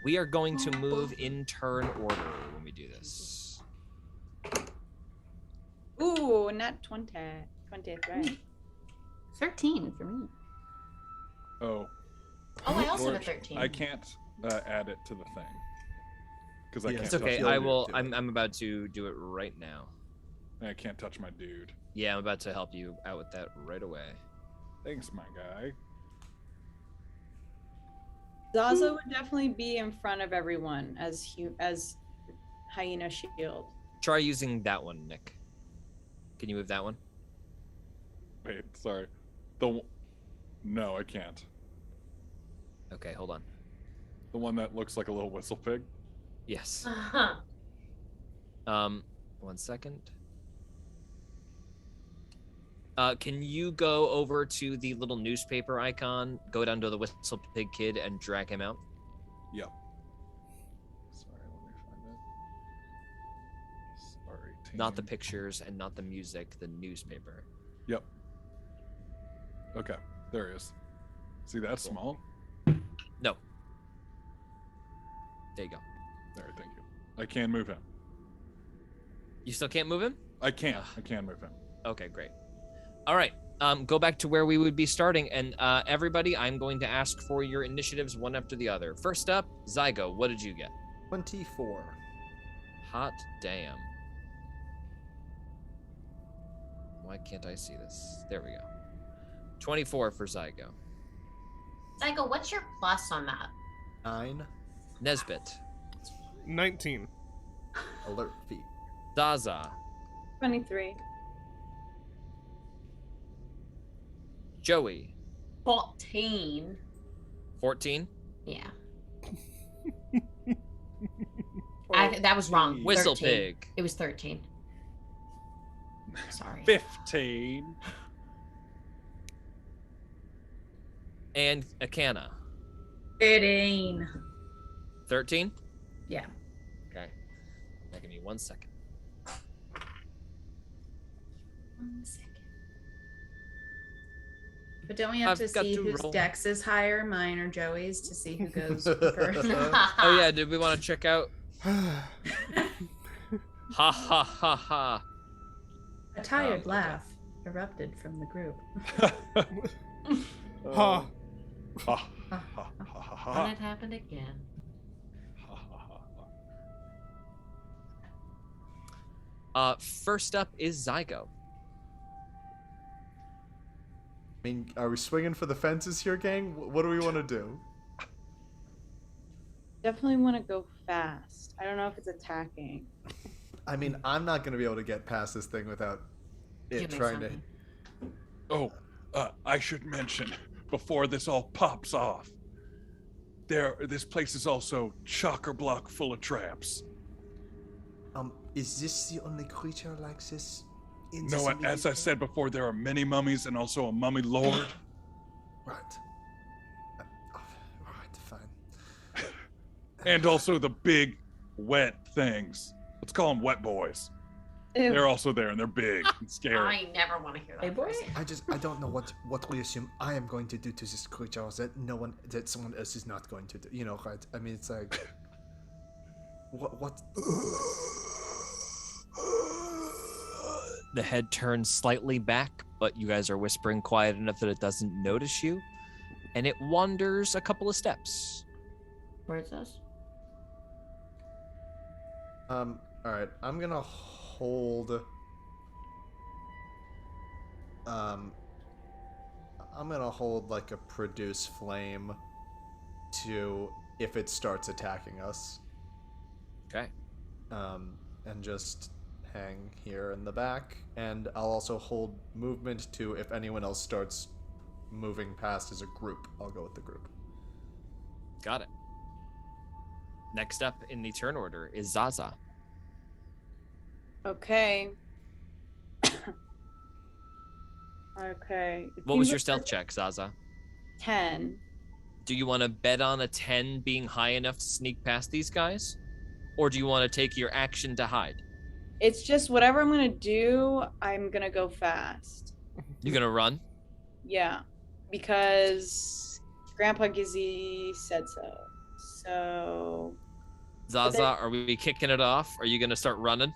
We are going to move in turn order when we do this. Ooh, not 20. 20th, right? 13 for me. Oh, Oh, I also have a George, 13. I can't add it to the thing. Because I Yeah, can't It's touch okay. feel I you will. do it. I'm about to do it right now. I can't touch my dude. Yeah, I'm about to help you out with that right away. Thanks, my guy. Zaza would definitely be in front of everyone as Hyena Shield. Try using that one, Nick. Can you move that one? Wait, sorry. No, I can't. Okay, hold on. The one that looks like a little whistle pig. Yes. Uh-huh. 1 second. Can you go over to the little newspaper icon, go down to the Whistle Pig Kid, and drag him out? Yep. Sorry, let me find it. Sorry, team. Not the pictures and not the music, the newspaper. Yep. Okay, there he is. See that small? No. There you go. There, thank you. I can move him. You still can't move him? I can move him. Okay, great. All right. Go back to where we would be starting, and everybody, I'm going to ask for your initiatives one after the other. First up, Zygo, what did you get? 24. Hot damn. Why can't I see this? There we go. 24 for Zygo. Zygo, what's your plus on that? 9. Nesbit. 19. Alert feet. Daza. 23. Joey. 14. 14. Yeah. That was wrong. Whistle 13. Pig. It was 13. Sorry. 15. And Akana. 15. 13. Yeah. Okay. Now give me 1 second. 1 second. But don't we have I've to got see to whose roll. dex is higher, mine or Joey's, to see who goes first? Oh yeah, did we want to check out? Ha ha ha ha. A tired okay. laugh erupted from the group. Ha. Ha, ha, ha, ha, ha, And it happened again. ha, ha, ha. First up is Zygo. I mean, are we swinging for the fences here, gang? What do we want to do? Definitely want to go fast. I don't know if it's attacking. I mean, I'm not going to be able to get past this thing without it Give me trying to... something. Oh, I should mention, before this all pops off, this place is also chock-a-block full of traps. Is this the only creature like this? No, as I said before, there are many mummies and also a mummy lord. Right. Alright, fine. And also the big, wet things. Let's call them wet boys. Ew. They're also there, and they're big and scary. I never want to hear that. Hey, boy. phrase. I don't know what we assume I am going to do to this creature that someone else is not going to do. You know, right? I mean, it's like, what? The head turns slightly back, but you guys are whispering quiet enough that it doesn't notice you. And it wanders a couple of steps. Where is this? All right. I'm gonna hold. I'm gonna hold like a produce flame to if it starts attacking us. Okay. And just hang here in the back, and I'll also hold movement to if anyone else starts moving past as a group. I'll go with the group. Got it. Next up in the turn order is Zaza. Okay. Okay. It What was seems your like stealth check, Zaza? 10. Do you want to bet on a 10 being high enough to sneak past these guys? Or do you want to take your action to hide? It's just whatever I'm gonna do, I'm gonna go fast. You gonna run? Yeah, because Grandpa Gizzy said so. So, Zaza, are we kicking it off? Are you gonna start running?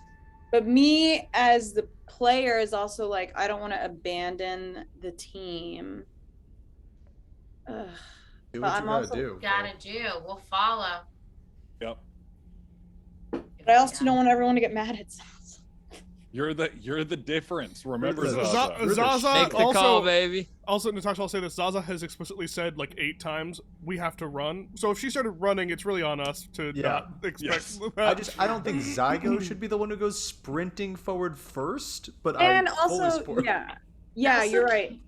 but me as the player is also like, I don't want to abandon the team. Ugh. Do But what I'm you gotta also- do. Gotta do. We'll follow. Yep. But I also don't want everyone to get mad at us. You're the difference. Remember, Zaza. Zaza. Zaza Make the also, call, baby. Also, Natasha, I'll say this. Zaza has explicitly said like 8 times we have to run. So if she started running, it's really on us to Yeah. not expect Yes. that. I don't think Zygo should be the one who goes sprinting forward first, but And I fully also, support. yeah, you're right.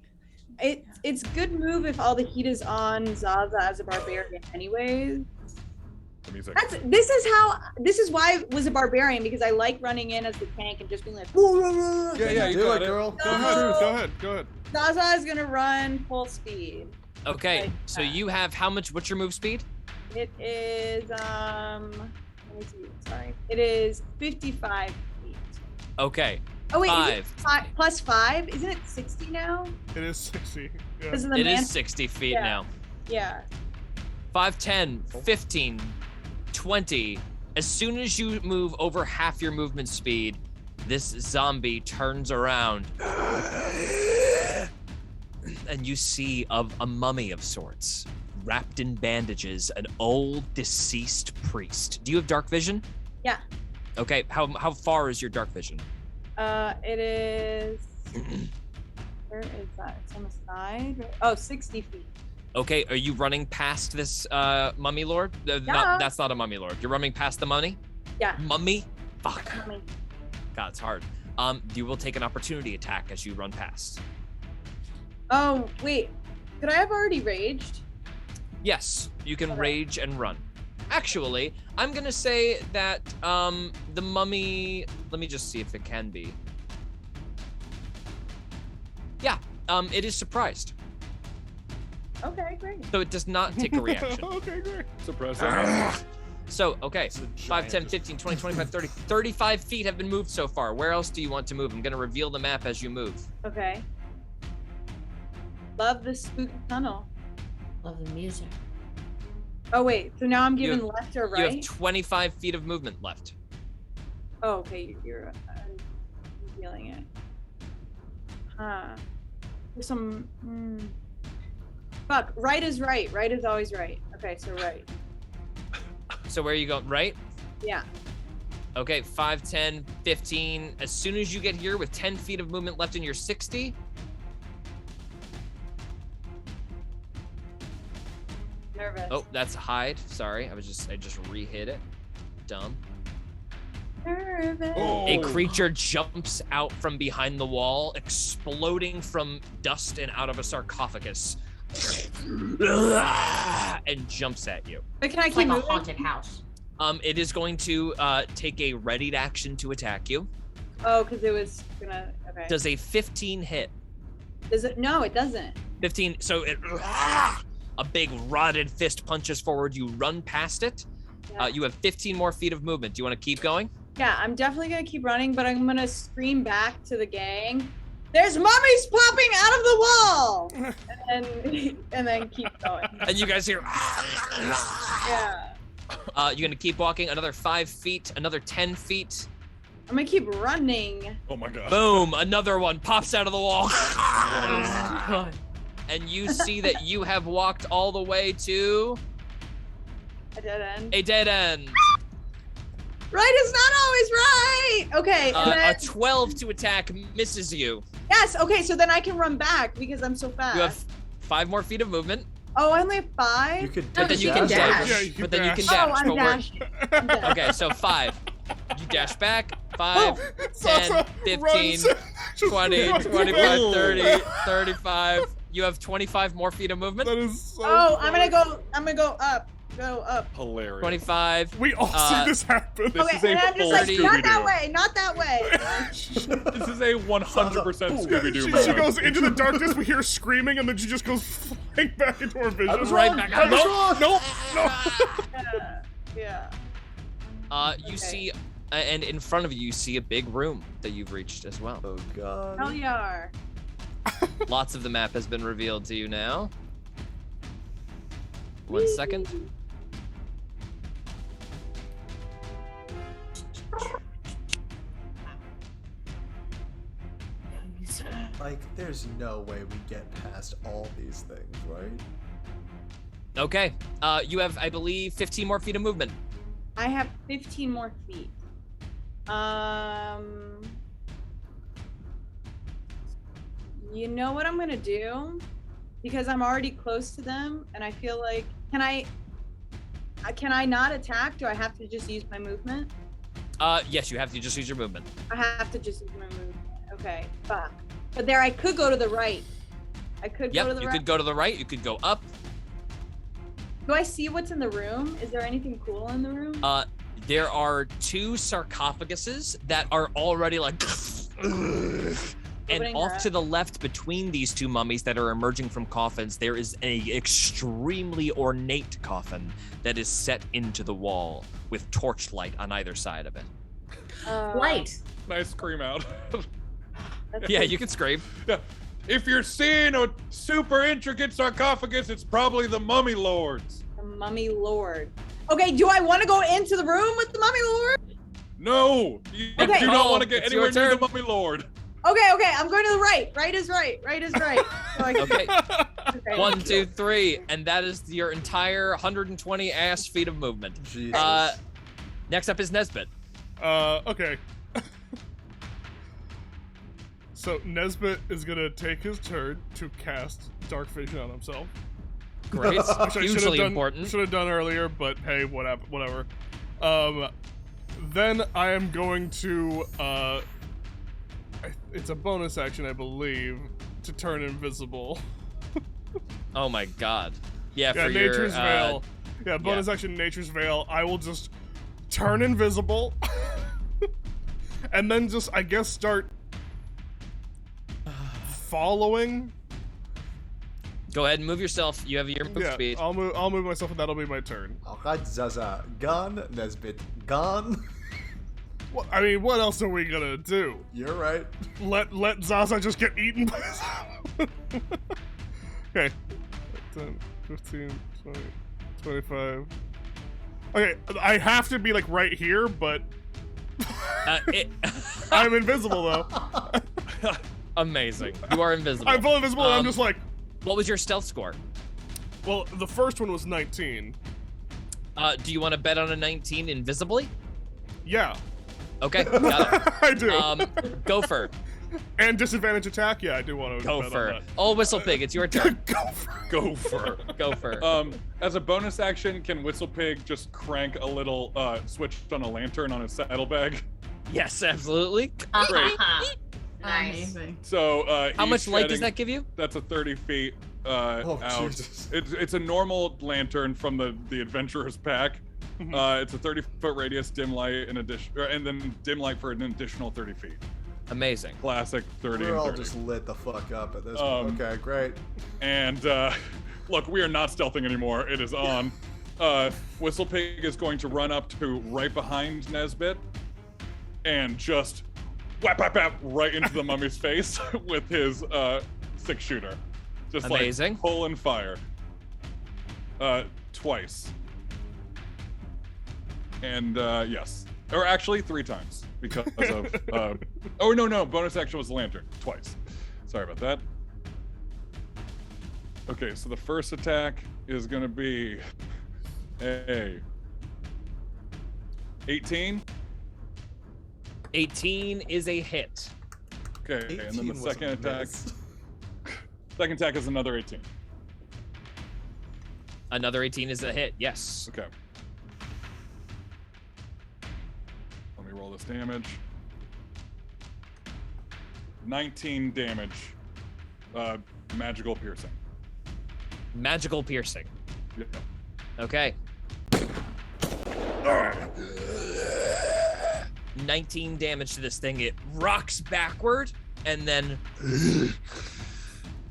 It's good move if all the heat is on Zaza as a barbarian, anyways. The music. This is why I was a barbarian, because I like running in as the tank and just being like, Yeah, you do got it, it. girl. Go ahead. Go ahead. Zaza is gonna run full speed. Okay, Like so that. you have how much? What's your move speed? It is let me see, sorry. It is 55 feet. Okay, Oh wait, Five. is it plus 5? Isn't it 60 now? It is 60. Yeah. Because of the it man- is 60 feet Yeah. now. Yeah. 5, 10, 15, 20. As soon as you move over half your movement speed, this zombie turns around. And you see a mummy of sorts, wrapped in bandages, an old deceased priest. Do you have dark vision? Yeah. Okay, how far is your dark vision? It is where is that? It's on the side. Right? Oh, 60 feet. Okay, are you running past this mummy lord? That's not a mummy lord. You're running past the mummy? Yeah. Mummy? Fuck. Mummy. God, it's hard. You will take an opportunity attack as you run past. Oh, wait. Could I have already raged? Yes, you can Okay. rage and run. Actually, I'm gonna say that the mummy. Let me just see if it can be. Yeah, it is surprised, Okay, great. so it does not take a reaction. Okay, great. Suppressing. So, okay, It's a 5, 10, giant- 15, 20, 25, 30, 35 feet have been moved so far. Where else do you want to move? I'm gonna reveal the map as you move. Okay. Love the spooky tunnel. Love the music. Oh wait, so now I'm You given have- left or You have right? 25 feet of movement left. Oh, okay, you're feeling it. Huh. There's some. Fuck. Right is right. Right is always right. Okay, so right. So where are you going? Right? Yeah. Okay, 5, 10, 15. As soon as you get here with 10 feet of movement left in your 60, Nervous. oh, that's hide. Sorry, I just re-hit it. Dumb. Nervous. A Oh. creature jumps out from behind the wall, exploding from dust and out of a sarcophagus. and jumps at you. But can I It's keep like a moving? haunted house. It is going to take a readied action to attack you. Oh, because it was gonna. Okay. Does a 15 hit? Does it? No, it doesn't. 15. So a big rotted fist punches forward. You run past it. Yeah. You have 15 more feet of movement. Do you want to keep going? Yeah, I'm definitely gonna keep running, but I'm gonna scream back to the gang. There's mummies popping out of the wall, and then keep going. And you guys hear. Yeah, You're gonna keep walking another 5 feet, another 10 feet. I'm gonna keep running. Oh my god. Boom! Another one pops out of the wall. Oh my god. And you see that you have walked all the way to A dead end. a dead end. Right is not always right. Okay, and A then 12 to attack misses you. yes. Okay, so then I can run back because I'm so fast. You have 5 more feet of movement, Oh, I only have 5. You could. but then you can dash. dash. Yeah, you can But then you can dash. dash. Oh, I'm but we're- dashing. I'm dashing. Okay, so 5. You dash back. 5, 10, Zaza 15, runs, just 20, runs 25, away. 30, 35. You have 25 more feet of movement. That is so Oh, I'm funny. gonna go up. Go up. Hilarious. 25. We all see this happen. This Okay, is a and I'm just full like, not Scooby-Doo. that way, not that way. This is a 100% Scooby-Doo She moment. goes into the darkness, we hear screaming, and then she just goes flying back into our vision. I was Right wrong. back I up. was Nope, wrong. nope, no. Yeah. You Okay. see, and in front of you see a big room that you've reached as well. Oh god. Hell yeah. Lots of the map has been revealed to you now. 1 second. Like, there's no way we get past all these things, right? Okay. You have, I believe, 15 more feet of movement. I have 15 more feet. You know what I'm gonna do? Because I'm already close to them, and I feel like can I not attack? Do I have to just use my movement? Yes, you have to just use your movement. I have to just use my movement. Okay, fuck. But there, I could go to the right. I could go to Yep, the you right. could go to the right, you could go up. Do I see what's in the room? Is there anything cool in the room? There are 2 sarcophaguses that are already like and Opening off her to up. the left between these 2 mummies that are emerging from coffins, there is a extremely ornate coffin that is set into the wall with torchlight on either side of it. Light. Nice scream out. That's Yeah, good. you can scream. Yeah. If you're seeing a super intricate sarcophagus, it's probably the Mummy Lords. The Mummy Lord. Okay, do I want to go into the room with the Mummy Lord? No, you Okay. do not Oh, want to get it's your anywhere near the turn. Mummy Lord. Okay, I'm going to the right. Right is right. Right is right. So I can- Okay. okay. 1, 2, 3, and that is your entire 120 ass feet of movement. Jesus. Next up is Nesbit. Okay. So Nesbit is gonna take his turn to cast Dark Vision on himself. Great. Which I should have Hugely done, important. Should have done earlier, but hey, whatever. Then I am going to it's a bonus action, I believe, to turn invisible. Oh my god. Yeah, Yeah, for Nature's your Veil. Yeah, bonus action, Nature's Veil. I will just turn invisible, and then just, I guess, start following. Go ahead and move yourself. You have your move Yeah, speed. I'll move myself, and that'll be my turn. Alright, Zaza, gone. Nesbit, gone. What, I mean, what else are we gonna do? You're right. Let Zaza just get eaten by his... Okay. 10, 15, 20, 25. Okay, I have to be, like, right here, but I'm invisible, though. Amazing. You are invisible. I'm fully invisible, and I'm Um, just like... What was your stealth score? Well, the first one was 19. Do you want to bet on a 19 invisibly? Yeah, Okay, got it. I do. Gopher. And disadvantage attack? Yeah, I do want to bet on Gopher. that. Oh, Whistle Pig, it's your turn. Gopher. Gopher. As a bonus action, can Whistlepig just crank a little switch on a lantern on his saddlebag? Yes, absolutely. Great. Nice. Amazing. So How he's much light does shedding- that give you? That's a 30 feet. Oh, out. Jesus. It's a normal lantern from the adventurer's pack. It's a 30-foot radius, dim light, and then dim light for an additional 30 feet. Amazing. Classic 30 We're and all 30. just lit the fuck up at this point. Okay, great. And look, we are not stealthing anymore. It is on. Whistlepig is going to run up to right behind Nesbit and just whap, whap, whap right into the mummy's face with his 6-shooter. Just Amazing. like pull and fire. Twice. And yes. Or actually 3 times because of oh no, bonus action was the lantern. Twice. Sorry about that. Okay, so the first attack is gonna be a 18. 18 is a hit. Okay, and then the 18 was second a attack. miss. Second attack is another 18. Another 18 is a hit. Yes. Okay. Let me roll this damage. 19 damage. Magical piercing. Magical piercing. Yeah. Okay. 19 damage to this thing. It rocks backward and then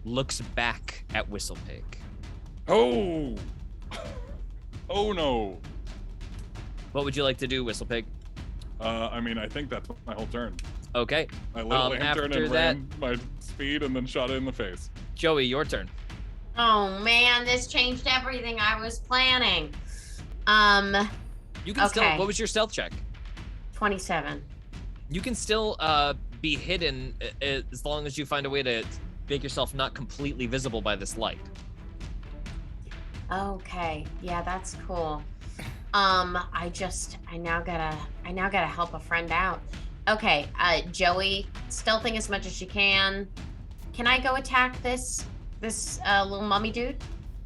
looks back at Whistlepig. Oh! Oh no. What would you like to do, Whistlepig? I mean, I think that's my whole turn. Okay. I lit a lantern after and that, ran my speed and then shot it in the face. Joey, your turn. Oh man, this changed everything I was planning. You can still. Okay. What was your stealth check? 27. You can still be hidden as long as you find a way to make yourself not completely visible by this light. Okay, yeah, that's cool. I now gotta help a friend out. Okay, Joey, stealthing as much as you can. Can I go attack this little mummy dude?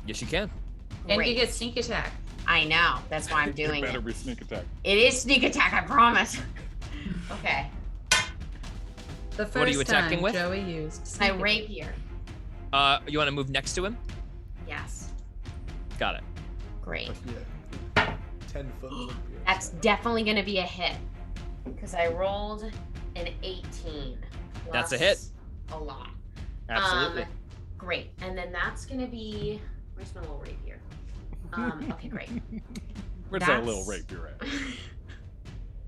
Yes, you can. And Great. you get sneak attack. I know, that's why I'm doing It better it. be sneak attack. It is sneak attack, I promise. Okay, The first What are you attacking time with? Joey used my sneak attack. rapier. You want to move next to him? Yes, Got it. great. Yeah. 10-foot. That's definitely gonna be a hit because I rolled an 18. That's a plus hit. A lot. Absolutely. Great, and then that's gonna be. Where's my little rapier? Okay, great. Where's that That's- little rapier at?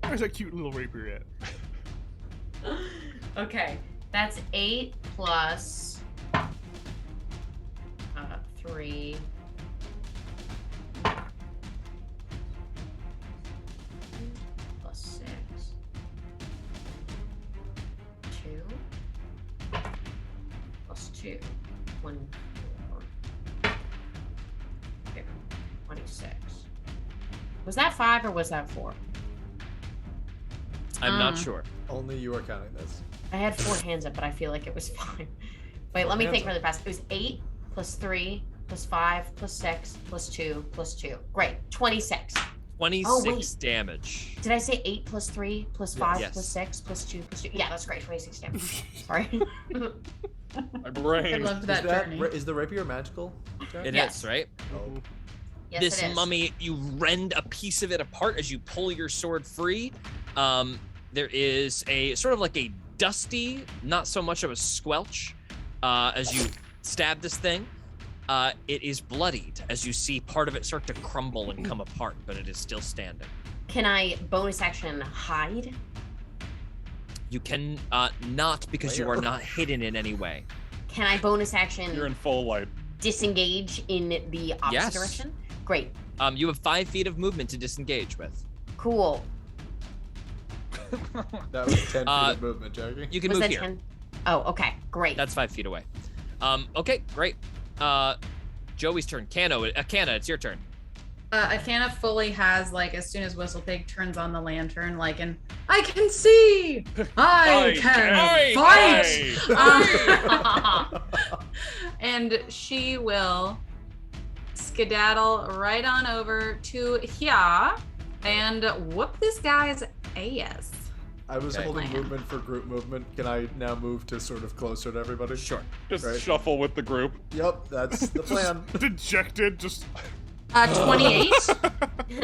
Where's that cute little rapier at? Okay, that's 8 plus 3. Plus 6. 2. Plus 2. 1, 4. Okay, 26. Was that 5 or was that 4? I'm not sure. Only you are counting this. I had 4 hands up, but I feel like it was 5. Wait, let me hands think up. really fast. It was 8 plus 3 plus 5 plus 6 plus 2 plus 2. Great. 26. 26 damage. Did I say 8 plus 3 plus 5 Yes. plus 6 plus 2 plus 2? Yeah, that's great. 26 damage. Sorry. My I brain. loved that journey. Is the rapier magical? Jack? It is, Yes. right? Oh. Yes, This it is. mummy, you rend a piece of it apart as you pull your sword free. There is a sort of like a dusty, not so much of a squelch, as you stab this thing. It is bloodied as you see part of it start to crumble and come apart, but it is still standing. Can I bonus action hide? You can not because you are not hidden in any way. Can I bonus You're action in full light. disengage in the opposite Yes. direction? Great. You have 5 feet of movement to disengage with. Cool. That was 10 feet of movement, Jackie. You can Was move that here. 10? Oh, okay. Great. That's 5 feet away. Okay, great. Joey's turn. Canna, it's your turn. Akana fully has, like, as soon as Whistlepig turns on the lantern, like, and I can see! I can fight! And she will skedaddle right on over to here and whoop this guy's ass. I was Okay. holding Plan. movement for group movement. Can I now move to sort of closer to everybody? Sure. Just Right. shuffle with the group. Yep, that's the plan. Dejected, just 28.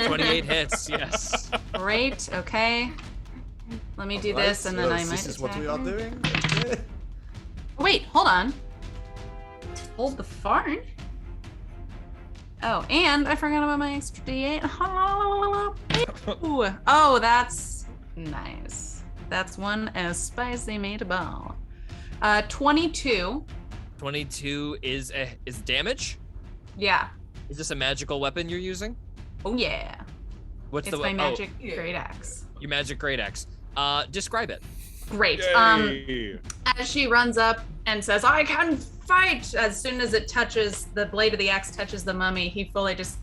28 hits, yes. Great. Okay. Let me do Alright, this, and then so I might This is what attack we are her. doing. Okay. Wait, hold on. Hold the farm. Oh, and I forgot about my extra D8. Ooh. Oh, that's nice. That's one as spicy meatball. 22. 22 is damage? Yeah. Is this a magical weapon you're using? Oh yeah. What's It's the my oh, magic great axe. your magic great axe. Describe it. Great. Yay. As she runs up and says, "I can fight!" As soon as it touches the blade of the axe touches the mummy, he fully just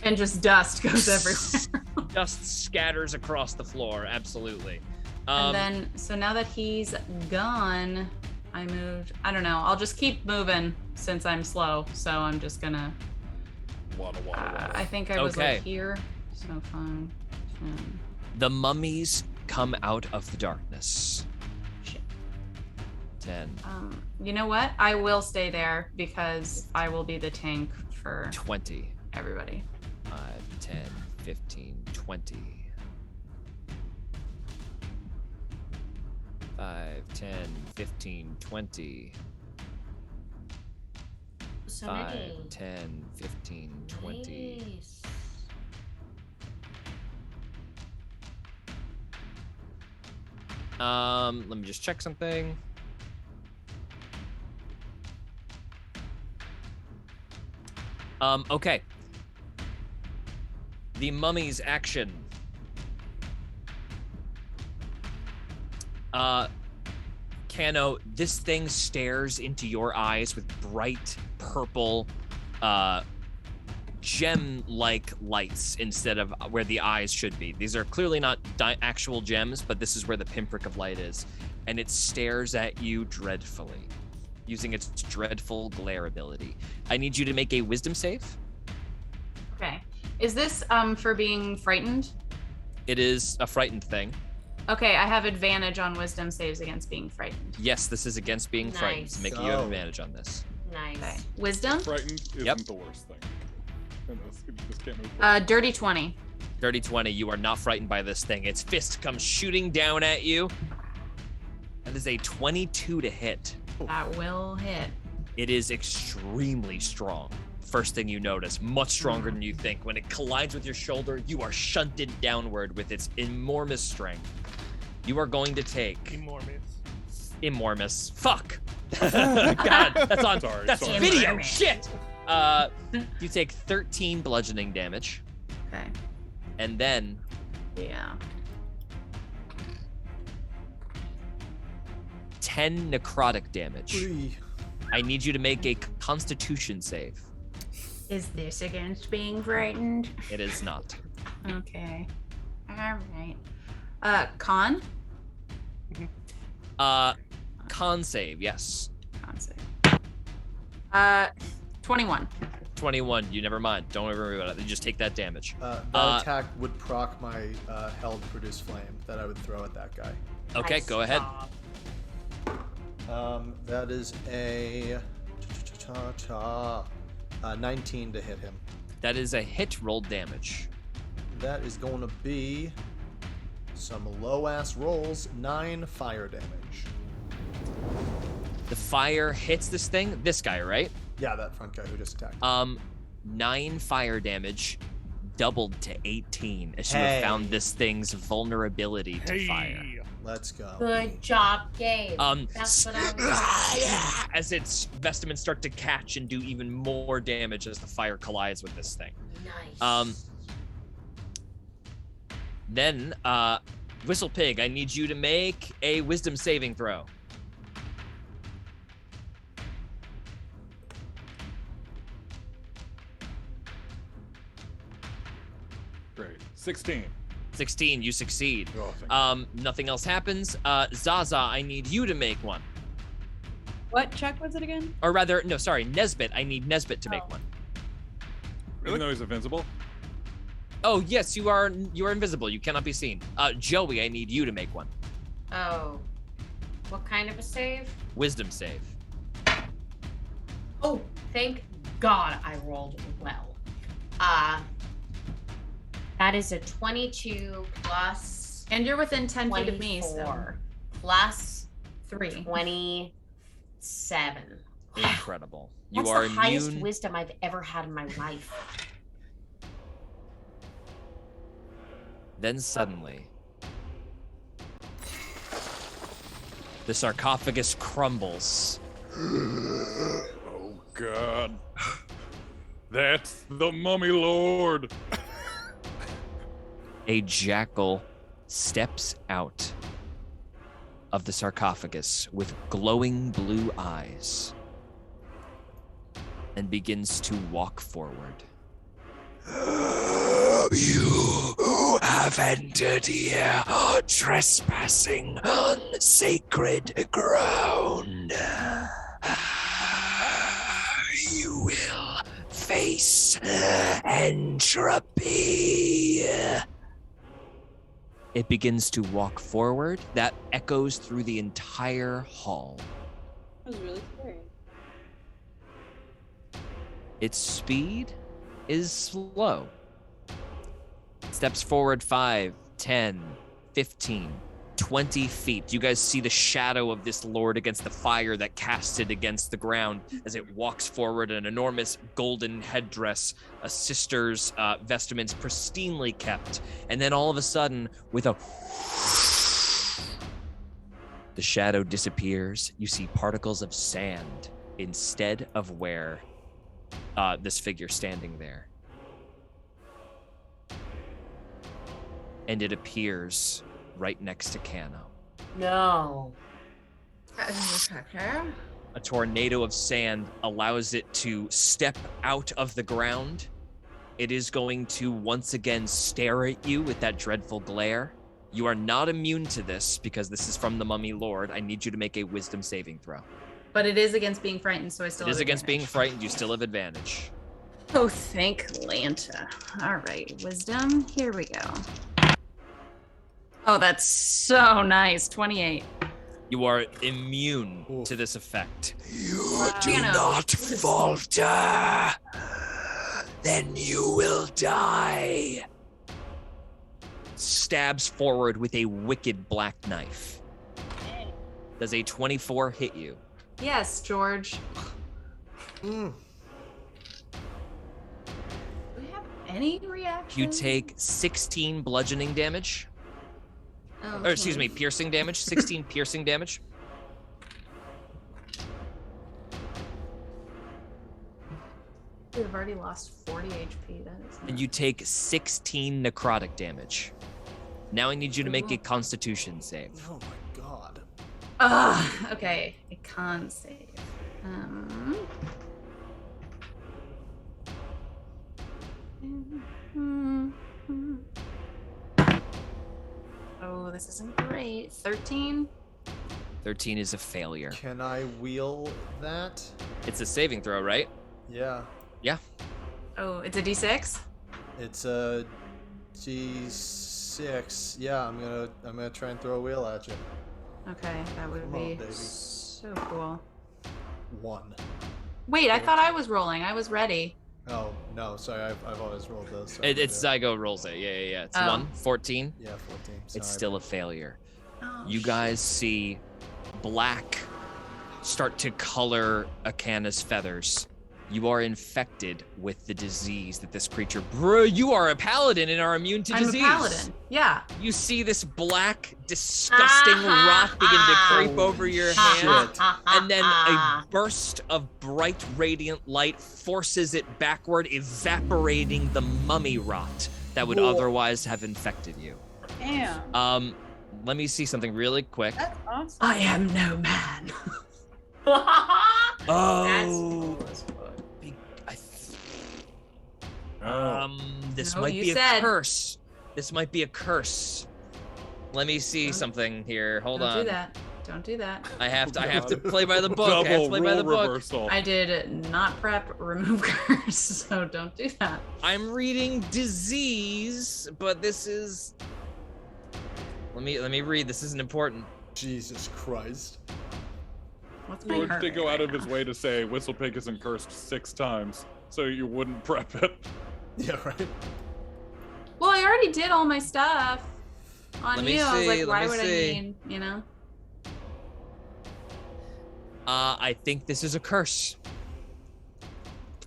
and just dust goes everywhere. Dust scatters across the floor, absolutely. And then, so now that he's gone, I moved. I don't know. I'll just keep moving since I'm slow. So I'm just gonna. Wada, wada, wada. I think I was Okay. like here. So fun. The mummies come out of the darkness. Shit. 10, You know what? I will stay there because I will be the tank for 20, everybody. 5, 10, 15, 20. 5, 10, 15, 20. So 5, many. 10, 15, 20. Nice. Let me just check something. Okay. The mummy's action. Kano, this thing stares into your eyes with bright purple, gem-like lights instead of where the eyes should be. These are clearly not actual gems, but this is where the pinprick of light is. And it stares at you dreadfully, using its dreadful glare ability. I need you to make a wisdom save. Okay. Is this for being frightened? It is a frightened thing. Okay, I have advantage on wisdom saves against being frightened. Yes, this is against being frightened, Nice. making you have Oh. advantage on this. Nice. Okay. Wisdom? Frightened isn't Yep. the worst thing. In this, you just can't move. Dirty 20. Dirty 20, you are not frightened by this thing. Its fist comes shooting down at you. That is a 22 to hit. That will hit. It is extremely strong. First thing you notice, much stronger than you think. When it collides with your shoulder, you are shunted downward with its enormous strength. You are going to take enormous. Fuck. God, that's on. Sorry, that's sorry. video. Enormous. Shit. You take 13 bludgeoning damage, Okay. and then Yeah. 10 necrotic damage. Whee. I need you to make a Constitution save. Is this against being frightened? It is not. Okay. All right. Con? Con save, yes. Con save. 21. 21. You never mind. Don't ever worry about it. You just take that damage. That attack would proc my held produce flame that I would throw at that guy. Okay, Nice go ahead. job. That is a 19 to hit him. That is a hit. Roll damage. That is going to be some low ass rolls. 9 fire damage. The fire hits this thing. This guy, right? Yeah, that front guy who just attacked. 9 fire damage, doubled to 18, as you Hey. have found this thing's vulnerability to fire. Let's go. Good job, Gabe. That's what I was. As its vestments start to catch and do even more damage as the fire collides with this thing. Nice. Then, Whistle Pig, I need you to make a wisdom saving throw. Great. 16. 16, you succeed. Oh, thank Nothing else happens. Zaza, I need you to make one. What check was it again? Or rather, no, sorry, Nesbit, I need Nesbit to make Oh. one. Even though he's invincible? Oh, yes, you are invisible. You cannot be seen. Joey, I need you to make one. Oh. What kind of a save? Wisdom save. Oh, thank God I rolled well. That is a 22 plus And you're within 10 feet of 24 me, so plus 3. 27. Incredible. That's You are the highest immune. wisdom I've ever had in my life. Then suddenly, the sarcophagus crumbles. Oh God. That's the Mummy Lord. A jackal steps out of the sarcophagus with glowing blue eyes and begins to walk forward. You have entered here, trespassing on sacred ground. You will face entropy. It begins to walk forward. That echoes through the entire hall. That was really scary. Its speed is slow. Steps forward 5, 10, 15, 20 feet. You guys see the shadow of this lord against the fire that casted against the ground as it walks forward, an enormous golden headdress, a sister's vestments pristinely kept. And then all of a sudden, with a the shadow disappears. You see particles of sand instead of where this figure standing there. And it appears right next to Kano. No. A tornado of sand allows it to step out of the ground. It is going to once again stare at you with that dreadful glare. You are not immune to this because this is from the Mummy Lord. I need you to make a wisdom saving throw. But it is against being frightened, so I still It have is against being advantage. frightened. You still have advantage. Oh, thank Lanta. All right, wisdom. Here we go. Oh, that's so nice. 28. You are immune to this effect. You do Kano. not falter. Then you will die. Stabs forward with a wicked black knife. Does a 24 hit you? Yes, George. Do we have any reaction? You take 16 bludgeoning damage. Oh, Or excuse me, piercing damage. 16 piercing damage. We've already lost 40 HP. That is. And you take 16 necrotic damage. Now I need you to make a constitution save. Oh my God. Okay. A con save. Oh, this isn't great. 13? 13 is a failure. Can I wheel that? It's a saving throw, right? Yeah. Yeah. Oh, it's a D6? It's a G6. Yeah, I'm gonna try and throw a wheel at you. Okay, that would Come on, be baby. so cool. 1. Wait, I thought I was rolling. I was ready. Oh no, sorry. I've always rolled those. It's Zygo rolls it. Yeah. It's Oh. 1, 14. Yeah, 14. It's Sorry, still a baby. failure. Oh, You guys see black start to color Akana's feathers. You are infected with the disease that this creature. Bro, you are a paladin and are immune to I'm disease. a paladin. Yeah. You see this black, disgusting rot begin to creep over your hand, Shit. and then a burst of bright, radiant light forces it backward, evaporating the mummy rot that would Whoa. otherwise have infected you. Damn. Let me see something really quick. That's awesome. I am no man. That's Oh, cool as fuck. This No, might you be a said. curse. This might be a curse. Let me see something here. Hold Don't on. do that. Don't do that. I have to play by the book. I have to Double play by the rule book. reversal. I did not prep remove curse, so don't do that. I'm reading disease, but this is. Let me read. This isn't important. Jesus Christ. What's my George heart did go rate out of right his now? way to say Whistlepig isn't cursed 6 times, so you wouldn't prep it. Yeah, right. Well, I already did all my stuff on Let me you. I was see, like, let why me would see. I need, you know? I think this is a curse.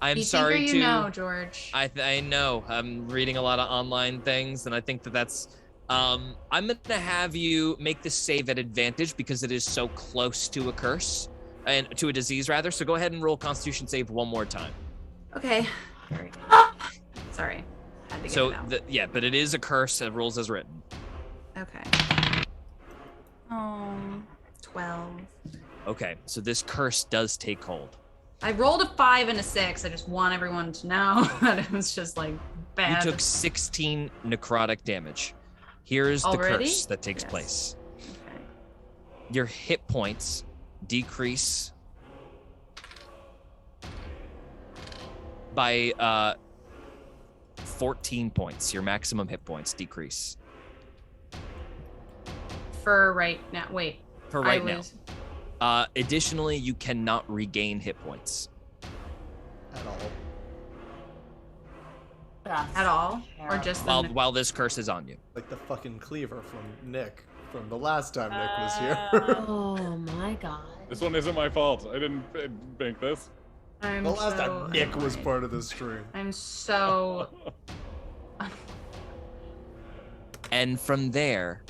I'm You sorry think or to. you know, George. I know. I'm reading a lot of online things, and I think that's. I'm gonna have you make this save at advantage because it is so close to a curse, and to a disease rather. So go ahead and roll Constitution save one more time. Okay. Sorry. Had to get So it out. but it is a curse. It rules as written. Okay. Oh, 12. Okay, so this curse does take hold. I rolled a 5 and a 6. I just want everyone to know that it was just like bad. You took 16 necrotic damage. Here's the Already? curse that takes Yes. place. Okay. Your hit points decrease by 14 points. Your maximum hit points decrease For right now. Wait. for right now. Additionally, you cannot regain hit points. At all. At all? Or just the While this curse is on you. Like the fucking cleaver from Nick from the last time Nick was here. Oh my god. This one isn't my fault. I didn't make this. I'm The last so time Nick was annoyed. part of this stream. I'm so. And from there,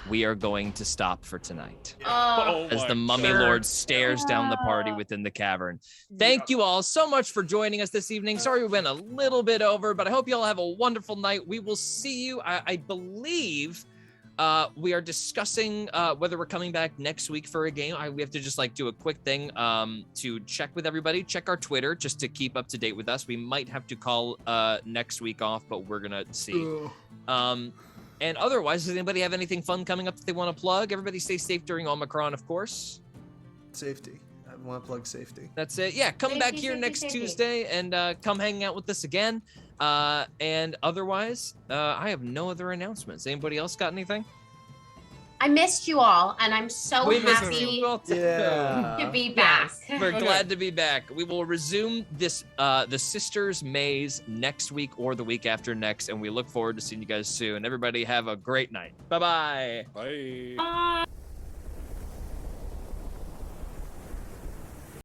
we are going to stop for tonight. Oh, As the mummy Sure. lord stares down the party within the cavern. Thank you all so much for joining us this evening. Sorry we went a little bit over, but I hope you all have a wonderful night. We will see you. I believe we are discussing whether we're coming back next week for a game. We have to just like do a quick thing to check with everybody. Check our Twitter just to keep up to date with us. We might have to call next week off, but we're gonna see. And otherwise, does anybody have anything fun coming up that they want to plug? Everybody stay safe during Omicron, of course. Safety. I want to plug safety. That's it. Yeah, come back Safety, here safety, next safety. Tuesday and come hang out with us again. And otherwise, I have no other announcements. Anybody else got anything? I missed you all, and I'm so We missed happy you all too. to be back. We're Okay. glad to be back. We will resume this the Sisters Maze next week or the week after next, and we look forward to seeing you guys soon. Everybody have a great night. Bye-bye. Bye. Bye.